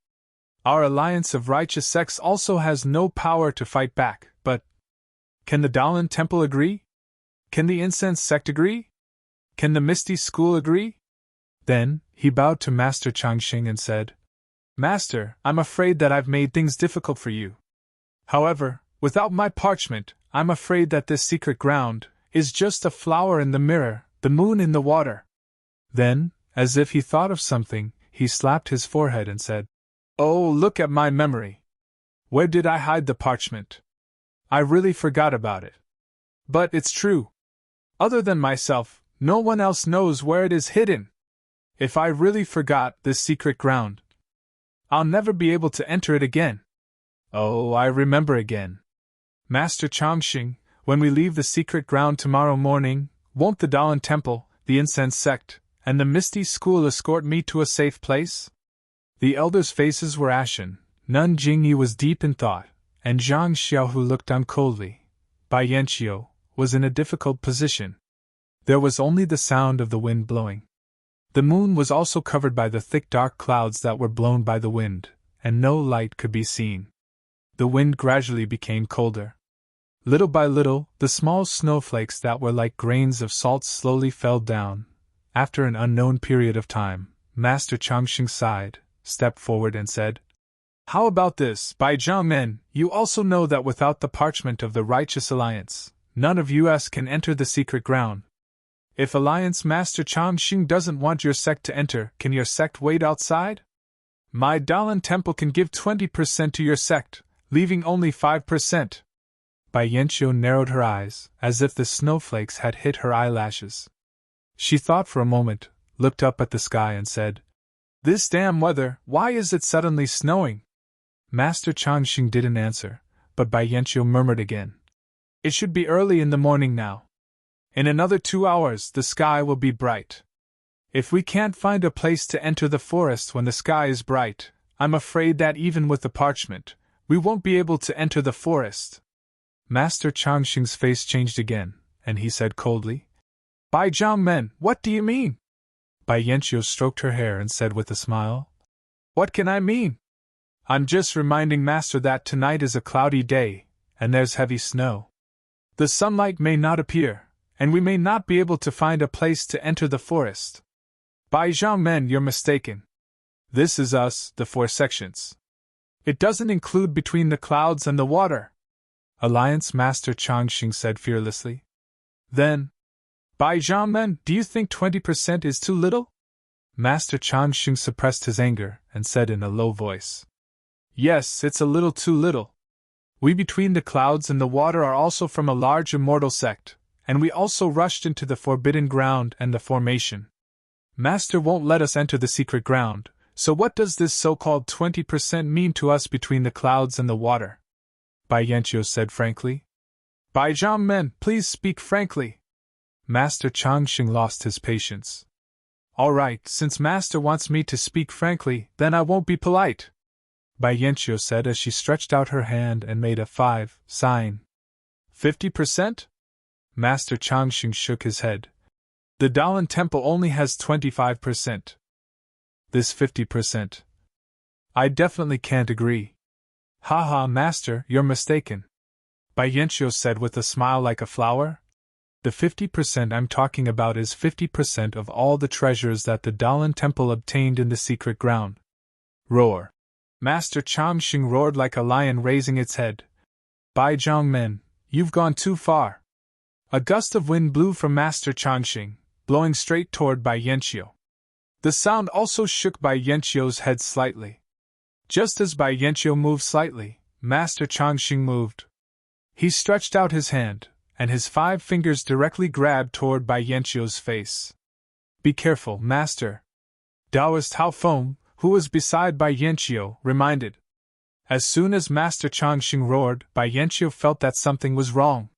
Speaker 1: Our Alliance of Righteous Sects also has no power to fight back, but can the Daolin Temple agree? Can the Incense Sect agree? Can the Misty School agree?" Then, he bowed to Master Changxing and said, "Master, I'm afraid that I've made things difficult for you. However, without my parchment, I'm afraid that this secret ground is just a flower in the mirror, the moon in the water." Then, as if he thought of something, he slapped his forehead and said, "Oh, look at my memory! Where did I hide the parchment? I really forgot about it. But it's true. Other than myself, no one else knows where it is hidden. If I really forgot this secret ground, I'll never be able to enter it again. Oh, I remember again. Master Changxing, when we leave the secret ground tomorrow morning, won't the Daolin Temple, the Incense Sect, and the Misty School escort me to a safe place?" The elders' faces were ashen, Nun Jingyi was deep in thought, and Zhang Xiaohu looked on coldly. Bai Yanqiu was in a difficult position. There was only the sound of the wind blowing. The moon was also covered by the thick dark clouds that were blown by the wind, and no light could be seen. The wind gradually became colder. Little by little, the small snowflakes that were like grains of salt slowly fell down. After an unknown period of time, Master Changxing sighed, stepped forward and said, "How about this, Bai Zhangmen? You also know that without the parchment of the Righteous Alliance, none of us can enter the secret ground. If Alliance Master Changxing doesn't want your sect to enter, can your sect wait outside? My Dalan Temple can give 20% to your sect, leaving only 5%. Bai Yanqiu narrowed her eyes, as if the snowflakes had hit her eyelashes. She thought for a moment, looked up at the sky and said, "This damn weather, why is it suddenly snowing?" Master Changxing didn't answer, but Bai Yanqiu murmured again, "It should be early in the morning now. In another 2 hours the sky will be bright. If we can't find a place to enter the forest when the sky is bright, I'm afraid that even with the parchment, we won't be able to enter the forest." Master Changxing's face changed again, and he said coldly, "Bai Jiangmen, what do you mean?" Bai Yanqiu stroked her hair and said with a smile, "What can I mean? I'm just reminding Master that tonight is a cloudy day, and there's heavy snow. The sunlight may not appear, and we may not be able to find a place to enter the forest. Bai Jiangmen, you're mistaken. This is us, the 4 sections. It doesn't include between the clouds and the water," Alliance Master Changxing said fearlessly. "Then, Bai Jiangmen, do you think 20% is too little?" Master Changxing suppressed his anger and said in a low voice, "Yes, it's a little too little. We between the clouds and the water are also from a large immortal sect, and we also rushed into the forbidden ground and the formation. Master won't let us enter the secret ground, so what does this so-called 20% mean to us between the clouds and the water?" Bai Yanqiu said frankly. "Bai Jiangmen, please speak frankly." Master Changxing lost his patience. "All right, since Master wants me to speak frankly, then I won't be polite," Bai Yanqiu said as she stretched out her hand and made a 5 sign. 50%? Master Changxing shook his head. "The Dalan Temple only has 25%. This 50%. I definitely can't agree." "Haha, Master, you're mistaken," Bai Yanqiu said with a smile like a flower. "The 50% I'm talking about is 50% of all the treasures that the Dalan Temple obtained in the secret ground." Roar. Master Changxing roared like a lion raising its head. "Bai Jiangmen, you've gone too far." A gust of wind blew from Master Changxing, blowing straight toward Bai Yanqiu. The sound also shook Bai Yanqiu's head slightly. Just as Bai Yanqiu moved slightly, Master Changxing moved. He stretched out his hand, and his 5 fingers directly grabbed toward Bai Yanqiu's face. "Be careful, Master," Taoist Hao Feng, who was beside Bai Yanqiu, reminded. As soon as Master Changxing roared, Bai Yanqiu felt that something was wrong.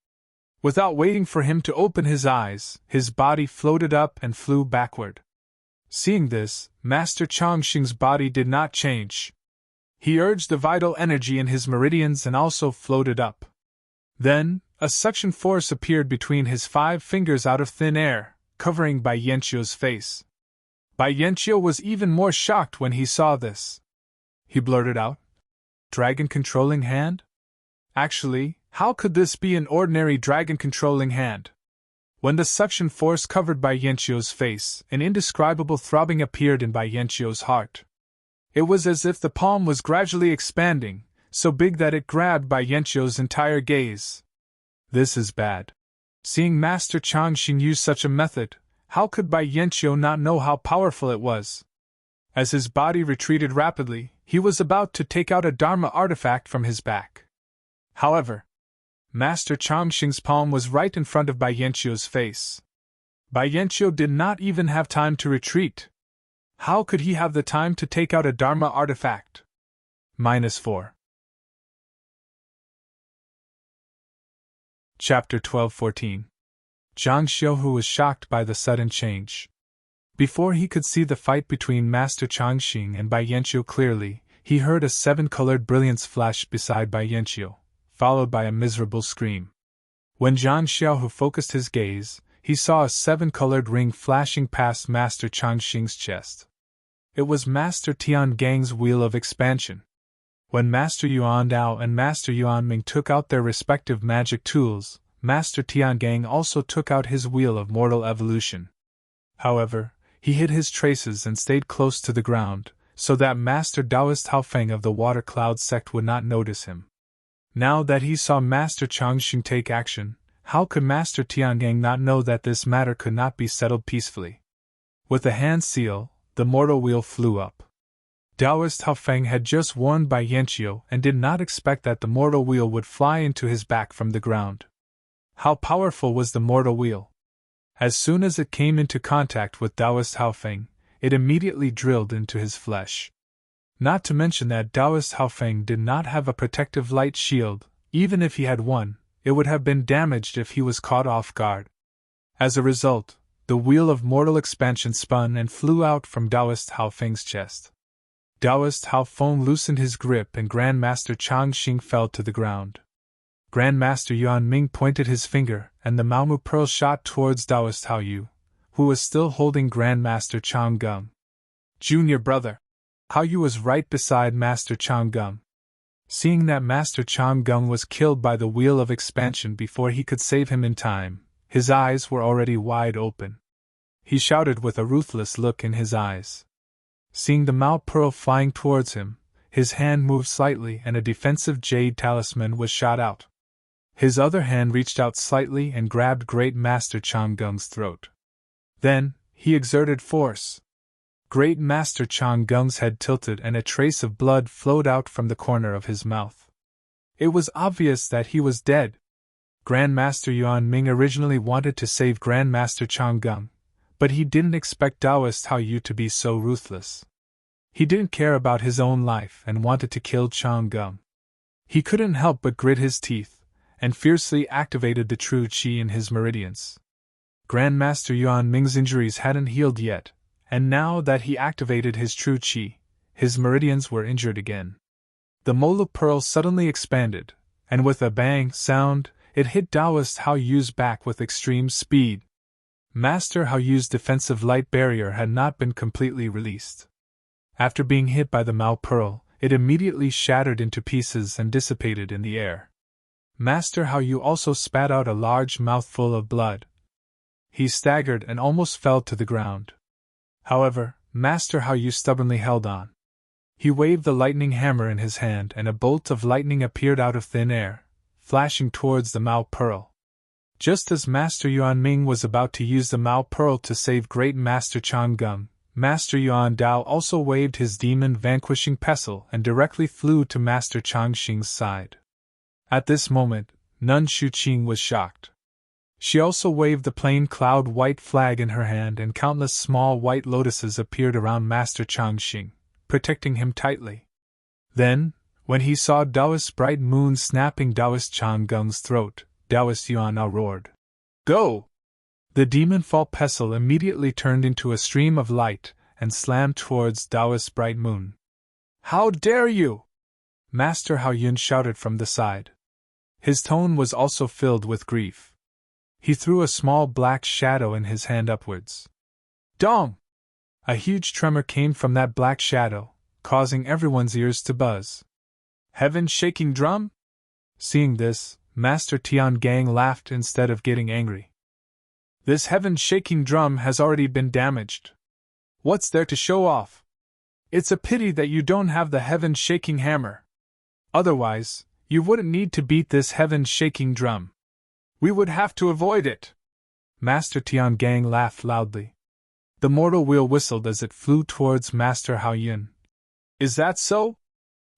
Speaker 1: Without waiting for him to open his eyes, his body floated up and flew backward. Seeing this, Master Changxing's body did not change. He urged the vital energy in his meridians and also floated up. Then, a suction force appeared between his 5 fingers out of thin air, covering Bai Yanqiu's face. Bai Yanqiu was even more shocked when he saw this. He blurted out, "Dragon controlling hand? Actually, how could this be an ordinary dragon controlling hand?" When the suction force covered Bai Yanqiu's face, an indescribable throbbing appeared in Bai Yanqiu's heart. It was as if the palm was gradually expanding, so big that it grabbed Bai Yanqiu's entire gaze. This is bad. Seeing Master Changxing use such a method, how could Bai Yanqiu not know how powerful it was? As his body retreated rapidly, he was about to take out a Dharma artifact from his back. However, Master Changxing's palm was right in front of Bai Yanqiu's face. Bai Yanqiu did not even have time to retreat. How could he have the time to take out a Dharma artifact? -4. Chapter 12-14. Zhang Xiuhu was shocked by the sudden change. Before he could see the fight between Master Changxing and Bai Yanqiu clearly, he heard a 7-colored brilliance flash beside Bai Yanqiu, followed by a miserable scream. When Zhang Xiuhu focused his gaze, he saw a 7-colored ring flashing past Master Changxing's chest. It was Master Tian Gang's Wheel of Expansion. When Master Yuan Dao and Master Yuan Ming took out their respective magic tools, Master Tian Gang also took out his Wheel of Mortal Evolution. However, he hid his traces and stayed close to the ground, so that Master Taoist Hao Feng of the Water Cloud sect would not notice him. Now that he saw Master Changxing take action, how could Master Tiangang not know that this matter could not be settled peacefully? With a hand seal, the mortal wheel flew up. Taoist Hao Feng had just warned Bai Yanqiu and did not expect that the mortal wheel would fly into his back from the ground. How powerful was the mortal wheel? As soon as it came into contact with Taoist Hao Feng, it immediately drilled into his flesh. Not to mention that Taoist Hao Feng did not have a protective light shield. Even if he had one, it would have been damaged if he was caught off guard. As a result, the wheel of mortal expansion spun and flew out from Taoist Hao Feng's chest. Taoist Hao Feng loosened his grip and Grandmaster Changxing fell to the ground. Grandmaster Yuan Ming pointed his finger, and the Maomu pearl shot towards Taoist Hao Yu, who was still holding Grandmaster Chang Gum. Junior brother! Hao Yu was right beside Master Chang Gum. Seeing that Master Chang Gum was killed by the wheel of expansion before he could save him in time, his eyes were already wide open. He shouted with a ruthless look in his eyes. Seeing the Mao pearl flying towards him, his hand moved slightly and a defensive jade talisman was shot out. His other hand reached out slightly and grabbed Great Master Chang Gung's throat. Then, he exerted force. Great Master Chang Gung's head tilted and a trace of blood flowed out from the corner of his mouth. It was obvious that he was dead. Grandmaster Yuan Ming originally wanted to save Grandmaster Chang Gung, but he didn't expect Taoist Hao Yu to be so ruthless. He didn't care about his own life and wanted to kill Chang Gung. He couldn't help but grit his teeth, and fiercely activated the true qi in his meridians. Grandmaster Yuan Ming's injuries hadn't healed yet, and now that he activated his true qi, his meridians were injured again. The Mola pearl suddenly expanded, and with a bang sound, it hit Taoist Hao Yu's back with extreme speed. Master Hao Yu's defensive light barrier had not been completely released. After being hit by the Mao pearl, it immediately shattered into pieces and dissipated in the air. Master Hao Yu also spat out a large mouthful of blood. He staggered and almost fell to the ground. However, Master Hao Yu stubbornly held on. He waved the lightning hammer in his hand and a bolt of lightning appeared out of thin air, flashing towards the Mao pearl. Just as Master Yuan Ming was about to use the Mao pearl to save Great Master Chang Gung, Master Yuan Dao also waved his demon-vanquishing pestle and directly flew to Master Changxing's side. At this moment, Nun Shuqing was shocked. She also waved the plain cloud-white flag in her hand and countless small white lotuses appeared around Master Changxing, protecting him tightly. Then, when he saw Taoist's bright moon snapping Taoist Chang Gung's throat, Taoist Yuan Ao roared, "Go!" The demon fall pestle immediately turned into a stream of light and slammed towards Taoist's bright moon. "How dare you!" Master Hao Yun shouted from the side. His tone was also filled with grief. He threw a small black shadow in his hand upwards. Dong! A huge tremor came from that black shadow, causing everyone's ears to buzz. Heaven-shaking drum? Seeing this, Master Tiangang laughed instead of getting angry. This heaven-shaking drum has already been damaged. What's there to show off? It's a pity that you don't have the heaven-shaking hammer. Otherwise, you wouldn't need to beat this heaven-shaking drum. We would have to avoid it. Master Tiangang laughed loudly. The mortal wheel whistled as it flew towards Master Hao Yun. Is that so?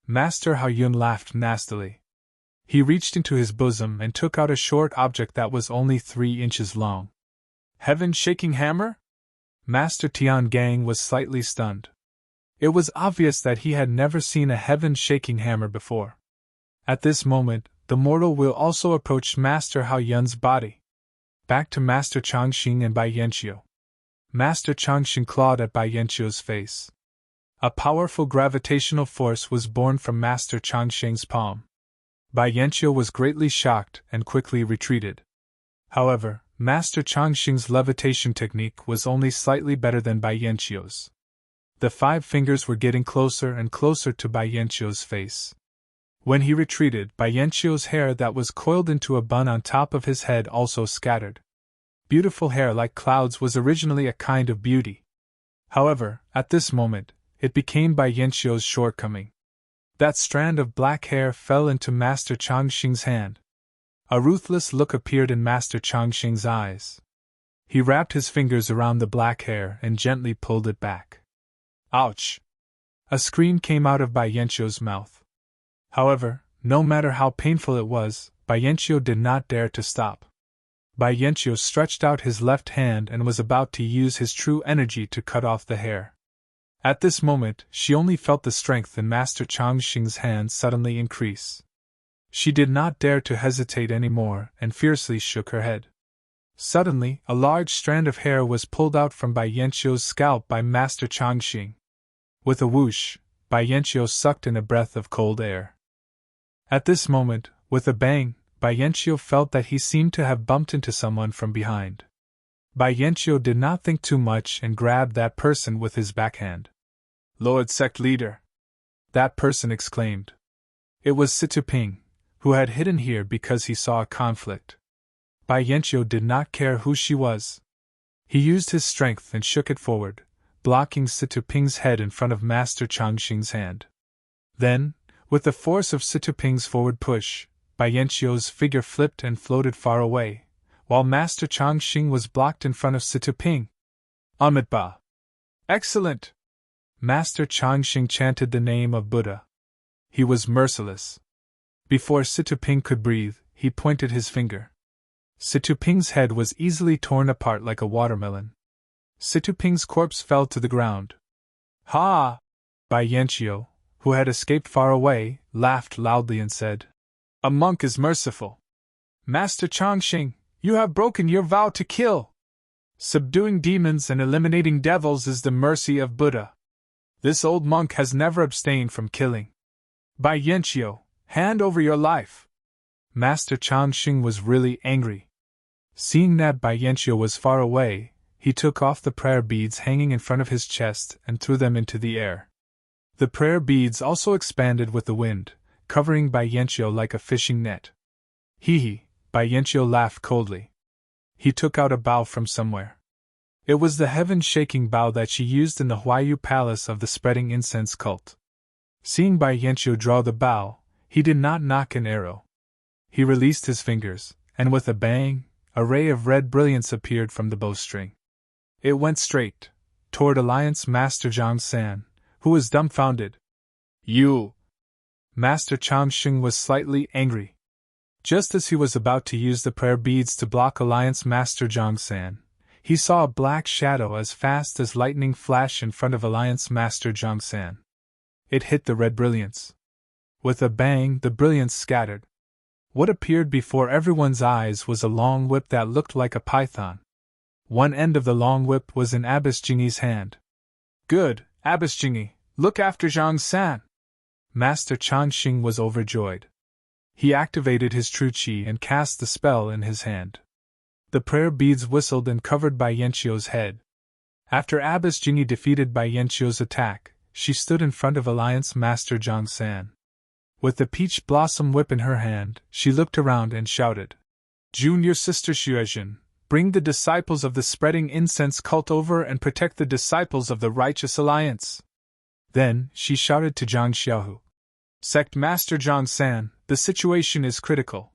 Speaker 1: Master Hao Yun laughed nastily. He reached into his bosom and took out a short object that was only 3 inches long. Heaven-shaking hammer? Master Tiangang was slightly stunned. It was obvious that he had never seen a heaven-shaking hammer before. At this moment, the mortal wheel also approached Master Hao Yun's body. Back to Master Changxing and Bai Yanqiu. Master Changxing clawed at Bai Yanqiu's face. A powerful gravitational force was born from Master Changxing's palm. Bai Yanqiu was greatly shocked and quickly retreated. However, Master Changxing's levitation technique was only slightly better than Bai Yanqiu's. The 5 fingers were getting closer and closer to Bai Yanqiu's face. When he retreated, Bai Yanqiu's hair that was coiled into a bun on top of his head also scattered. Beautiful hair like clouds was originally a kind of beauty. However, at this moment, it became Bai Yanqiu's shortcoming. That strand of black hair fell into Master Changxing's hand. A ruthless look appeared in Master Changxing's eyes. He wrapped his fingers around the black hair and gently pulled it back. Ouch! A scream came out of Bai Yanqiu's mouth. However, no matter how painful it was, Bai Yanqiu did not dare to stop. Bai Yanqiu stretched out his left hand and was about to use his true energy to cut off the hair. At this moment, she only felt the strength in Master Changxing's hand suddenly increase. She did not dare to hesitate any more and fiercely shook her head. Suddenly, a large strand of hair was pulled out from Bai Yanqiu's scalp by Master Changxing. With a whoosh, Bai Yanqiu sucked in a breath of cold air. At this moment, with a bang, Bai Yanqiu felt that he seemed to have bumped into someone from behind. Bai Yanqiu did not think too much and grabbed that person with his backhand. "Lord Sect Leader!" that person exclaimed. It was Situping, who had hidden here because he saw a conflict. Bai Yanqiu did not care who she was. He used his strength and shook it forward, blocking Situping's head in front of Master Changxing's hand. Then, with the force of Situping's forward push, Bai Yanqiu's figure flipped and floated far away, while Master Changxing was blocked in front of Situping. Amitabha! Excellent! Master Changxing chanted the name of Buddha. He was merciless. Before Situping could breathe, he pointed his finger. Situping's head was easily torn apart like a watermelon. Situping's corpse fell to the ground. Ha! Bai Yanqiu, who had escaped far away, laughed loudly and said, "A monk is merciful. Master Changxing, you have broken your vow to kill. Subduing demons and eliminating devils is the mercy of Buddha. This old monk has never abstained from killing. Bai Yanqiu, hand over your life." Master Changxing was really angry. Seeing that Bai Yanqiu was far away, he took off the prayer beads hanging in front of his chest and threw them into the air. The prayer beads also expanded with the wind, covering Bai Yanqiu like a fishing net. Hee, Bai Yanqiu laughed coldly. He took out a bow from somewhere. It was the heaven-shaking bow that she used in the Huayu Palace of the Spreading Incense cult. Seeing Bai Yanqiu draw the bow, he did not knock an arrow. He released his fingers, and with a bang, a ray of red brilliance appeared from the bowstring. It went straight toward Alliance Master Zhang San, who was dumbfounded. "You!" Master Changxing was slightly angry. Just as he was about to use the prayer beads to block Alliance Master Zhang San, he saw a black shadow as fast as lightning flash in front of Alliance Master Zhang San. It hit the red brilliance. With a bang, the brilliance scattered. What appeared before everyone's eyes was a long whip that looked like a python. One end of the long whip was in Abbess Jingyi's hand. "Good, Abbess Jingyi, look after Zhang San!" Master Changxing was overjoyed. He activated his true qi and cast the spell in his hand. The prayer beads whistled and covered Bai Yanqiu's head. After Abbess Jingyi defeated Bai Yanqiu's attack, she stood in front of Alliance Master Zhang San. With the peach blossom whip in her hand, she looked around and shouted, "Junior Sister Xuezhen, bring the disciples of the Spreading Incense cult over and protect the disciples of the Righteous Alliance." Then, she shouted to Zhang Xiaohu, "Sect Master Zhang San, the situation is critical.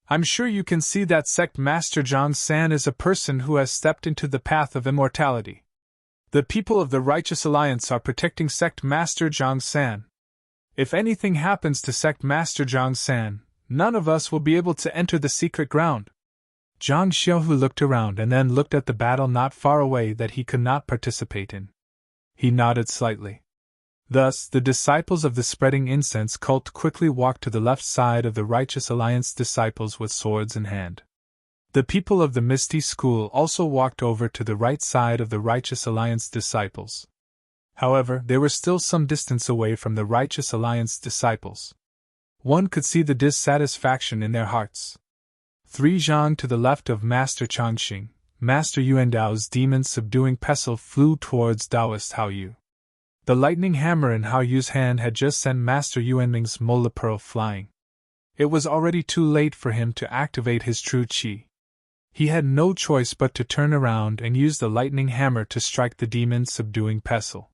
Speaker 1: I'm sure you can see that Sect Master Zhang San is a person who has stepped into the path of immortality. The people of the Righteous Alliance are protecting Sect Master Zhang San. If anything happens to Sect Master Zhang San, none of us will be able to enter the secret ground." Zhang Xiaohu looked around and then looked at the battle not far away that he could not participate in. He nodded slightly. Thus, the disciples of the Spreading Incense cult quickly walked to the left side of the Righteous Alliance disciples with swords in hand. The people of the Misty School also walked over to the right side of the Righteous Alliance disciples. However, they were still some distance away from the Righteous Alliance disciples. One could see the dissatisfaction in their hearts. 3 Zhang to the left of Master Changxing, Master Yuandao's demon-subduing pestle flew towards Taoist Hao Yu. The lightning hammer in Hao Yu's hand had just sent Master Yuanming's mola pearl flying. It was already too late for him to activate his true qi. He had no choice but to turn around and use the lightning hammer to strike the demon-subduing pestle.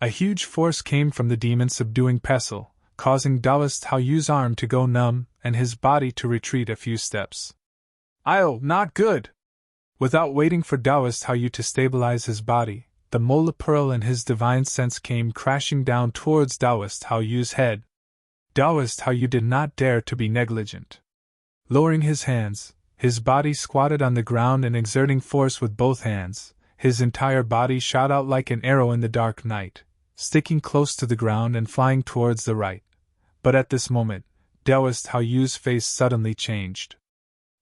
Speaker 1: A huge force came from the demon-subduing pestle, causing Taoist Hao Yu's arm to go numb and his body to retreat a few steps. "I'll, not good!" Without waiting for Taoist Hao to stabilize his body, the Mola Pearl and his divine sense came crashing down towards Taoist Hao's head. Taoist Hao did not dare to be negligent. Lowering his hands, his body squatted on the ground and exerting force with both hands, his entire body shot out like an arrow in the dark night, sticking close to the ground and flying towards the right. But at this moment, Taoist Hao's face suddenly changed.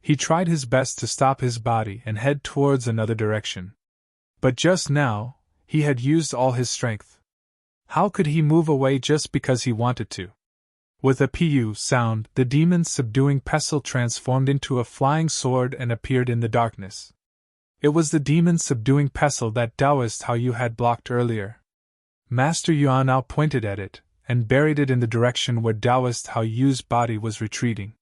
Speaker 1: He tried his best to stop his body and head towards another direction. But just now, he had used all his strength. How could he move away just because he wanted to? With a pu sound, the demon's subduing pestle transformed into a flying sword and appeared in the darkness. It was the demon's subduing pestle that Taoist Hao had blocked earlier. Master Yuan now pointed at it, and buried it in the direction where Taoist Hao's body was retreating.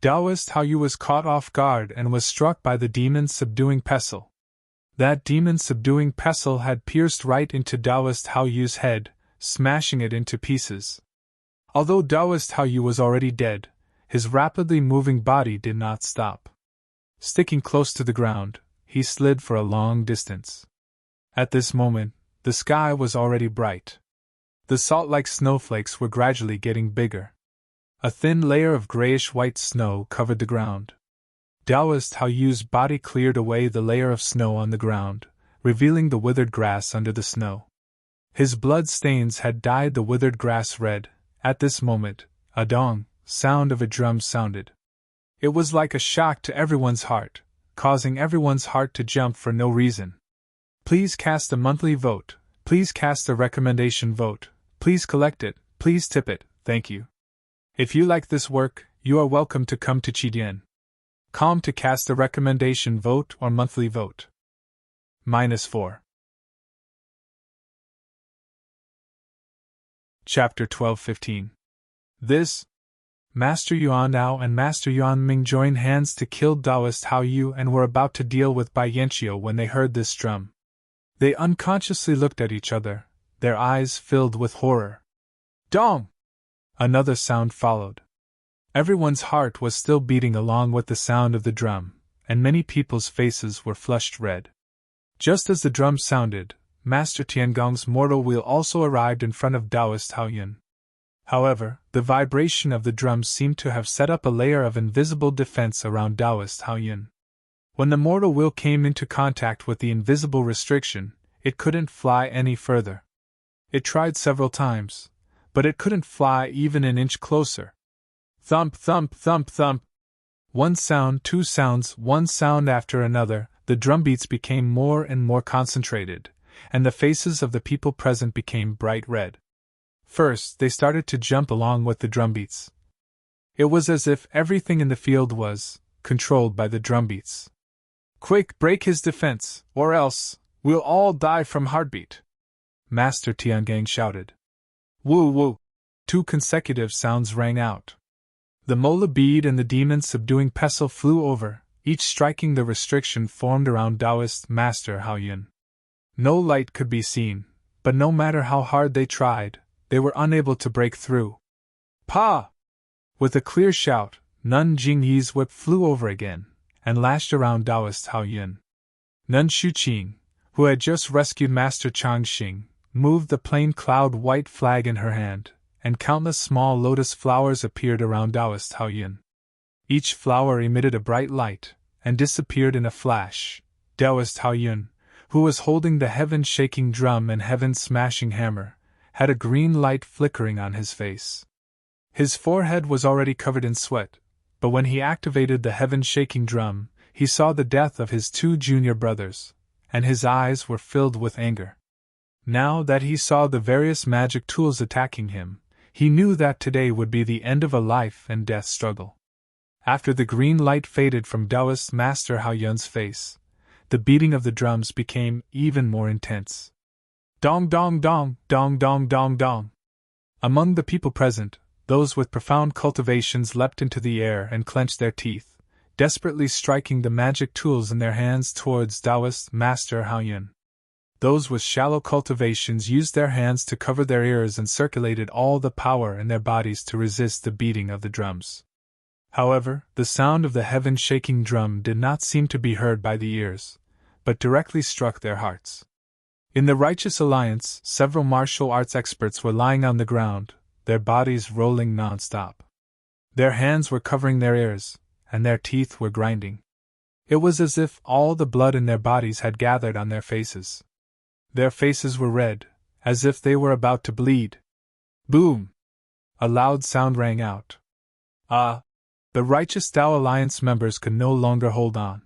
Speaker 1: Taoist Hao was caught off guard and was struck by the demon's subduing pestle. That demon's subduing pestle had pierced right into Taoist Hao's head, smashing it into pieces. Although Taoist Hao was already dead, his rapidly moving body did not stop. Sticking close to the ground, he slid for a long distance. At this moment, the sky was already bright. The salt-like snowflakes were gradually getting bigger. A thin layer of grayish-white snow covered the ground. Taoist Hao's body cleared away the layer of snow on the ground, revealing the withered grass under the snow. His blood stains had dyed the withered grass red. At this moment, a dong sound of a drum sounded. It was like a shock to everyone's heart, causing everyone's heart to jump for no reason. Please cast a monthly vote, please cast a recommendation vote, please collect it, please tip it, thank you. If you like this work, you are welcome to come to Chidien.com to cast a recommendation vote or monthly vote. -4. Chapter 12:15. This. Master Yuan Nao and Master Yuan Ming joined hands to kill Taoist Hao and were about to deal with Bai Yanqiu when they heard this drum. They unconsciously looked at each other, their eyes filled with horror. Dong! Another sound followed. Everyone's heart was still beating along with the sound of the drum, and many people's faces were flushed red. Just as the drum sounded, Master Tiangong's mortal wheel also arrived in front of Taoist Hao. However, the vibration of the drum seemed to have set up a layer of invisible defense around Taoist Hao. When the mortal wheel came into contact with the invisible restriction, it couldn't fly any further. It tried several times, but it couldn't fly even an inch closer. Thump, thump, thump, thump. One sound, two sounds, one sound after another, the drumbeats became more and more concentrated, and the faces of the people present became bright red. First, they started to jump along with the drumbeats. It was as if everything in the field was controlled by the drumbeats. Quick, break his defense, or else we'll all die from heartbeat, Master Tiangang shouted. Woo woo! 2 consecutive sounds rang out. The mola bead and the demon's subduing pestle flew over, each striking the restriction formed around Taoist Master Hao. No light could be seen, but no matter how hard they tried, they were unable to break through. Pa! With a clear shout, Nun Jingyi's whip flew over again, and lashed around Taoist Hao. Nun Shuqing, who had just rescued Master Changxing, moved the plain cloud-white flag in her hand, and countless small lotus flowers appeared around Taoist Hao. Each flower emitted a bright light, and disappeared in a flash. Taoist Hao, who was holding the heaven-shaking drum and heaven-smashing hammer, had a green light flickering on his face. His forehead was already covered in sweat, but when he activated the heaven-shaking drum, he saw the death of his 2 junior brothers, and his eyes were filled with anger. Now that he saw the various magic tools attacking him, he knew that today would be the end of a life-and-death struggle. After the green light faded from Taoist Master Hao Yun's face, the beating of the drums became even more intense. Dong dong dong, dong dong dong dong. Among the people present, those with profound cultivations leapt into the air and clenched their teeth, desperately striking the magic tools in their hands towards Taoist Master Hao. Those with shallow cultivations used their hands to cover their ears and circulated all the power in their bodies to resist the beating of the drums. However, the sound of the heaven-shaking drum did not seem to be heard by the ears, but directly struck their hearts. In the Righteous Alliance, several martial arts experts were lying on the ground, their bodies rolling non-stop. Their hands were covering their ears, and their teeth were grinding. It was as if all the blood in their bodies had gathered on their faces. Their faces were red, as if they were about to bleed. Boom! A loud sound rang out. The Righteous Tao Alliance members could no longer hold on.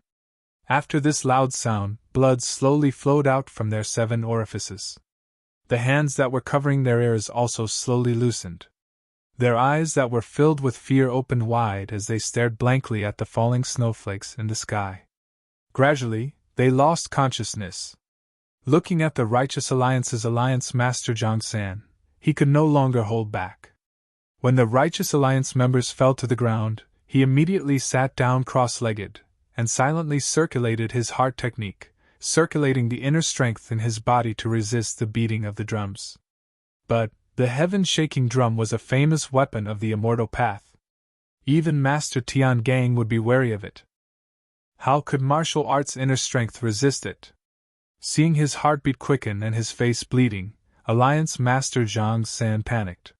Speaker 1: After this loud sound, blood slowly flowed out from their 7 orifices. The hands that were covering their ears also slowly loosened. Their eyes that were filled with fear opened wide as they stared blankly at the falling snowflakes in the sky. Gradually, they lost consciousness. Looking at the Righteous Alliance's Alliance Master Zhang San, he could no longer hold back. When the Righteous Alliance members fell to the ground, he immediately sat down cross-legged, and silently circulated his heart technique, circulating the inner strength in his body to resist the beating of the drums. But the heaven-shaking drum was a famous weapon of the Immortal Path. Even Master Tian Gang would be wary of it. How could martial arts' inner strength resist it? Seeing his heartbeat quicken and his face bleeding, Alliance Master Zhang San panicked.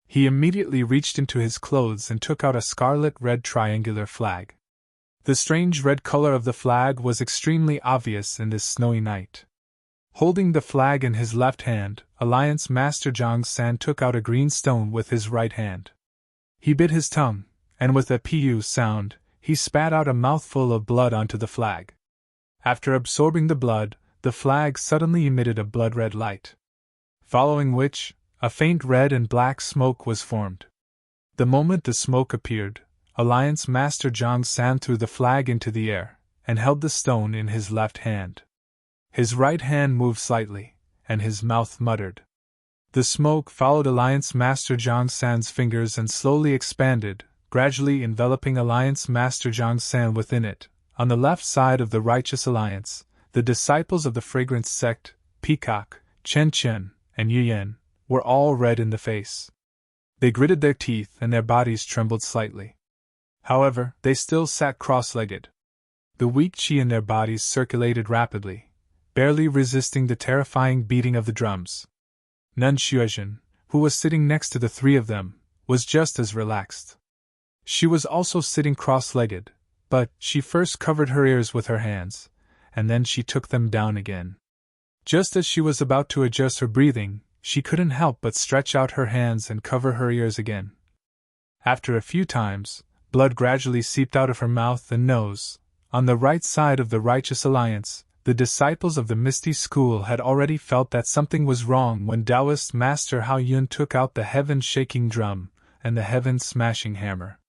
Speaker 1: He immediately reached into his clothes and took out a scarlet-red triangular flag. The strange red color of the flag was extremely obvious in this snowy night. Holding the flag in his left hand, Alliance Master Zhang San took out a green stone with his right hand. He bit his tongue, and with a pu sound, he spat out a mouthful of blood onto the flag. After absorbing the blood, the flag suddenly emitted a blood-red light. Following which, a faint red and black smoke was formed. The moment the smoke appeared, Alliance Master Zhang San threw the flag into the air, and held the stone in his left hand. His right hand moved slightly, and his mouth muttered. The smoke followed Alliance Master Zhang San's fingers and slowly expanded, gradually enveloping Alliance Master Zhang San within it. On the left side of the Righteous Alliance, the disciples of the Fragrance Sect, Peacock, Chen Chen, and Yuyan, were all red in the face. They gritted their teeth and their bodies trembled slightly. However, they still sat cross-legged. The weak qi in their bodies circulated rapidly, barely resisting the terrifying beating of the drums. Nun Xuezhen, who was sitting next to the 3 of them, was just as relaxed. She was also sitting cross-legged, but she first covered her ears with her hands, and then she took them down again. Just as she was about to adjust her breathing, she couldn't help but stretch out her hands and cover her ears again. After a few times, blood gradually seeped out of her mouth and nose. On the right side of the Righteous Alliance, the disciples of the Misty School had already felt that something was wrong when Taoist Master Hao Yun took out the heaven-shaking drum and the heaven-smashing hammer.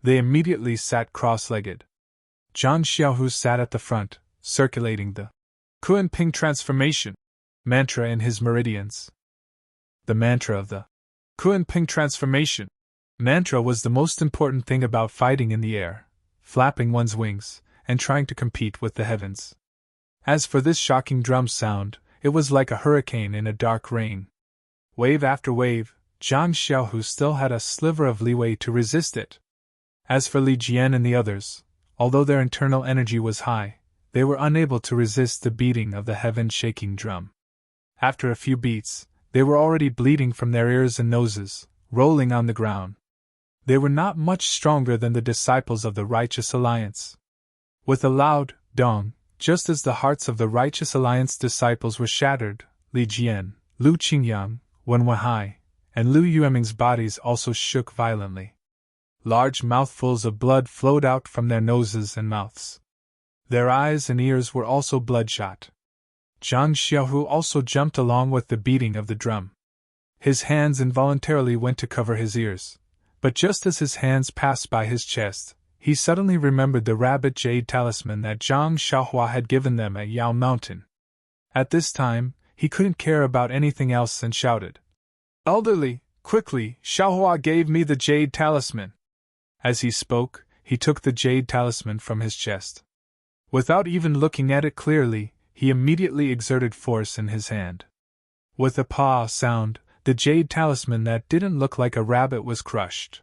Speaker 1: They immediately sat cross-legged. Zhang Xiaohu sat at the front, circulating the Kuan Ping transformation mantra in his meridians. The mantra of the Kuan Ping transformation mantra was the most important thing about fighting in the air, flapping one's wings, and trying to compete with the heavens. As for this shocking drum sound, it was like a hurricane in a dark rain. Wave after wave, Zhang Xiaohu still had a sliver of leeway to resist it. As for Li Jian and the others, although their internal energy was high, they were unable to resist the beating of the heaven-shaking drum. After a few beats, they were already bleeding from their ears and noses, rolling on the ground. They were not much stronger than the disciples of the Righteous Alliance. With a loud dong, just as the hearts of the Righteous Alliance disciples were shattered, Li Jian, Lu Qingyang, Wen Weihai, and Lu Yueming's bodies also shook violently. Large mouthfuls of blood flowed out from their noses and mouths. Their eyes and ears were also bloodshot. Zhang Xiaohu also jumped along with the beating of the drum. His hands involuntarily went to cover his ears, but just as his hands passed by his chest, he suddenly remembered the rabbit jade talisman that Zhang Xiaohua had given them at Yao Mountain. At this time, he couldn't care about anything else and shouted, "Elderly, quickly, Xiaohua gave me the jade talisman." As he spoke, he took the jade talisman from his chest. Without even looking at it clearly, he immediately exerted force in his hand. With a paw sound, the jade talisman that didn't look like a rabbit was crushed.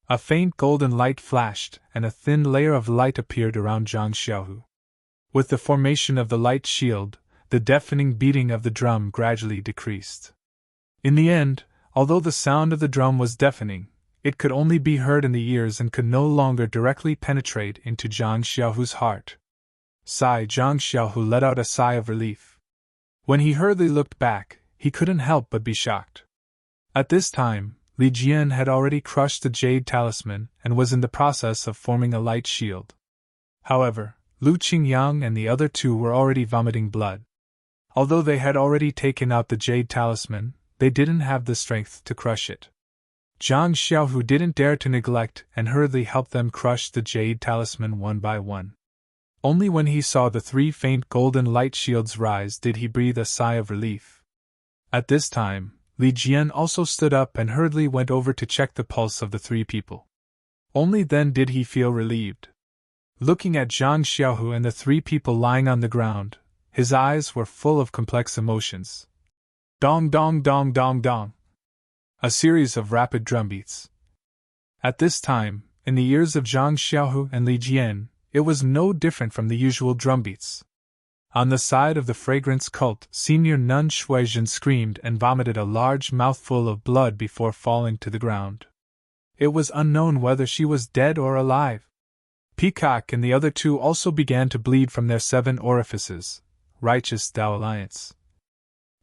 Speaker 1: A faint golden light flashed, and a thin layer of light appeared around Zhang Xiaohu. With the formation of the light shield, the deafening beating of the drum gradually decreased. In the end, although the sound of the drum was deafening, it could only be heard in the ears and could no longer directly penetrate into Zhang Xiaohu's heart. Zhang Xiaohu let out a sigh of relief. When he hurriedly looked back, he couldn't help but be shocked. At this time, Li Jian had already crushed the jade talisman and was in the process of forming a light shield. However, Lu Qingyang and the other two were already vomiting blood. Although they had already taken out the jade talisman, they didn't have the strength to crush it. Zhang Xiaohu didn't dare to neglect and hurriedly helped them crush the jade talisman one by one. Only when he saw the three faint golden light shields rise did he breathe a sigh of relief. At this time, Li Jian also stood up and hurriedly went over to check the pulse of the three people. Only then did he feel relieved. Looking at Zhang Xiaohu and the three people lying on the ground, his eyes were full of complex emotions. Dong dong dong dong dong. A series of rapid drumbeats. At this time, in the ears of Zhang Xiaohu and Li Jian, it was no different from the usual drumbeats. On the side of the fragrance cult, Senior Nun Shuizhen screamed and vomited a large mouthful of blood before falling to the ground. It was unknown whether she was dead or alive. Peacock and the other two also began to bleed from their 7 orifices. Righteous Tao Alliance.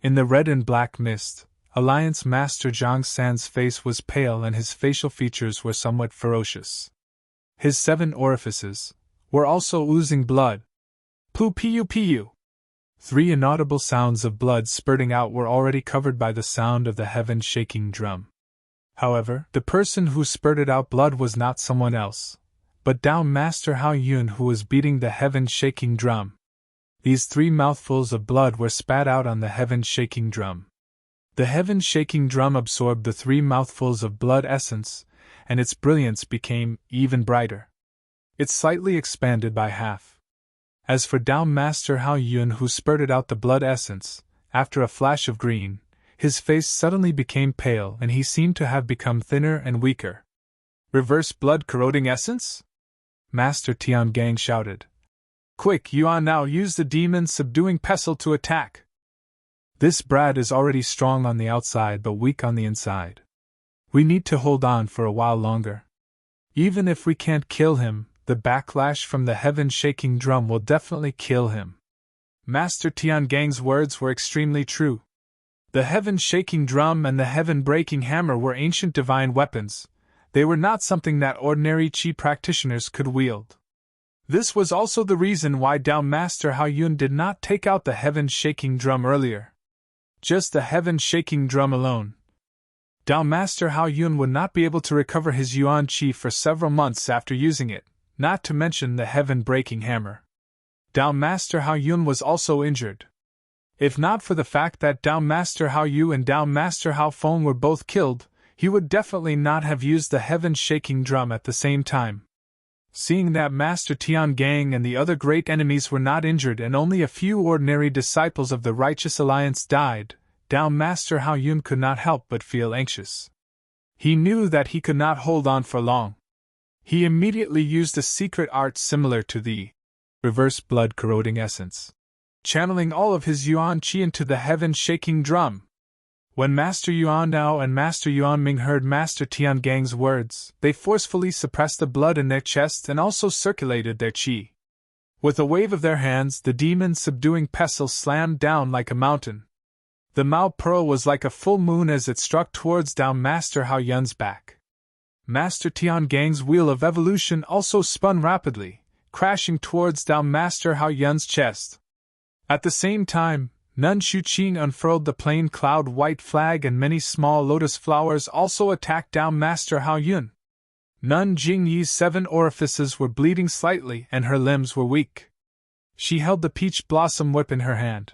Speaker 1: In the red and black mist, Alliance Master Zhang San's face was pale and his facial features were somewhat ferocious. His 7 orifices were also oozing blood. Pu-pu-pu. 3 inaudible sounds of blood spurting out were already covered by the sound of the heaven-shaking drum. However, the person who spurted out blood was not someone else, but Tao Master Hao Yun, who was beating the heaven-shaking drum. These 3 mouthfuls of blood were spat out on the heaven-shaking drum. The heaven-shaking drum absorbed the 3 mouthfuls of blood essence, and its brilliance became even brighter. It slightly expanded by half. As for Tao Master Hao Yun, who spurted out the blood essence, after a flash of green, his face suddenly became pale and he seemed to have become thinner and weaker. Reverse blood corroding essence? Master Tiangang shouted. Quick, Yuan, now use the demon subduing pestle to attack. This Brad is already strong on the outside but weak on the inside. We need to hold on for a while longer. Even if we can't kill him, the backlash from the heaven-shaking drum will definitely kill him. Master Tiangang's words were extremely true. The heaven-shaking drum and the heaven-breaking hammer were ancient divine weapons. They were not something that ordinary Qi practitioners could wield. This was also the reason why Tao Master Hao Yun did not take out the heaven-shaking drum earlier. Just the heaven-shaking drum alone. Tao Master Hao Yun would not be able to recover his Yuan Qi for several months after using it, not to mention the heaven-breaking hammer. Tao Master Hao Yun was also injured. If not for the fact that Tao Master Hao Yu and Tao Master Hao Feng were both killed, he would definitely not have used the heaven-shaking drum at the same time. Seeing that Master Tiangang and the other great enemies were not injured and only a few ordinary disciples of the Righteous Alliance died, Tao Master Hao Yun could not help but feel anxious. He knew that he could not hold on for long. He immediately used a secret art similar to the reverse blood corroding essence, channeling all of his Yuan Qi into the heaven-shaking drum. When Master Yuan Dao and Master Yuan Ming heard Master Tiangang's words, they forcefully suppressed the blood in their chests and also circulated their qi. With a wave of their hands, the demon-subduing pestle slammed down like a mountain. The Mao Pearl was like a full moon as it struck towards Tao Master Hao Yun's back. Master Tiangang's wheel of evolution also spun rapidly, crashing towards Tao Master Hao Yun's chest. At the same time, Nun Shuqing unfurled the plain cloud white flag and many small lotus flowers also attacked Tao Master Hao Yun. Nun Jingyi's 7 orifices were bleeding slightly and her limbs were weak. She held the peach blossom whip in her hand.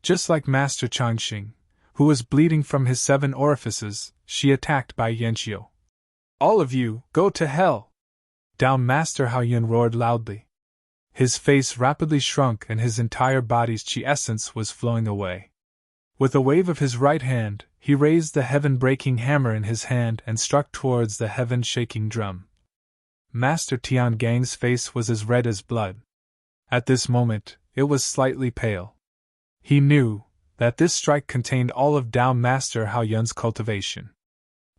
Speaker 1: Just like Master Changxing, who was bleeding from his 7 orifices, she attacked Bai Yanqiu. All of you, go to hell! Tao Master Hao Yun roared loudly. His face rapidly shrunk and his entire body's qi essence was flowing away. With a wave of his right hand, he raised the heaven-breaking hammer in his hand and struck towards the heaven-shaking drum. Master Tiangang's face was as red as blood. At this moment, it was slightly pale. He knew that this strike contained all of Dao Master Hao Yun's cultivation.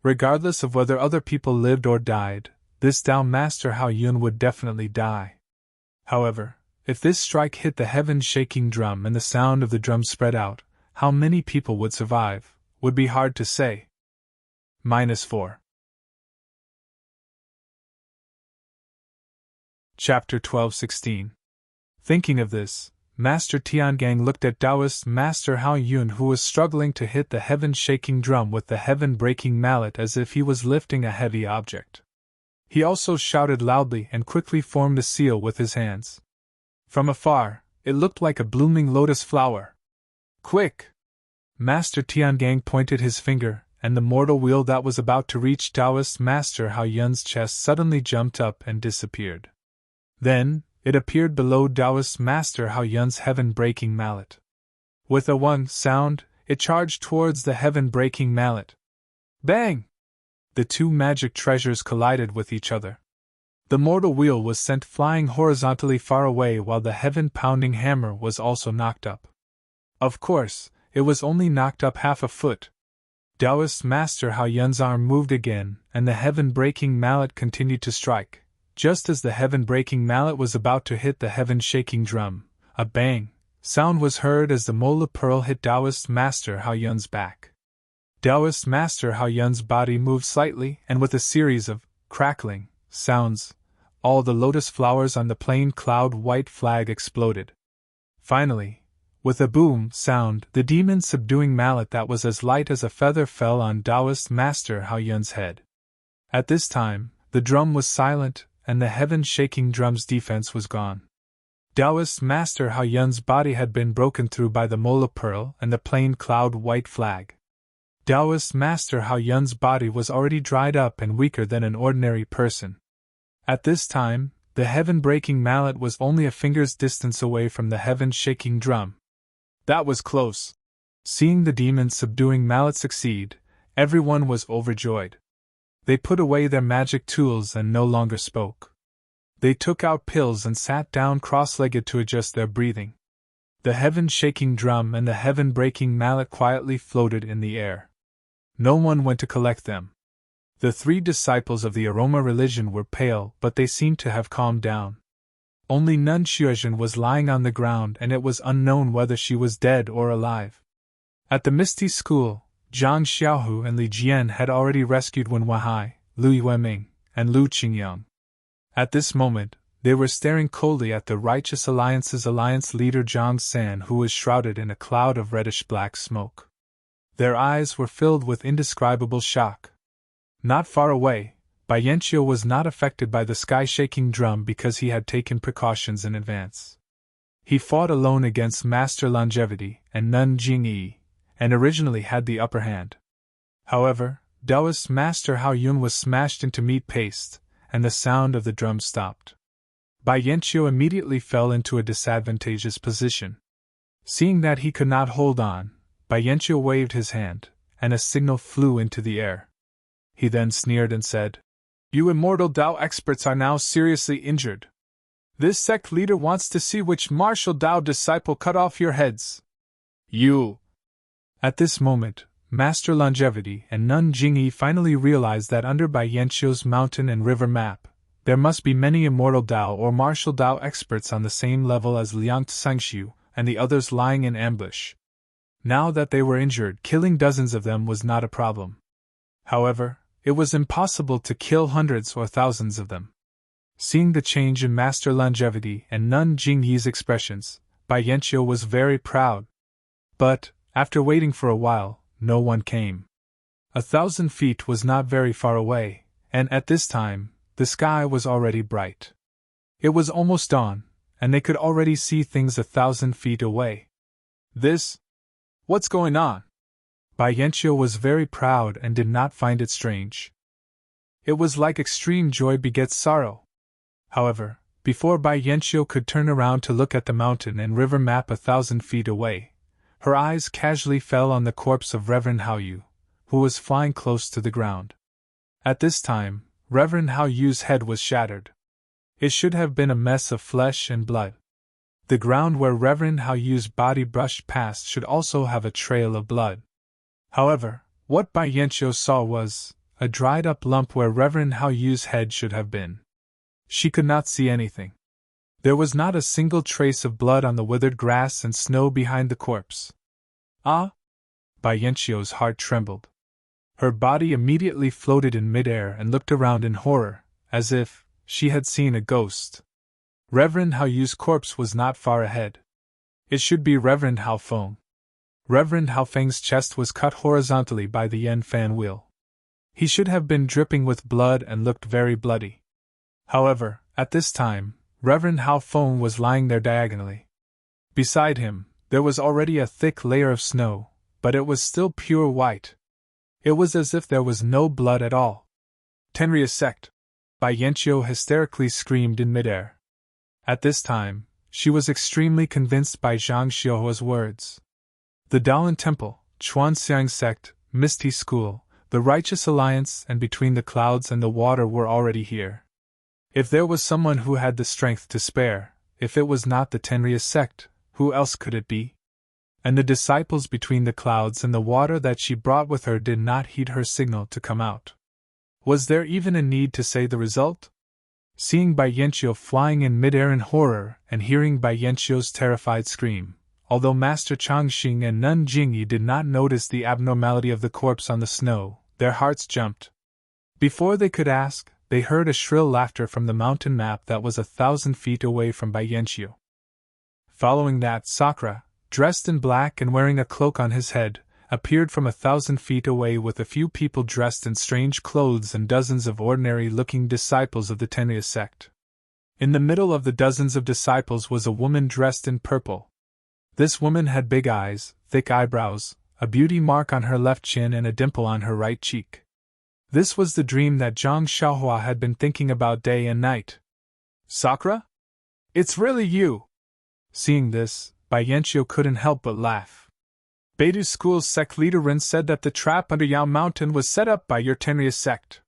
Speaker 1: Regardless of whether other people lived or died, this Dao Master Hao Yun would definitely die. However, if this strike hit the heaven-shaking drum and the sound of the drum spread out, how many people would survive, would be hard to say. -4. Chapter 12:16. Thinking of this, Master Tiangang looked at Taoist Master Hao Yun, who was struggling to hit the heaven-shaking drum with the heaven-breaking mallet as if he was lifting a heavy object. He also shouted loudly and quickly formed a seal with his hands. From afar, it looked like a blooming lotus flower. Quick! Master Tiangang pointed his finger, and the mortal wheel that was about to reach Taoist Master Hao Yun's chest suddenly jumped up and disappeared. Then, it appeared below Taoist Master Hao Yun's heaven-breaking mallet. With a one sound, it charged towards the heaven-breaking mallet. Bang! The two magic treasures collided with each other. The mortal wheel was sent flying horizontally far away while the heaven-pounding hammer was also knocked up. Of course, it was only knocked up half a foot. Taoist Master Hao Yun's arm moved again, and the heaven-breaking mallet continued to strike. Just as the heaven-breaking mallet was about to hit the heaven-shaking drum, a bang sound was heard as the mola pearl hit Taoist Master Hao Yun's back. Taoist Master Hao Yun's body moved slightly, and with a series of crackling sounds, all the lotus flowers on the plain cloud-white flag exploded. Finally, with a boom sound, the demon-subduing mallet that was as light as a feather fell on Taoist Master Hao Yun's head. At this time, the drum was silent, and the heaven-shaking drum's defense was gone. Taoist Master Hao Yun's body had been broken through by the mola pearl and the plain cloud-white flag. Taoist Master Hao Yun's body was already dried up and weaker than an ordinary person. At this time, the heaven-breaking mallet was only a finger's distance away from the heaven-shaking drum. That was close. Seeing the demon-subduing mallet succeed, everyone was overjoyed. They put away their magic tools and no longer spoke. They took out pills and sat down cross-legged to adjust their breathing. The heaven-shaking drum and the heaven-breaking mallet quietly floated in the air. No one went to collect them. The three disciples of the aroma religion were pale, but they seemed to have calmed down. Only Nun Xuezhen was lying on the ground, and it was unknown whether she was dead or alive. At the Misty School, Zhang Xiaohu and Li Jian had already rescued Wen Huahai, Lu Yueming, and Lu Qingyang. At this moment, they were staring coldly at the Righteous Alliance's alliance leader Zhang San, who was shrouded in a cloud of reddish-black smoke. Their eyes were filled with indescribable shock. Not far away, Bai Yanqiu was not affected by the sky-shaking drum because he had taken precautions in advance. He fought alone against Master Longevity and Nun Jingyi, and originally had the upper hand. However, Taoist Master Hao Yun was smashed into meat paste, and the sound of the drum stopped. Bai Yanqiu immediately fell into a disadvantageous position. Seeing that he could not hold on, Bai Yanqiu waved his hand, and a signal flew into the air. He then sneered and said, "You Immortal Dao experts are now seriously injured. This sect leader wants to see which martial Dao disciple cut off your heads. You!" At this moment, Master Longevity and Nun Jingyi finally realized that under Bai Yanqiu's mountain and river map, there must be many Immortal Dao or martial Dao experts on the same level as Liang Tsangxiu and the others lying in ambush. Now that they were injured, killing dozens of them was not a problem. However, it was impossible to kill hundreds or thousands of them. Seeing the change in Master Longevity and Nun Jingyi's expressions, Bai Yanqiu was very proud. But, after waiting for a while, no one came. 1,000 feet was not very far away, and at this time, the sky was already bright. It was almost dawn, and they could already see things 1,000 feet away. What's going on? Bai Yanqiu was very proud and did not find it strange. It was like extreme joy begets sorrow. However, before Bai Yanqiu could turn around to look at the mountain and river map 1,000 feet away, her eyes casually fell on the corpse of Reverend Hao Yu, who was flying close to the ground. At this time, Reverend Hao Yu's head was shattered. It should have been a mess of flesh and blood. The ground where Reverend Hao Yu's body brushed past should also have a trail of blood. However, what Bai Yanqiu saw was a dried-up lump where Reverend Hao Yu's head should have been. She could not see anything. There was not a single trace of blood on the withered grass and snow behind the corpse. Ah! Bai Yanqiu's heart trembled. Her body immediately floated in midair and looked around in horror, as if she had seen a ghost. Reverend Hao Yu's corpse was not far ahead. It should be Reverend Hao Feng. Reverend Hao Feng's chest was cut horizontally by the Yen fan wheel. He should have been dripping with blood and looked very bloody. However, at this time, Reverend Hao Feng was lying there diagonally. Beside him, there was already a thick layer of snow, but it was still pure white. It was as if there was no blood at all. Tenry's sect! Bai Yanqiu hysterically screamed in midair. At this time, she was extremely convinced by Zhang Xiuhua's words. The Daolan Temple, Chuanxiang sect, Misty School, the Righteous Alliance, and Between the Clouds and the Water were already here. If there was someone who had the strength to spare, if it was not the Tenry's sect, who else could it be? And the disciples Between the Clouds and the Water that she brought with her did not heed her signal to come out. Was there even a need to say the result? Seeing Bai Yanqiu flying in midair in horror and hearing Bai Yanqiu's terrified scream, although Master Changxing and Nun Jingyi did not notice the abnormality of the corpse on the snow, their hearts jumped. Before they could ask, they heard a shrill laughter from the mountain map that was 1,000 feet away from Bai Yanqiu. Following that, Sakura, dressed in black and wearing a cloak on his head, appeared from 1,000 feet away with a few people dressed in strange clothes and dozens of ordinary-looking disciples of the Tenry's sect. In the middle of the dozens of disciples was a woman dressed in purple. This woman had big eyes, thick eyebrows, a beauty mark on her left chin and a dimple on her right cheek. This was the dream that Zhang Xiuhua had been thinking about day and night. Sakura? It's really you! Seeing this, Bai Yanqiu couldn't help but laugh. Beidou School's sect leader Rin said that the trap under Yao Mountain was set up by your Tenry's sect.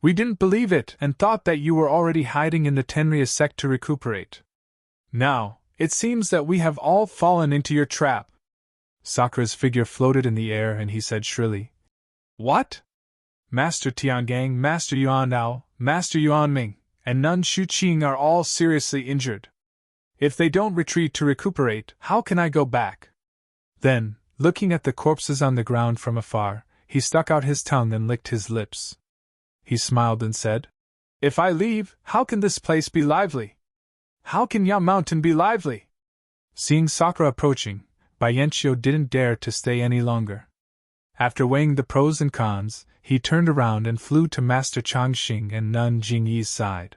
Speaker 1: We didn't believe it and thought that you were already hiding in the Tenry's sect to recuperate. Now, it seems that we have all fallen into your trap. Sakura's figure floated in the air and he said shrilly. What? Master Tiangang, Master Yuanao, Master Yuanming, and Nun Shuqing are all seriously injured. If they don't retreat to recuperate, how can I go back? Then, looking at the corpses on the ground from afar, he stuck out his tongue and licked his lips. He smiled and said, If I leave, how can this place be lively? How can Yao Mountain be lively? Seeing Sakura approaching, Bai Yanqiu didn't dare to stay any longer. After weighing the pros and cons, he turned around and flew to Master Changxing and Nun Jingyi's side.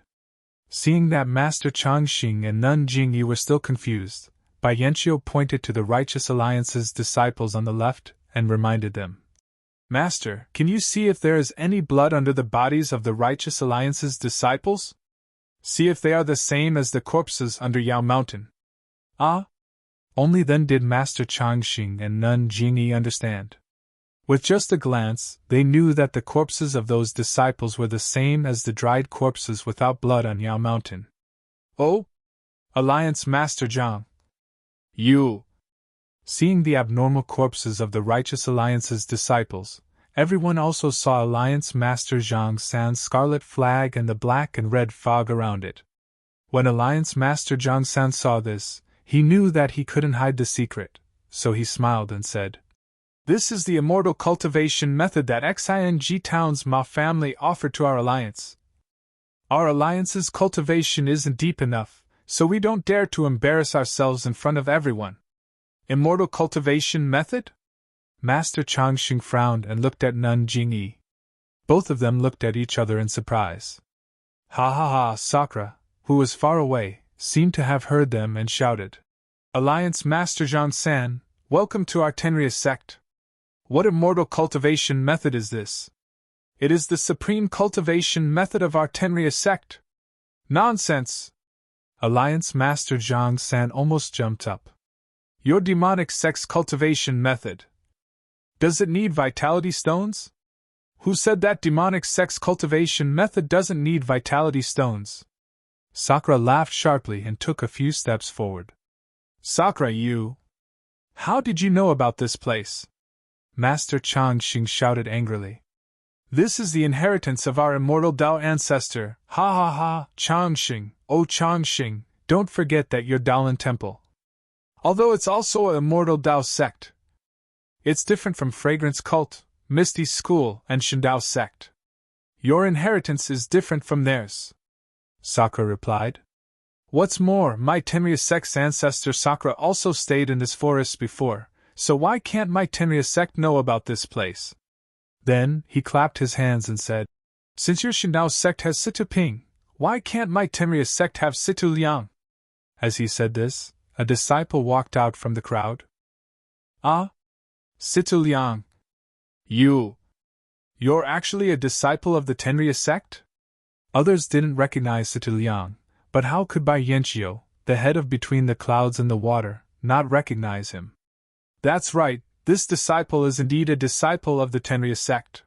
Speaker 1: Seeing that Master Changxing and Nun Jingyi were still confused, Bai Yanqiu pointed to the Righteous Alliance's disciples on the left and reminded them. Master, can you see if there is any blood under the bodies of the Righteous Alliance's disciples? See if they are the same as the corpses under Yao Mountain. Ah? Only then did Master Changxing and Nun Jingyi understand. With just a glance, they knew that the corpses of those disciples were the same as the dried corpses without blood on Yao Mountain. Oh? Alliance Master Zhang. You! Seeing the abnormal corpses of the Righteous Alliance's disciples, everyone also saw Alliance Master Zhang San's scarlet flag and the black and red fog around it. When Alliance Master Zhang San saw this, he knew that he couldn't hide the secret, so he smiled and said, This is the immortal cultivation method that Xing Town's Ma family offered to our alliance. Our alliance's cultivation isn't deep enough, so we don't dare to embarrass ourselves in front of everyone. Immortal cultivation method? Master Changxing frowned and looked at Nun Jingyi. Both of them looked at each other in surprise. Ha ha ha! Sakura, who was far away, seemed to have heard them and shouted. Alliance Master Zhang San, welcome to our Tenry's sect. What immortal cultivation method is this? It is the supreme cultivation method of our Tenry's sect. Nonsense! Alliance Master Zhang San almost jumped up. Your demonic sex cultivation method. Does it need vitality stones? Who said that demonic sex cultivation method doesn't need vitality stones? Sakura laughed sharply and took a few steps forward. Sakura, you! How did you know about this place? Master Changxing shouted angrily. This is the inheritance of our immortal Dao ancestor, ha ha ha, Changxing, oh Changxing, don't forget that your Daolin temple. Although it's also a immortal Dao sect. It's different from Fragrance Cult, Misty School, and Shindao sect. Your inheritance is different from theirs. Sakura replied. What's more, my Tenrya sect's ancestor Sakura also stayed in this forest before, so why can't my Tenrya sect know about this place? Then, he clapped his hands and said, Since your Shindao sect has Situ Ping, why can't my Tenrya sect have Situ Liang? As he said this, a disciple walked out from the crowd. Ah? Situ Liang. You're actually a disciple of the Tenrya sect? Others didn't recognize Situ Liang, but how could Bai Yanqiu, the head of Between the Clouds and the Water, not recognize him? That's right, this disciple is indeed a disciple of the Tenrya sect.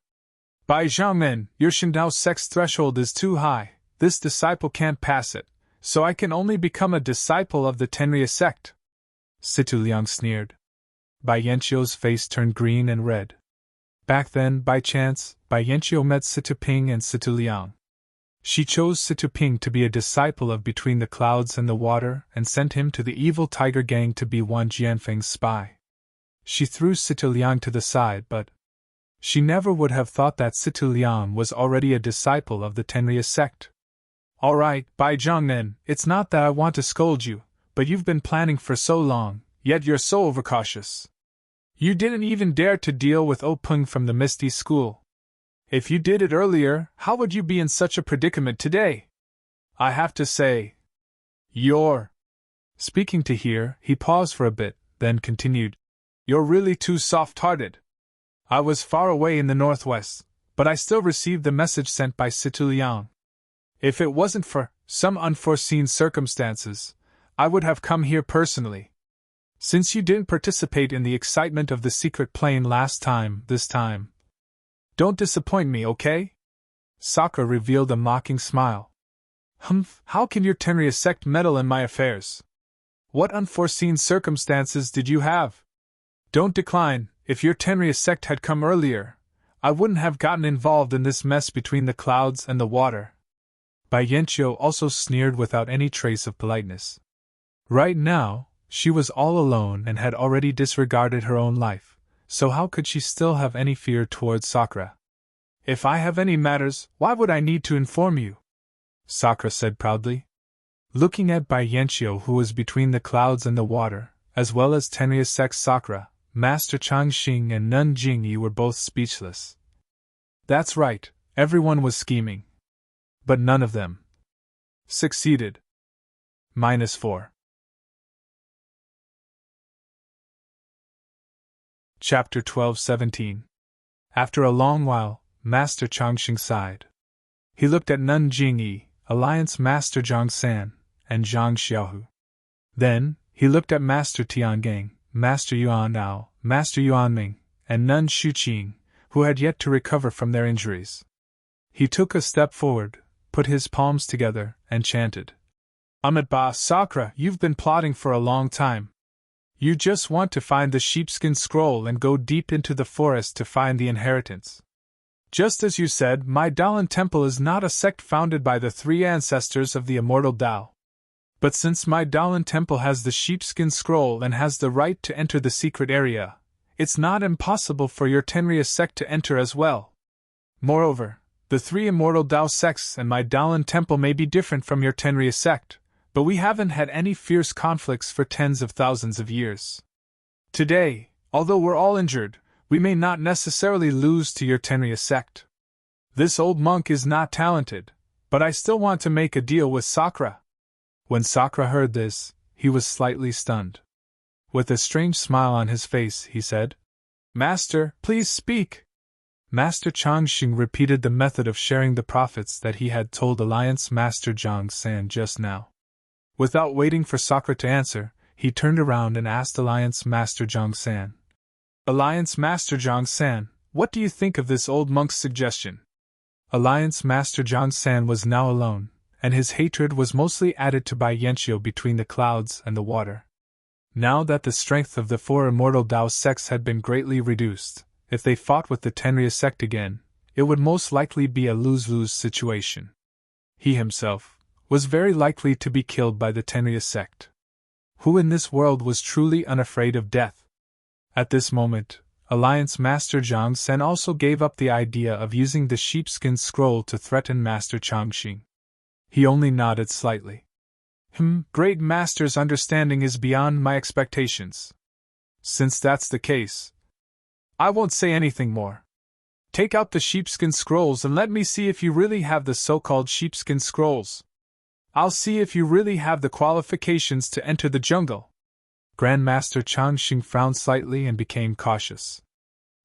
Speaker 1: Bai Zhangmen, your Shindao sect's threshold is too high, this disciple can't pass it, so I can only become a disciple of the Tenrya sect. Situ Liang sneered. Bai Yanqiu's face turned green and red. Back then, by chance, Bai Yanqiu met Situ Ping and Situ Liang. She chose Situ Ping to be a disciple of Between the Clouds and the Water and sent him to the evil tiger gang to be Wan Jianfeng's spy. She threw Situ Liang to the side, but she never would have thought that Situ Liang was already a disciple of the Tenrya sect. All right, Bai Zhangnen, it's not that I want to scold you, but you've been planning for so long, yet you're so overcautious. You didn't even dare to deal with O Peng from the Misty School. If you did it earlier, how would you be in such a predicament today? I have to say, you're... Speaking to here, he paused for a bit, then continued. You're really too soft-hearted. I was far away in the northwest, but I still received the message sent by Situ Liang. If it wasn't for some unforeseen circumstances, I would have come here personally. Since you didn't participate in the excitement of the secret plane last time, this time. Don't disappoint me, okay? Sakura revealed a mocking smile. Humph, how can your Tenrya sect meddle in my affairs? What unforeseen circumstances did you have? Don't decline, if your Tenrya sect had come earlier, I wouldn't have gotten involved in this mess Between the Clouds and the Water. Bai Yanqiu also sneered without any trace of politeness. Right now, she was all alone and had already disregarded her own life, so how could she still have any fear towards Sakura? If I have any matters, why would I need to inform you? Sakura said proudly. Looking at Bai Yanqiu, who was Between the Clouds and the Water, as well as Tenrya sect Sakura, Master Changxing and Nun Jingyi were both speechless. That's right, everyone was scheming. But none of them succeeded. -4. Chapter 12-17. After a long while, Master Changxing sighed. He looked at Nun Jingyi, Alliance Master Zhang San, and Zhang Xiaohu. Then, he looked at Master Tiangang, Master Yuan Ao, Master Yuan Ming, and Nun Shuqing, who had yet to recover from their injuries. He took a step forward, put his palms together, and chanted. Amitabha Sakura, you've been plotting for a long time. You just want to find the sheepskin scroll and go deep into the forest to find the inheritance. Just as you said, my Daolin Temple is not a sect founded by the three ancestors of the immortal Dao. But since my Daolin Temple has the sheepskin scroll and has the right to enter the secret area, it's not impossible for your Tenrya sect to enter as well. Moreover, the three immortal Dao sects and my Daolin Temple may be different from your Tenrya sect, but we haven't had any fierce conflicts for tens of thousands of years. Today, although we're all injured, we may not necessarily lose to your Tenrya sect. This old monk is not talented, but I still want to make a deal with Sakura. When Sakura heard this, he was slightly stunned. With a strange smile on his face, he said, Master, please speak. Master Changxing repeated the method of sharing the profits that he had told Alliance Master Zhang San just now. Without waiting for Sakura to answer, he turned around and asked Alliance Master Zhang San. Alliance Master Zhang San, what do you think of this old monk's suggestion? Alliance Master Zhang San was now alone, and his hatred was mostly added to by Yanqiu between the clouds and the water. Now that the strength of the four immortal Dao sects had been greatly reduced, if they fought with the Tenrya sect again, it would most likely be a lose-lose situation. He himself was very likely to be killed by the Tenrya sect. Who in this world was truly unafraid of death? At this moment, Alliance Master Zhang Sen also gave up the idea of using the sheepskin scroll to threaten Master Changxing. He only nodded slightly. Great Master's understanding is beyond my expectations. Since that's the case, I won't say anything more. Take out the sheepskin scrolls and let me see if you really have the so-called sheepskin scrolls. I'll see if you really have the qualifications to enter the jungle. Grandmaster Changxing frowned slightly and became cautious.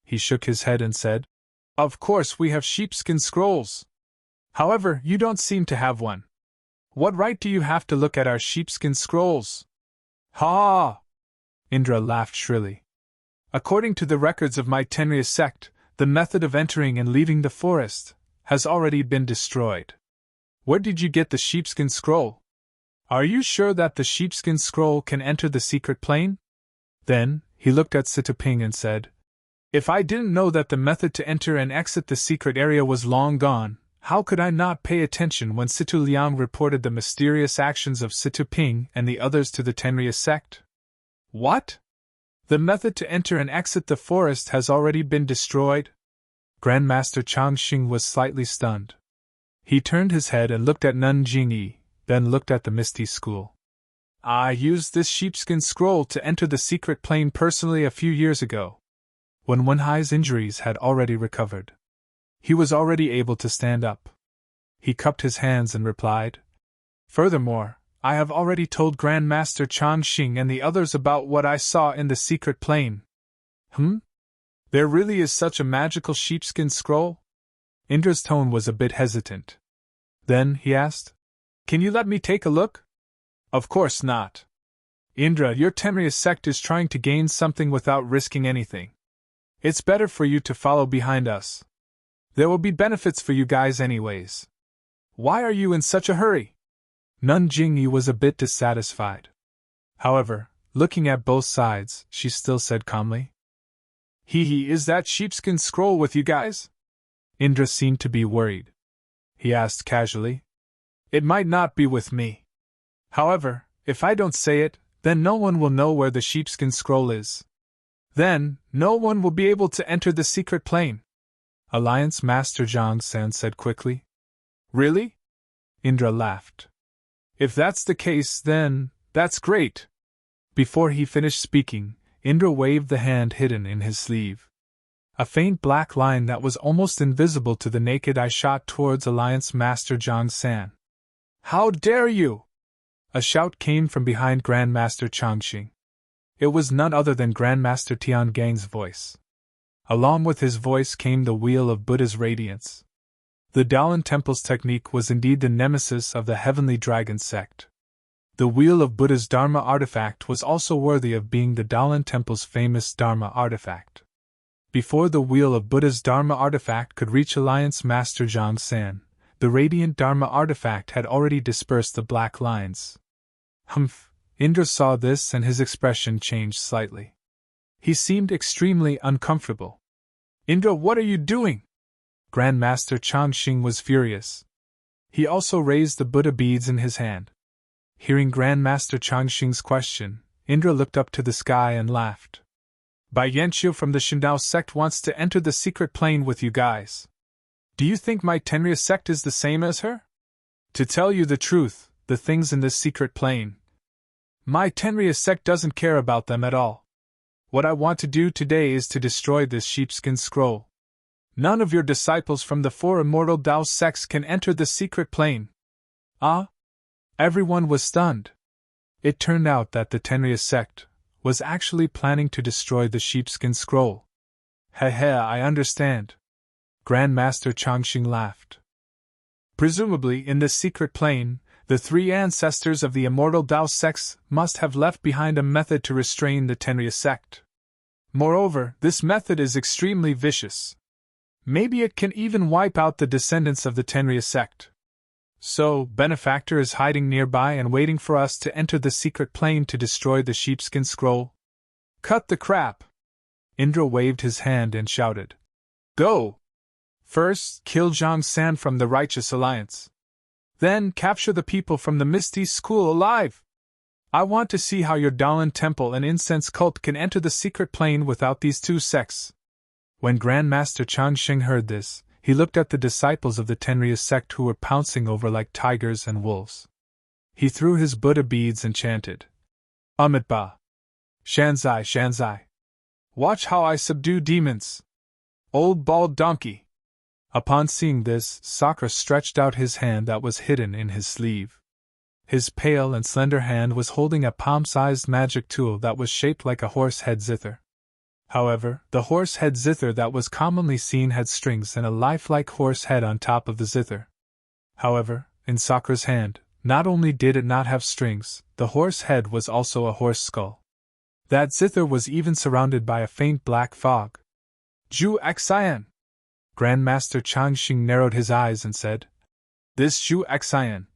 Speaker 1: He shook his head and said, Of course we have sheepskin scrolls. However, you don't seem to have one. What right do you have to look at our sheepskin scrolls? Ha! Indra laughed shrilly. According to the records of my Tenrya sect, the method of entering and leaving the forest has already been destroyed. Where did you get the sheepskin scroll? Are you sure that the sheepskin scroll can enter the secret plane? Then, he looked at Sitaping and said, If I didn't know that the method to enter and exit the secret area was long gone, how could I not pay attention when Situ Liang reported the mysterious actions of Sitaping and the others to the Tenrya sect? What? The method to enter and exit the forest has already been destroyed? Grandmaster Changxing was slightly stunned. He turned his head and looked at Nun Jingyi, then looked at the Misty School. I used this sheepskin scroll to enter the secret plane personally a few years ago, when Wenhai's injuries had already recovered. He was already able to stand up. He cupped his hands and replied, Furthermore, I have already told Grandmaster Changxing and the others about what I saw in the secret plane. There really is such a magical sheepskin scroll? Indra's tone was a bit hesitant. Then, he asked, Can you let me take a look? Of course not. Indra, your Tenrya sect is trying to gain something without risking anything. It's better for you to follow behind us. There will be benefits for you guys anyways. Why are you in such a hurry? Nun Jingyi was a bit dissatisfied. However, looking at both sides, she still said calmly, Is that sheepskin scroll with you guys? Indra seemed to be worried. He asked casually, It might not be with me. However, if I don't say it, then no one will know where the sheepskin scroll is. Then, no one will be able to enter the secret plane. Alliance Master Zhang San said quickly. Really? Indra laughed. If that's the case, then, that's great. Before he finished speaking, Indra waved the hand hidden in his sleeve. A faint black line that was almost invisible to the naked eye shot towards Alliance Master Zhang San. How dare you! A shout came from behind Grandmaster Changxing. It was none other than Grandmaster Tian Gang's voice. Along with his voice came the Wheel of Buddha's radiance. The Daolan Temple's technique was indeed the nemesis of the Heavenly Dragon sect. The Wheel of Buddha's Dharma artifact was also worthy of being the Daolan Temple's famous Dharma artifact. Before the Wheel of Buddha's Dharma artifact could reach Alliance Master Zhang San, the radiant Dharma artifact had already dispersed the black lines. Indra saw this and his expression changed slightly. He seemed extremely uncomfortable. Indra, what are you doing? Grandmaster Changxing was furious. He also raised the Buddha beads in his hand. Hearing Grandmaster Changxing's question, Indra looked up to the sky and laughed. Bai Yanqiu from the Shindao sect wants to enter the secret plane with you guys. Do you think my Tenrya sect is the same as her? To tell you the truth, the things in this secret plane, my Tenrya sect doesn't care about them at all. What I want to do today is to destroy this sheepskin scroll. None of your disciples from the four immortal Dao sects can enter the secret plane. Ah? Everyone was stunned. It turned out that the Tenrya sect was actually planning to destroy the sheepskin scroll. I understand. Grandmaster Changxing laughed. Presumably in this secret plane, the three ancestors of the immortal Dao sects must have left behind a method to restrain the Tenrya sect. Moreover, this method is extremely vicious. Maybe it can even wipe out the descendants of the Tenrya sect. So, Benefactor is hiding nearby and waiting for us to enter the secret plane to destroy the sheepskin scroll? Cut the crap! Indra waved his hand and shouted. Go! First, kill Zhang San from the Righteous Alliance. Then, capture the people from the Misty School alive! I want to see how your Dalan Temple and incense cult can enter the secret plane without these two sects. When Grandmaster Changsheng heard this, he looked at the disciples of the Tenrya sect who were pouncing over like tigers and wolves. He threw his Buddha beads and chanted, Amitba! Shanzai, Shanzai! Watch how I subdue demons! Old bald donkey! Upon seeing this, Sakra stretched out his hand that was hidden in his sleeve. His pale and slender hand was holding a palm-sized magic tool that was shaped like a horse head zither. However, the horse head zither that was commonly seen had strings and a lifelike horse head on top of the zither. However, in Sakra's hand, not only did it not have strings, the horse head was also a horse skull. That zither was even surrounded by a faint black fog. Zhu Xian! Grandmaster Changxing narrowed his eyes and said, This Zhu Xian.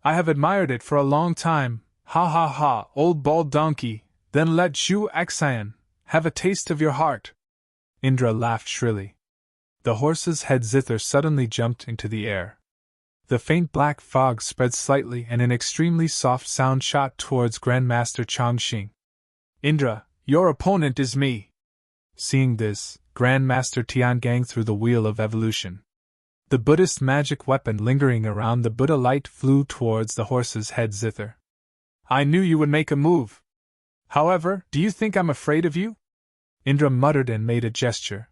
Speaker 1: I have admired it for a long time, ha ha ha, old bald donkey, then let Zhu Xian have a taste of your heart. Indra laughed shrilly. The horse's head zither suddenly jumped into the air. The faint black fog spread slightly and an extremely soft sound shot towards Grandmaster Changxing. Indra, your opponent is me. Seeing this, Grandmaster Tiangang threw the wheel of evolution. The Buddhist magic weapon lingering around the Buddha light flew towards the horse's head zither. I knew you would make a move. However, do you think I'm afraid of you? Indra muttered and made a gesture.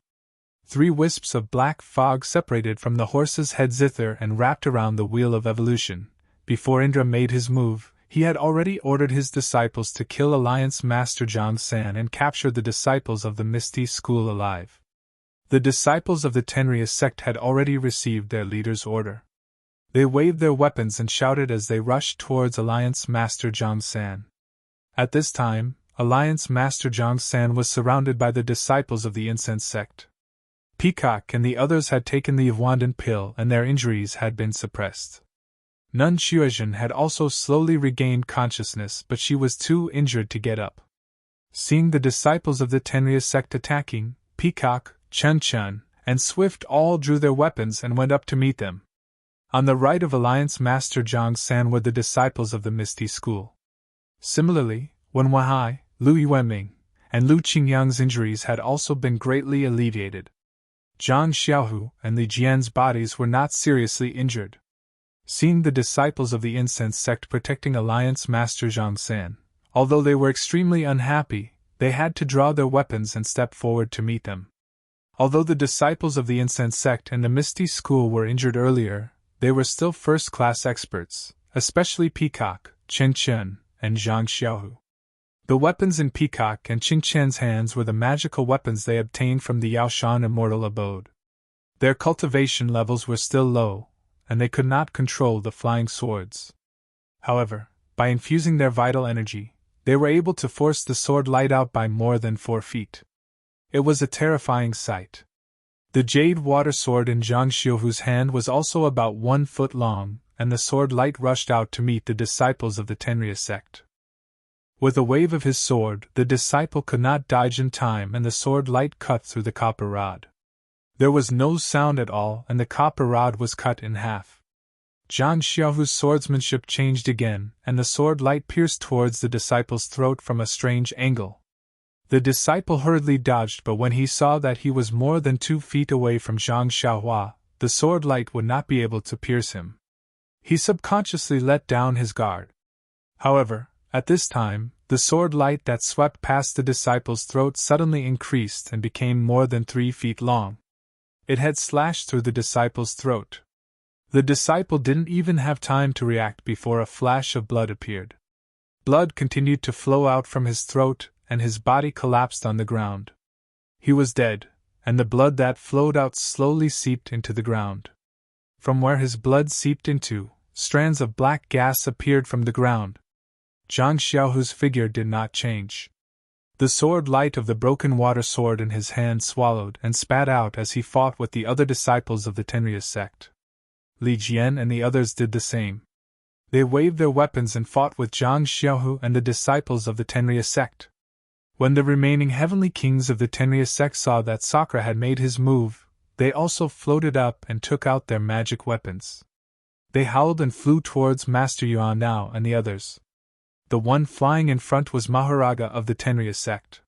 Speaker 1: 3 wisps of black fog separated from the horse's head zither and wrapped around the wheel of evolution. Before Indra made his move, he had already ordered his disciples to kill Alliance Master Zhang San and capture the disciples of the Misty School alive. The disciples of the Tenrya sect had already received their leader's order. They waved their weapons and shouted as they rushed towards Alliance Master Zhang San. At this time, Alliance Master Zhang San was surrounded by the disciples of the Incense sect. Peacock and the others had taken the Yvondan pill and their injuries had been suppressed. Nun Xuezhen had also slowly regained consciousness, but she was too injured to get up. Seeing the disciples of the Tenrya sect attacking, Peacock, Chun Chun, and Swift all drew their weapons and went up to meet them. On the right of Alliance Master Zhang San were the disciples of the Misty School. Similarly, Wen Wahai, Lu Yueming, and Lu Qingyang's injuries had also been greatly alleviated. Zhang Xiaohu and Li Jian's bodies were not seriously injured. Seeing the disciples of the Incense sect protecting Alliance Master Zhang San, although they were extremely unhappy, they had to draw their weapons and step forward to meet them. Although the disciples of the Incense sect and the Misty School were injured earlier, they were still first-class experts, especially Peacock, Chen Chen, and Zhang Xiaohu. The weapons in Peacock and Qing Chen's hands were the magical weapons they obtained from the Yaoshan Immortal abode. Their cultivation levels were still low, and they could not control the flying swords. However, by infusing their vital energy, they were able to force the sword light out by more than 4 feet. It was a terrifying sight. The jade water sword in Zhang Xiaohu's hand was also about 1 foot long, and the sword light rushed out to meet the disciples of the Tenrya sect. With a wave of his sword, the disciple could not dodge in time and the sword light cut through the copper rod. There was no sound at all and the copper rod was cut in half. Zhang Xiaohu's swordsmanship changed again, and the sword light pierced towards the disciple's throat from a strange angle. The disciple hurriedly dodged, but when he saw that he was more than 2 feet away from Zhang Xiaohua, the sword light would not be able to pierce him. He subconsciously let down his guard. However, at this time, the sword light that swept past the disciple's throat suddenly increased and became more than 3 feet long. It had slashed through the disciple's throat. The disciple didn't even have time to react before a flash of blood appeared. Blood continued to flow out from his throat, and his body collapsed on the ground. He was dead, and the blood that flowed out slowly seeped into the ground. From where his blood seeped into, strands of black gas appeared from the ground. Zhang Xiaohu's figure did not change. The sword light of the broken water sword in his hand swallowed and spat out as he fought with the other disciples of the Tenryus sect. Li Jian and the others did the same. They waved their weapons and fought with Zhang Xiaohu and the disciples of the Tenryus sect. When the remaining heavenly kings of the Tenryus sect saw that Sakura had made his move, they also floated up and took out their magic weapons. They howled and flew towards Master Yuan Nao and the others. The one flying in front was Maharaga of the Tenryus sect.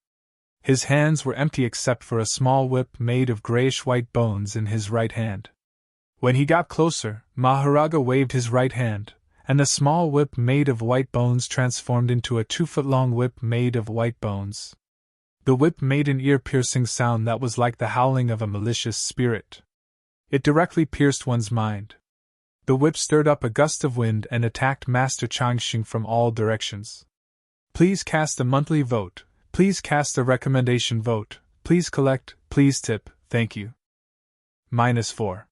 Speaker 1: His hands were empty except for a small whip made of grayish-white bones in his right hand. When he got closer, Maharaga waved his right hand, and the small whip made of white bones transformed into a 2-foot-long whip made of white bones. The whip made an ear-piercing sound that was like the howling of a malicious spirit. It directly pierced one's mind. The whip stirred up a gust of wind and attacked Master Changxing from all directions. Please cast a monthly vote, please cast a recommendation vote, please collect, please tip, thank you. -4.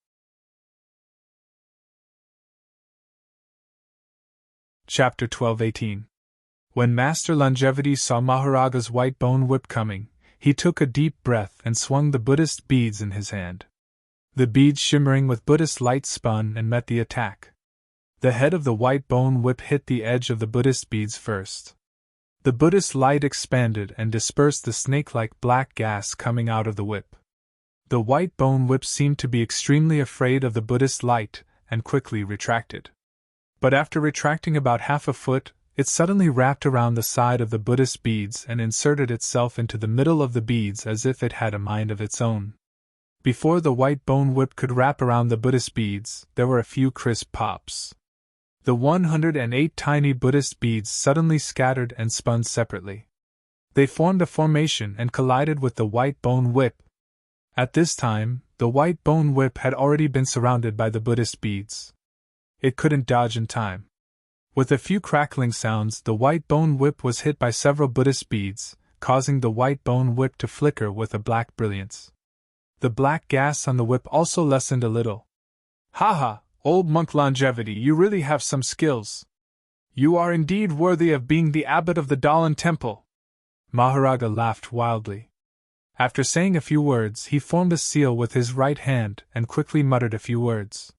Speaker 1: Chapter 12-18. When Master Longevity saw Maharaga's white bone whip coming, he took a deep breath and swung the Buddhist beads in his hand. The beads shimmering with Buddhist light spun and met the attack. The head of the white bone whip hit the edge of the Buddhist beads first. The Buddhist light expanded and dispersed the snake-like black gas coming out of the whip. The white bone whip seemed to be extremely afraid of the Buddhist light and quickly retracted. But after retracting about half a foot, it suddenly wrapped around the side of the Buddhist beads and inserted itself into the middle of the beads as if it had a mind of its own. Before the white bone whip could wrap around the Buddhist beads, there were a few crisp pops. The 108 tiny Buddhist beads suddenly scattered and spun separately. They formed a formation and collided with the white bone whip. At this time, the white bone whip had already been surrounded by the Buddhist beads. It couldn't dodge in time. With a few crackling sounds, the white bone whip was hit by several Buddhist beads, causing the white bone whip to flicker with a black brilliance. The black gas on the whip also lessened a little. "Ha, old monk Longevity, you really have some skills. You are indeed worthy of being the abbot of the Dalan Temple." Maharaga laughed wildly. After saying a few words, he formed a seal with his right hand and quickly muttered a few words.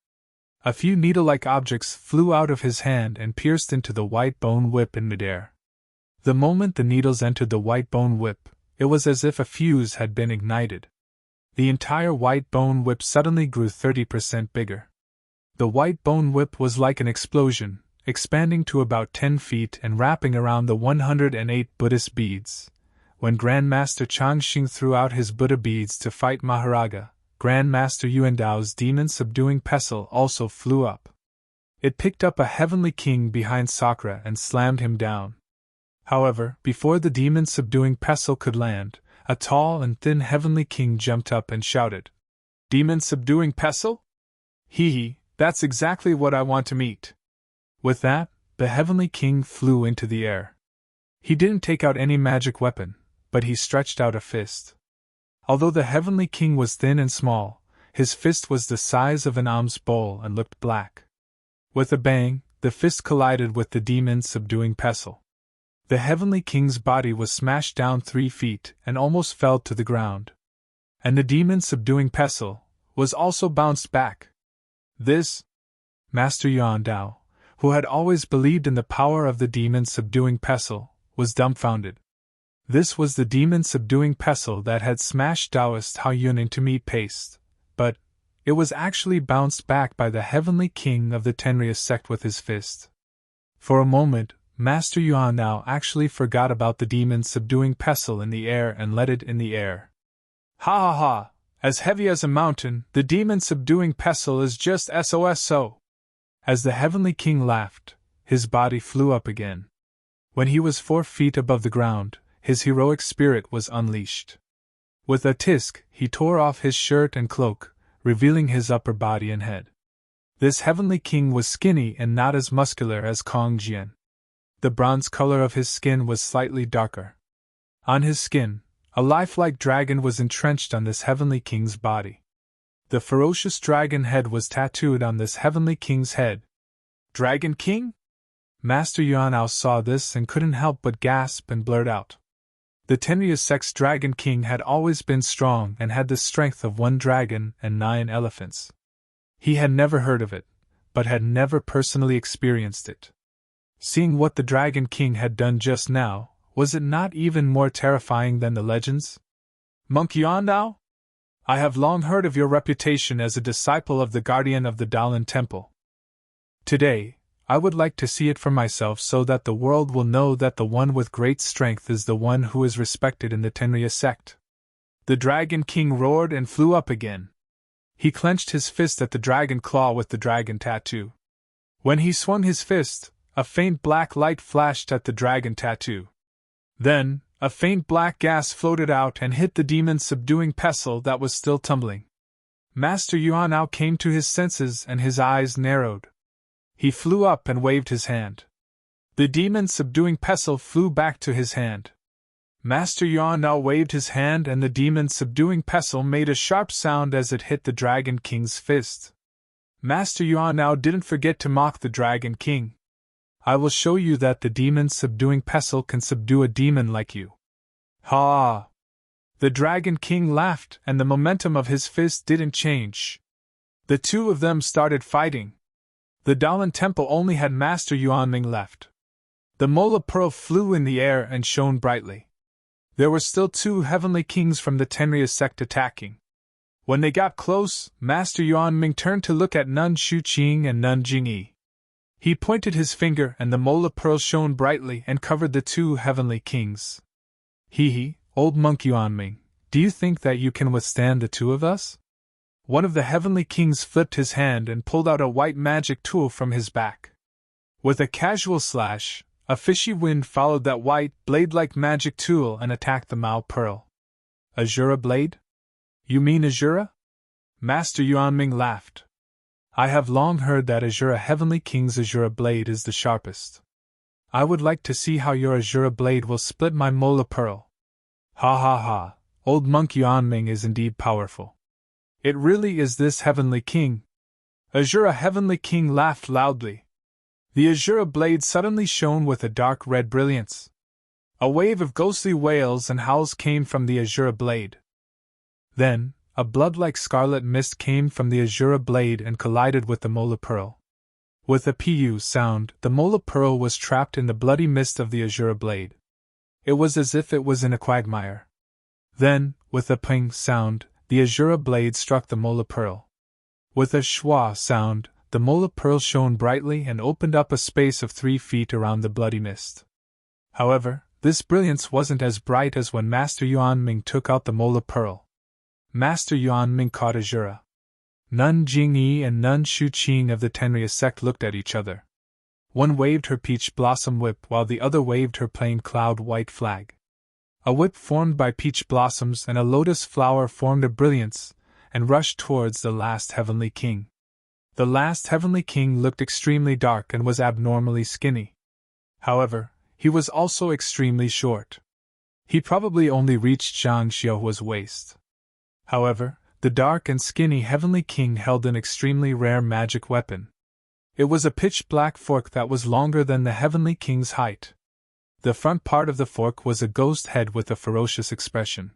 Speaker 1: A few needle-like objects flew out of his hand and pierced into the white bone whip in midair. The moment the needles entered the white bone whip, it was as if a fuse had been ignited. The entire white bone whip suddenly grew 30% bigger. The white bone whip was like an explosion, expanding to about 10 feet and wrapping around the 108 Buddhist beads. When Grandmaster Changxing threw out his Buddha beads to fight Maharaga, Grandmaster Yuandao's demon-subduing pestle also flew up. It picked up a heavenly king behind Sakura and slammed him down. However, before the demon-subduing pestle could land, a tall and thin heavenly king jumped up and shouted, "Demon-subduing pestle? Hee, that's exactly what I want to meet." With that, the heavenly king flew into the air. He didn't take out any magic weapon, but he stretched out a fist. Although the heavenly king was thin and small, his fist was the size of an alms bowl and looked black. With a bang, the fist collided with the demon-subduing pestle. The heavenly king's body was smashed down 3 feet and almost fell to the ground. And the demon-subduing pestle was also bounced back. This, Master Yuandao, who had always believed in the power of the demon-subduing pestle, was dumbfounded. This was the demon-subduing pestle that had smashed Taoist Hao Yun into meat paste, but it was actually bounced back by the heavenly king of the Tenryus sect with his fist. For a moment, Master Yuan now actually forgot about the demon-subduing pestle in the air and let it in the air. Ha! As heavy as a mountain, the demon-subduing pestle is just SOSO. As the heavenly king laughed, his body flew up again. When he was 4 feet above the ground, his heroic spirit was unleashed. With a tisk, he tore off his shirt and cloak, revealing his upper body and head. This heavenly king was skinny and not as muscular as Kong Jian. The bronze color of his skin was slightly darker. On his skin, a lifelike dragon was entrenched on this heavenly king's body. The ferocious dragon head was tattooed on this heavenly king's head. Dragon King? Master Yuanao saw this and couldn't help but gasp and blurt out, The Tenrya sect's Dragon King had always been strong and had the strength of 1 dragon and 9 elephants. He had never heard of it, but had never personally experienced it. Seeing what the Dragon King had done just now, was it not even more terrifying than the legends? Monk Yuan, I have long heard of your reputation as a disciple of the guardian of the Dalan Temple. Today, I would like to see it for myself so that the world will know that the one with great strength is the one who is respected in the Tenrya sect. The Dragon King roared and flew up again. He clenched his fist at the dragon claw with the dragon tattoo. When he swung his fist, a faint black light flashed at the dragon tattoo. Then, a faint black gas floated out and hit the demon subduing pestle that was still tumbling. Master Yuan now came to his senses and his eyes narrowed. He flew up and waved his hand. The demon subduing pestle flew back to his hand. Master Yuan now waved his hand and the demon subduing pestle made a sharp sound as it hit the Dragon King's fist. Master Yuan now didn't forget to mock the Dragon King. I will show you that the demon subduing pestle can subdue a demon like you. Ha! The Dragon King laughed and the momentum of his fist didn't change. The two of them started fighting. The Dalan Temple only had Master Yuanming left. The Mola Pearl flew in the air and shone brightly. There were still 2 heavenly kings from the Tenrya sect attacking. When they got close, Master Yuanming turned to look at Nun Shuqing and Nun Jingyi. He pointed his finger and the Mola Pearl shone brightly and covered the 2 heavenly kings. Hee, old monk Yuanming, do you think that you can withstand the 2 of us? One of the heavenly kings flipped his hand and pulled out a white magic tool from his back. With a casual slash, a fishy wind followed that white, blade-like magic tool and attacked the Mao Pearl. Azura blade? You mean Azura? Master Yuanming laughed. I have long heard that Azura Heavenly King's Azura blade is the sharpest. I would like to see how your Azura blade will split my Mola Pearl. Ha ha ha, old monk Yuanming is indeed powerful. It really is this Heavenly King. Azura Heavenly King laughed loudly. The Azura blade suddenly shone with a dark red brilliance. A wave of ghostly wails and howls came from the Azura blade. Then, a blood-like scarlet mist came from the Azura blade and collided with the Mola Pearl. With a pu sound, the Mola Pearl was trapped in the bloody mist of the Azura blade. It was as if it was in a quagmire. Then, with a ping sound, the Azura blade struck the Mola Pearl. With a schwa sound, the Mola Pearl shone brightly and opened up a space of 3 feet around the bloody mist. However, this brilliance wasn't as bright as when Master Yuanming took out the Mola Pearl. Master Yuanming caught Azura. Nun Jingyi and Nun Shuqing of the Tenrya sect looked at each other. One waved her peach blossom whip while the other waved her plain cloud white flag. A whip formed by peach blossoms and a lotus flower formed a brilliance, and rushed towards the last heavenly king. The last heavenly king looked extremely dark and was abnormally skinny. However, he was also extremely short. He probably only reached Zhang Xiaohua's waist. However, the dark and skinny heavenly king held an extremely rare magic weapon. It was a pitch-black fork that was longer than the heavenly king's height. The front part of the fork was a ghost head with a ferocious expression.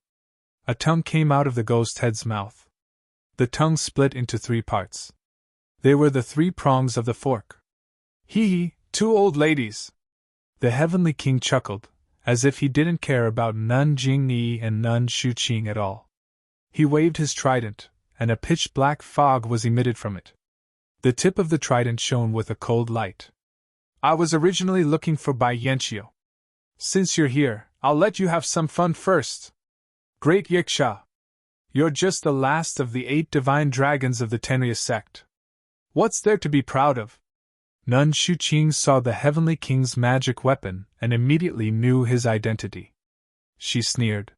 Speaker 1: A tongue came out of the ghost head's mouth. The tongue split into 3 parts. They were the 3 prongs of the fork. Hee, 2 old ladies! The heavenly king chuckled, as if he didn't care about Nun Jingyi and Nun Shuqing at all. He waved his trident, and a pitch-black fog was emitted from it. The tip of the trident shone with a cold light. I was originally looking for Bai Yanqiu. Since you're here, I'll let you have some fun first. Great Yiksha! You're just the last of the 8 divine dragons of the Tenrya sect. What's there to be proud of? Nun Shuqing saw the heavenly king's magic weapon and immediately knew his identity. She sneered.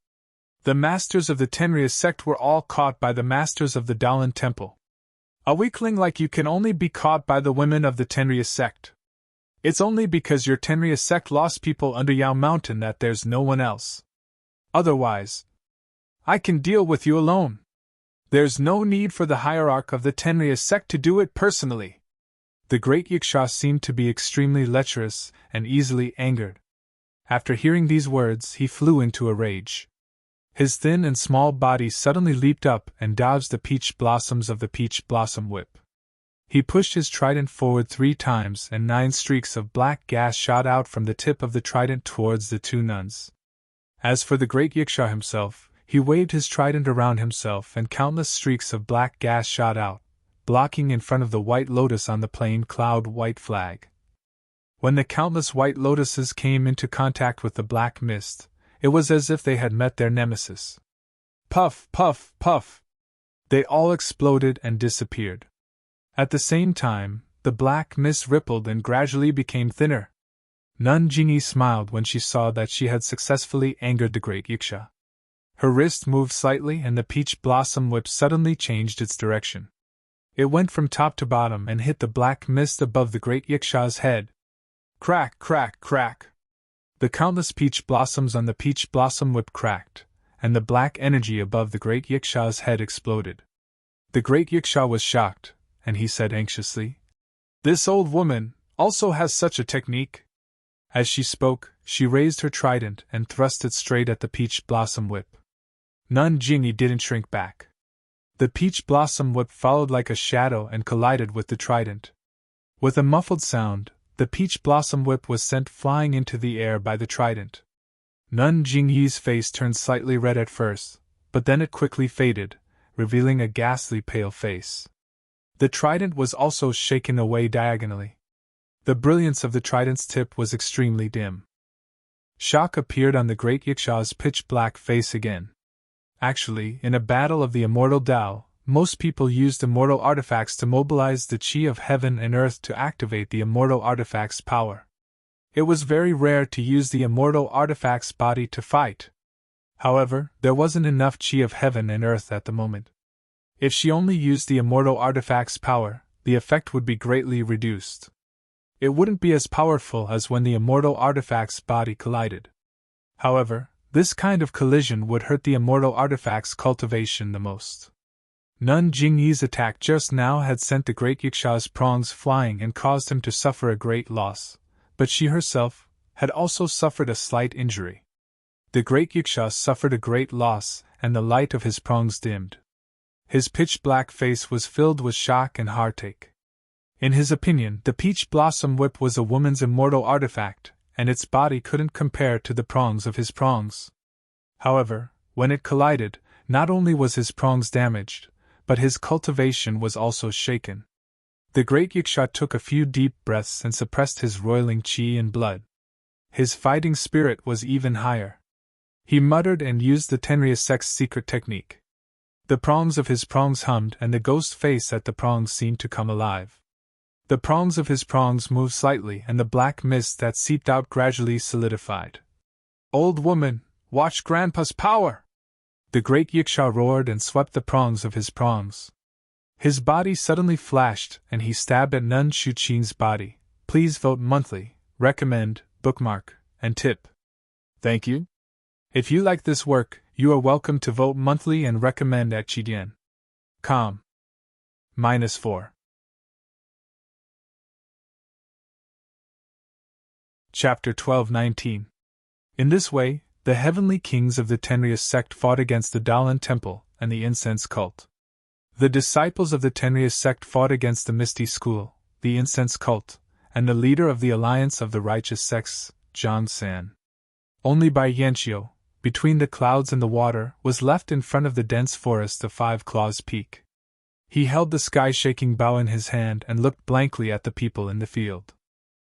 Speaker 1: The masters of the Tenrya sect were all caught by the masters of the Dalan Temple. A weakling like you can only be caught by the women of the Tenrya sect. It's only because your Tenrya sect lost people under Yao Mountain that there's no one else. Otherwise, I can deal with you alone. There's no need for the hierarch of the Tenrya sect to do it personally. The great Yiksha seemed to be extremely lecherous and easily angered. After hearing these words, he flew into a rage. His thin and small body suddenly leaped up and dodged the peach blossoms of the peach blossom whip. He pushed his trident forward 3 times, and 9 streaks of black gas shot out from the tip of the trident towards the 2 nuns. As for the great Yiksha himself, he waved his trident around himself, and countless streaks of black gas shot out, blocking in front of the white lotus on the plain cloud-white flag. When the countless white lotuses came into contact with the black mist, it was as if they had met their nemesis. Puff, puff, puff! They all exploded and disappeared. At the same time, the black mist rippled and gradually became thinner. Nun Jingyi smiled when she saw that she had successfully angered the great Yiksha. Her wrist moved slightly and the peach blossom whip suddenly changed its direction. It went from top to bottom and hit the black mist above the great Yiksha's head. Crack, crack, crack! The countless peach blossoms on the peach blossom whip cracked, and the black energy above the great Yiksha's head exploded. The great Yiksha was shocked, and he said anxiously, "This old woman also has such a technique." As she spoke, she raised her trident and thrust it straight at the peach blossom whip. Nun Jingyi didn't shrink back. The peach blossom whip followed like a shadow and collided with the trident. With a muffled sound, the peach blossom whip was sent flying into the air by the trident. Nun Jingyi's face turned slightly red at first, but then it quickly faded, revealing a ghastly pale face. The trident was also shaken away diagonally. The brilliance of the trident's tip was extremely dim. Shock appeared on the great Yiksha's pitch-black face again. Actually, in a battle of the immortal Tao, most people used immortal artifacts to mobilize the chi of heaven and earth to activate the immortal artifact's power. It was very rare to use the immortal artifact's body to fight. However, there wasn't enough chi of heaven and earth at the moment. If she only used the immortal artifact's power, the effect would be greatly reduced. It wouldn't be as powerful as when the immortal artifact's body collided. However, this kind of collision would hurt the immortal artifact's cultivation the most. Nun Jingyi's attack just now had sent the great Yiksha's prongs flying and caused him to suffer a great loss, but she herself had also suffered a slight injury. The great Yiksha suffered a great loss, and the light of his prongs dimmed. His pitch-black face was filled with shock and heartache. In his opinion, the peach blossom whip was a woman's immortal artifact, and its body couldn't compare to the prongs of his prongs. However, when it collided, not only was his prongs damaged, but his cultivation was also shaken. The great Yiksha took a few deep breaths and suppressed his roiling chi and blood. His fighting spirit was even higher. He muttered and used the Tenryus sect's secret technique. The prongs of his prongs hummed and the ghost face at the prongs seemed to come alive. The prongs of his prongs moved slightly and the black mist that seeped out gradually solidified. "Old woman, watch Grandpa's power!" The great Yiksha roared and swept the prongs of his prongs. His body suddenly flashed and he stabbed at Nun Shuqin's body. Please vote monthly, recommend, bookmark, and tip. Thank you. If you like this work, you are welcome to vote monthly and recommend at Chidian.com. -4. Chapter 12-19. In this way, the heavenly kings of the Tenryus sect fought against the Dalan temple and the incense cult. The disciples of the Tenryus sect fought against the Misty School, the incense cult, and the leader of the alliance of the righteous sects, Zhang San. Only Bai Yanqiu, between the clouds and the water, was left in front of the dense forest of Five Claws Peak. He held the sky-shaking bow in his hand and looked blankly at the people in the field.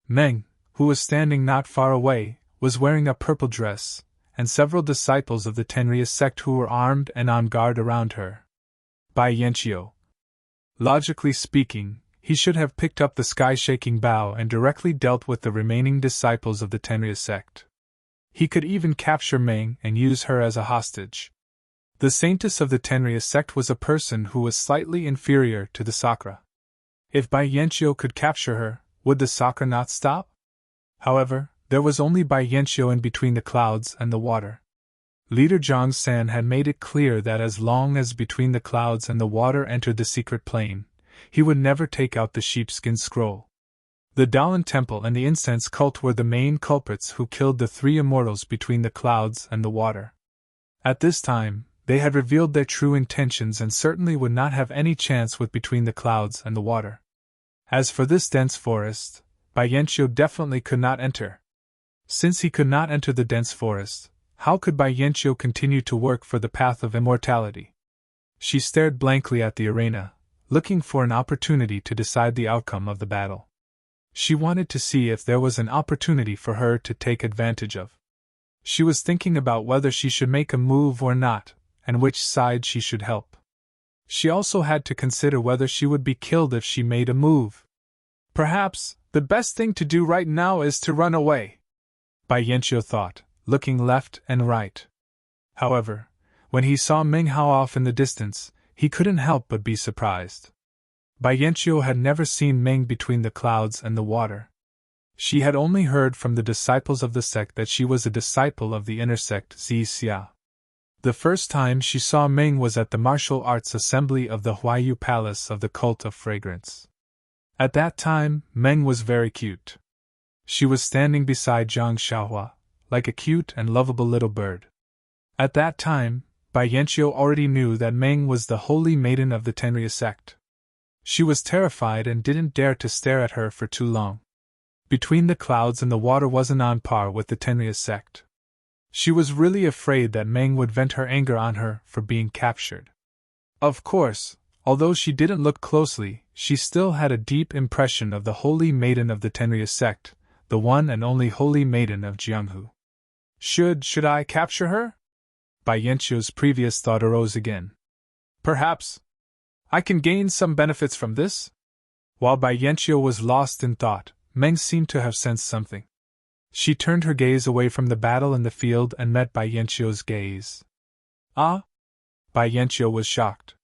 Speaker 1: Meng, who was standing not far away, was wearing a purple dress, and several disciples of the Tenryus sect who were armed and on guard around her. Bai Yanqiu. Logically speaking, he should have picked up the sky-shaking bow and directly dealt with the remaining disciples of the Tenryus sect. He could even capture Meng and use her as a hostage. The saintess of the Tenryus sect was a person who was slightly inferior to the Sakra. If Bai Yanqiu could capture her, would the Sakra not stop? However, there was only Bai Yanqiu in between the clouds and the water. Leader Zhang San had made it clear that as long as between the clouds and the water entered the secret plane, he would never take out the sheepskin scroll. The Dalan Temple and the incense cult were the main culprits who killed the three immortals between the clouds and the water. At this time, they had revealed their true intentions and certainly would not have any chance with between the clouds and the water. As for this dense forest, Baiyenqiu definitely could not enter. Since he could not enter the dense forest, how could Baiyenqiu continue to work for the path of immortality? She stared blankly at the arena, looking for an opportunity to decide the outcome of the battle. She wanted to see if there was an opportunity for her to take advantage of. She was thinking about whether she should make a move or not, and which side she should help. She also had to consider whether she would be killed if she made a move. Perhaps, the best thing to do right now is to run away, Baiyenqiu thought, looking left and right. However, when he saw Meng Hao off in the distance, he couldn't help but be surprised. Baiyenqiu had never seen Meng between the clouds and the water. She had only heard from the disciples of the sect that she was a disciple of the inner sect Zixia. The first time she saw Meng was at the martial arts assembly of the Huayu Palace of the Cult of Fragrance. At that time, Meng was very cute. She was standing beside Zhang Xiaohua, like a cute and lovable little bird. At that time, Baiyenqiu already knew that Meng was the holy maiden of the Tenrya sect. She was terrified and didn't dare to stare at her for too long. Between the clouds and the water wasn't on par with the Tenrya sect. She was really afraid that Meng would vent her anger on her for being captured. Of course, although she didn't look closely, she still had a deep impression of the holy maiden of the Tenrya sect, the one and only holy maiden of Jianghu. Should I capture her? Baiyenqiu's previous thought arose again. Perhaps I can gain some benefits from this? While Baiyenqiu was lost in thought, Meng seemed to have sensed something. She turned her gaze away from the battle in the field and met Baiyenqiu's gaze. Ah? Baiyenqiu was shocked.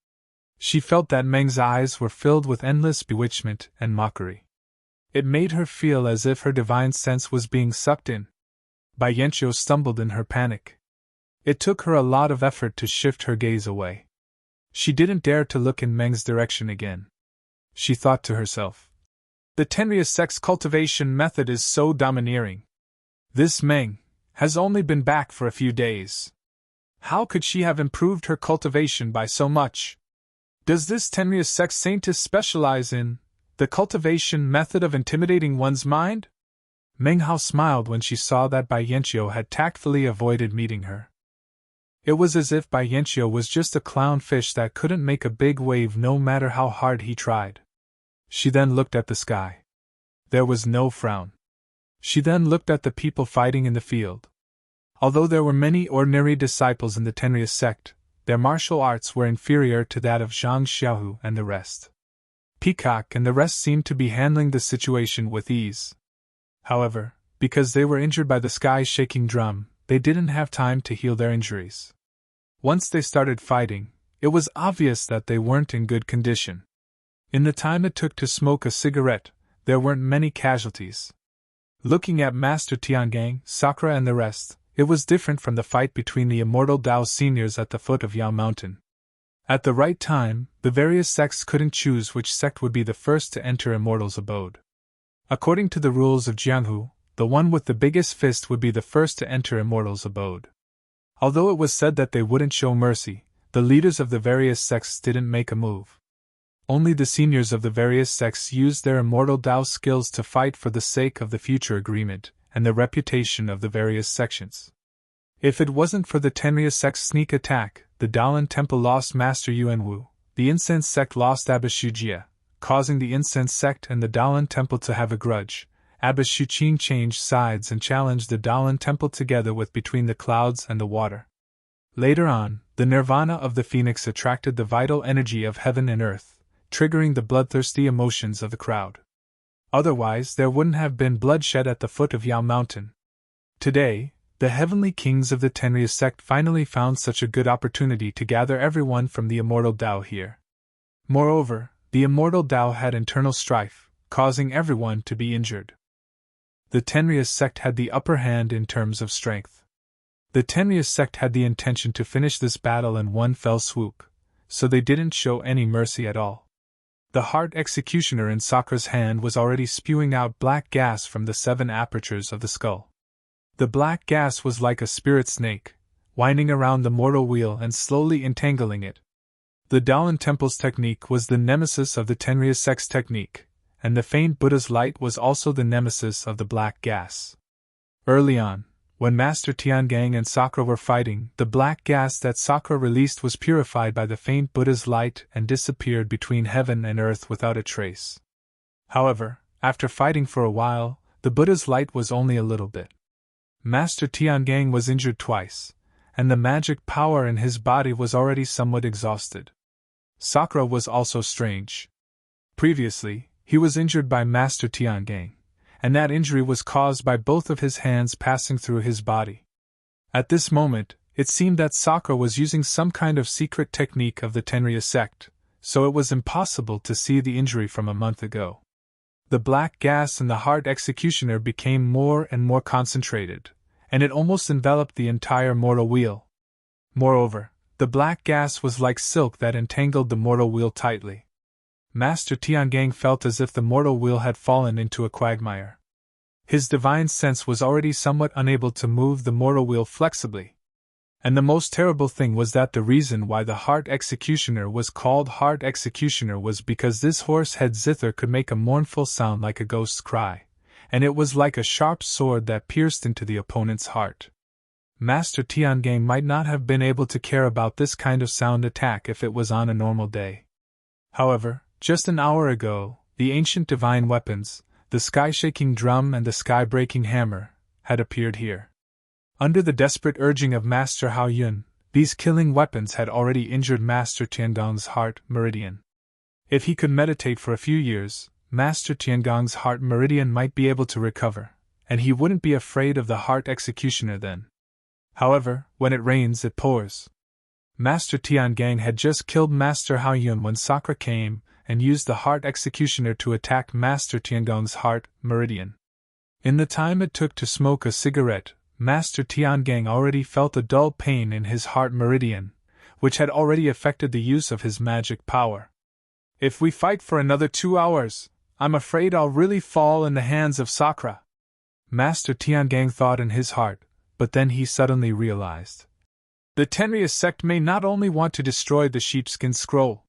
Speaker 1: She felt that Meng's eyes were filled with endless bewitchment and mockery. It made her feel as if her divine sense was being sucked in. Baiyenqiu stumbled in her panic. It took her a lot of effort to shift her gaze away. She didn't dare to look in Meng's direction again. She thought to herself, the Tenrya sect's cultivation method is so domineering. This Meng has only been back for a few days. How could she have improved her cultivation by so much? Does this Tenrya sect saintess specialize in the cultivation method of intimidating one's mind? Meng Hao smiled when she saw that Baiyenqiu had tactfully avoided meeting her. It was as if Baiyenqiu was just a clownfish that couldn't make a big wave no matter how hard he tried. She then looked at the sky. There was no frown. She then looked at the people fighting in the field. Although there were many ordinary disciples in the Tenrya sect, their martial arts were inferior to that of Zhang Xiaohu and the rest. Peacock and the rest seemed to be handling the situation with ease. However, because they were injured by the sky-shaking drum, they didn't have time to heal their injuries. Once they started fighting, it was obvious that they weren't in good condition. In the time it took to smoke a cigarette, there weren't many casualties. Looking at Master Tiangang, Sakura and the rest, it was different from the fight between the Immortal Dao seniors at the foot of Yao Mountain. At the right time, the various sects couldn't choose which sect would be the first to enter Immortal's abode. According to the rules of Jianghu, the one with the biggest fist would be the first to enter Immortal's abode. Although it was said that they wouldn't show mercy, the leaders of the various sects didn't make a move. Only the seniors of the various sects used their Immortal Dao skills to fight for the sake of the future agreement and the reputation of the various sections. If it wasn't for the Tenrya sect's sneak attack, the Dalan Temple lost Master Yuanwu, the Incense sect lost Abba Shujia, causing the Incense sect and the Dalan Temple to have a grudge. Abba Shuqing changed sides and challenged the Dalan Temple together with Between the Clouds and the Water. Later on, the nirvana of the phoenix attracted the vital energy of heaven and earth, triggering the bloodthirsty emotions of the crowd. Otherwise, there wouldn't have been bloodshed at the foot of Yao Mountain. Today, the heavenly kings of the Tenrya sect finally found such a good opportunity to gather everyone from the Immortal Dao here. Moreover, the Immortal Dao had internal strife, causing everyone to be injured. The Tenrya sect had the upper hand in terms of strength. The Tenrya sect had the intention to finish this battle in one fell swoop, so they didn't show any mercy at all. The heart executioner in Sakura's hand was already spewing out black gas from the 7 apertures of the skull. The black gas was like a spirit snake, winding around the mortal wheel and slowly entangling it. The Daolan Temple's technique was the nemesis of the Tenryu's sex technique, and the faint Buddha's light was also the nemesis of the black gas. Early on, when Master Tiangang and Sakura were fighting, the black gas that Sakura released was purified by the faint Buddha's light and disappeared between heaven and earth without a trace. However, after fighting for a while, the Buddha's light was only a little bit. Master Tiangang was injured twice, and the magic power in his body was already somewhat exhausted. Sakura was also strange. Previously, he was injured by Master Tiangang, and that injury was caused by both of his hands passing through his body. At this moment, it seemed that Sakura was using some kind of secret technique of the Tenryu sect, so it was impossible to see the injury from a month ago. The black gas in the heart executioner became more and more concentrated, and it almost enveloped the entire mortal wheel. Moreover, the black gas was like silk that entangled the mortal wheel tightly. Master Tiangang felt as if the mortal wheel had fallen into a quagmire. His divine sense was already somewhat unable to move the mortal wheel flexibly. And the most terrible thing was that the reason why the heart executioner was called heart executioner was because this horse-head zither could make a mournful sound like a ghost's cry, and it was like a sharp sword that pierced into the opponent's heart. Master Tiangang might not have been able to care about this kind of sound attack if it was on a normal day. However, just an hour ago, the ancient divine weapons, the sky-shaking drum and the sky-breaking hammer, had appeared here. Under the desperate urging of Master Hao Yun, these killing weapons had already injured Master Tiangong's heart meridian. If he could meditate for a few years, Master Tiangong's heart meridian might be able to recover, and he wouldn't be afraid of the heart executioner then. However, when it rains it pours. Master Tiangang had just killed Master Hao Yun when Sakura came and used the heart executioner to attack Master Tiangong's heart meridian. In the time it took to smoke a cigarette, Master Tiangang already felt a dull pain in his heart meridian, which had already affected the use of his magic power. If we fight for another 2 hours, I'm afraid I'll really fall in the hands of Sakura. Master Tiangang thought in his heart, but then he suddenly realized. The Tenryu sect may not only want to destroy the sheepskin scroll.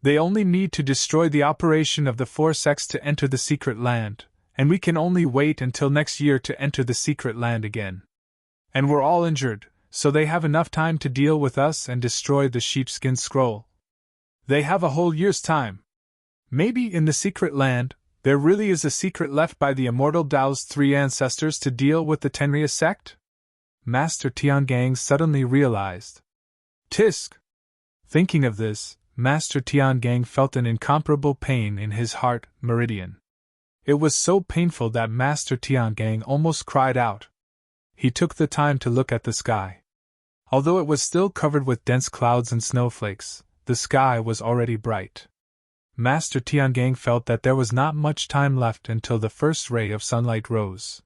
Speaker 1: They only need to destroy the operation of the 4 sects to enter the secret land, and we can only wait until next year to enter the secret land again. And we're all injured, so they have enough time to deal with us and destroy the sheepskin scroll. They have a whole year's time. Maybe in the secret land, there really is a secret left by the Immortal Tao's 3 ancestors to deal with the Tenryu sect? Master Tiangang suddenly realized. Tisk! Thinking of this, Master Tiangang felt an incomparable pain in his heart meridian. It was so painful that Master Tiangang almost cried out. He took the time to look at the sky. Although it was still covered with dense clouds and snowflakes, the sky was already bright. Master Tiangang felt that there was not much time left until the first ray of sunlight rose.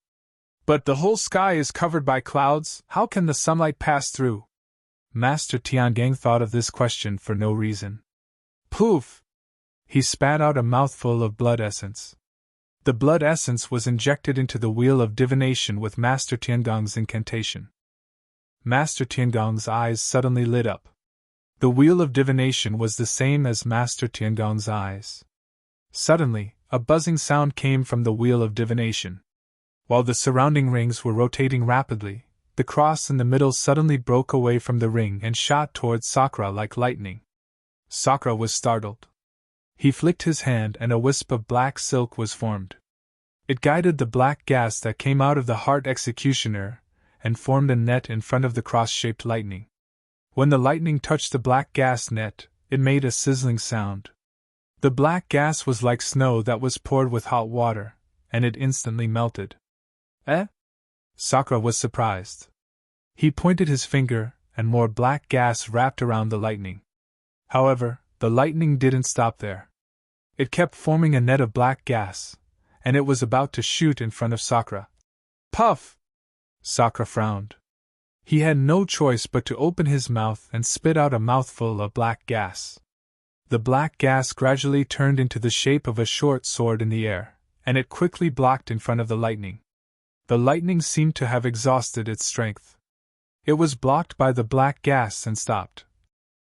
Speaker 1: But the whole sky is covered by clouds, how can the sunlight pass through? Master Tiangang thought of this question for no reason. Poof! He spat out a mouthful of blood essence. The blood essence was injected into the wheel of divination with Master Tiangong's incantation. Master Tiangong's eyes suddenly lit up. The wheel of divination was the same as Master Tiangong's eyes. Suddenly, a buzzing sound came from the wheel of divination. While the surrounding rings were rotating rapidly, the cross in the middle suddenly broke away from the ring and shot towards Sakura like lightning. Sakura was startled. He flicked his hand and a wisp of black silk was formed. It guided the black gas that came out of the heart executioner and formed a net in front of the cross-shaped lightning. When the lightning touched the black gas net, it made a sizzling sound. The black gas was like snow that was poured with hot water, and it instantly melted. Eh? Sakura was surprised. He pointed his finger, and more black gas wrapped around the lightning. However, the lightning didn't stop there. It kept forming a net of black gas, and it was about to shoot in front of Sakura. Puff! Sakura frowned. He had no choice but to open his mouth and spit out a mouthful of black gas. The black gas gradually turned into the shape of a short sword in the air, and it quickly blocked in front of the lightning. The lightning seemed to have exhausted its strength. It was blocked by the black gas and stopped.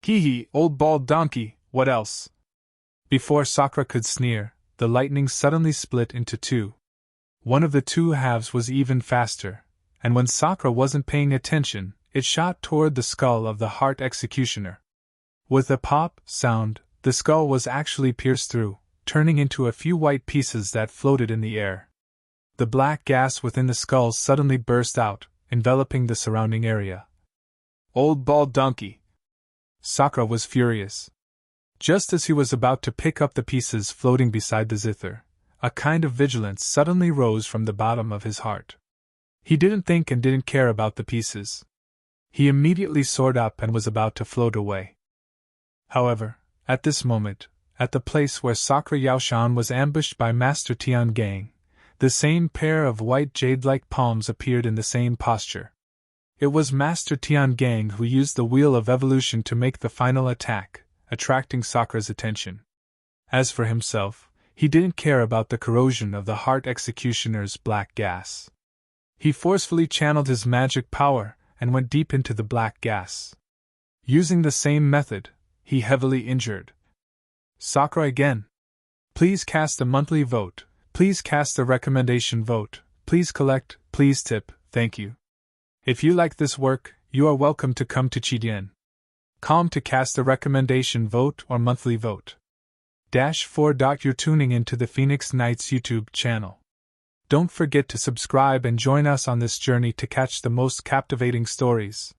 Speaker 1: Hee hee, old bald donkey, what else? Before Sakura could sneer, the lightning suddenly split into two. One of the two halves was even faster, and when Sakura wasn't paying attention, it shot toward the skull of the heart executioner. With a pop sound, the skull was actually pierced through, turning into a few white pieces that floated in the air. The black gas within the skull suddenly burst out, enveloping the surrounding area. Old bald donkey! Sakura was furious. Just as he was about to pick up the pieces floating beside the zither, a kind of vigilance suddenly rose from the bottom of his heart. He didn't think and didn't care about the pieces. He immediately soared up and was about to float away. However, at this moment, at the place where Sakura Yaoshan was ambushed by Master Tian Gang, the same pair of white jade-like palms appeared in the same posture. It was Master Tian Gang who used the Wheel of Evolution to make the final attack, attracting Sakura's attention. As for himself, he didn't care about the corrosion of the heart executioner's black gas. He forcefully channeled his magic power and went deep into the black gas. Using the same method, he heavily injured Sakura again. Please cast a monthly vote, please cast a recommendation vote, please collect, please tip, thank you. If you like this work, you are welcome to come to Chidien.com to cast a recommendation vote or monthly vote. -4. You're tuning into the Phoenix Knights YouTube channel. Don't forget to subscribe and join us on this journey to catch the most captivating stories.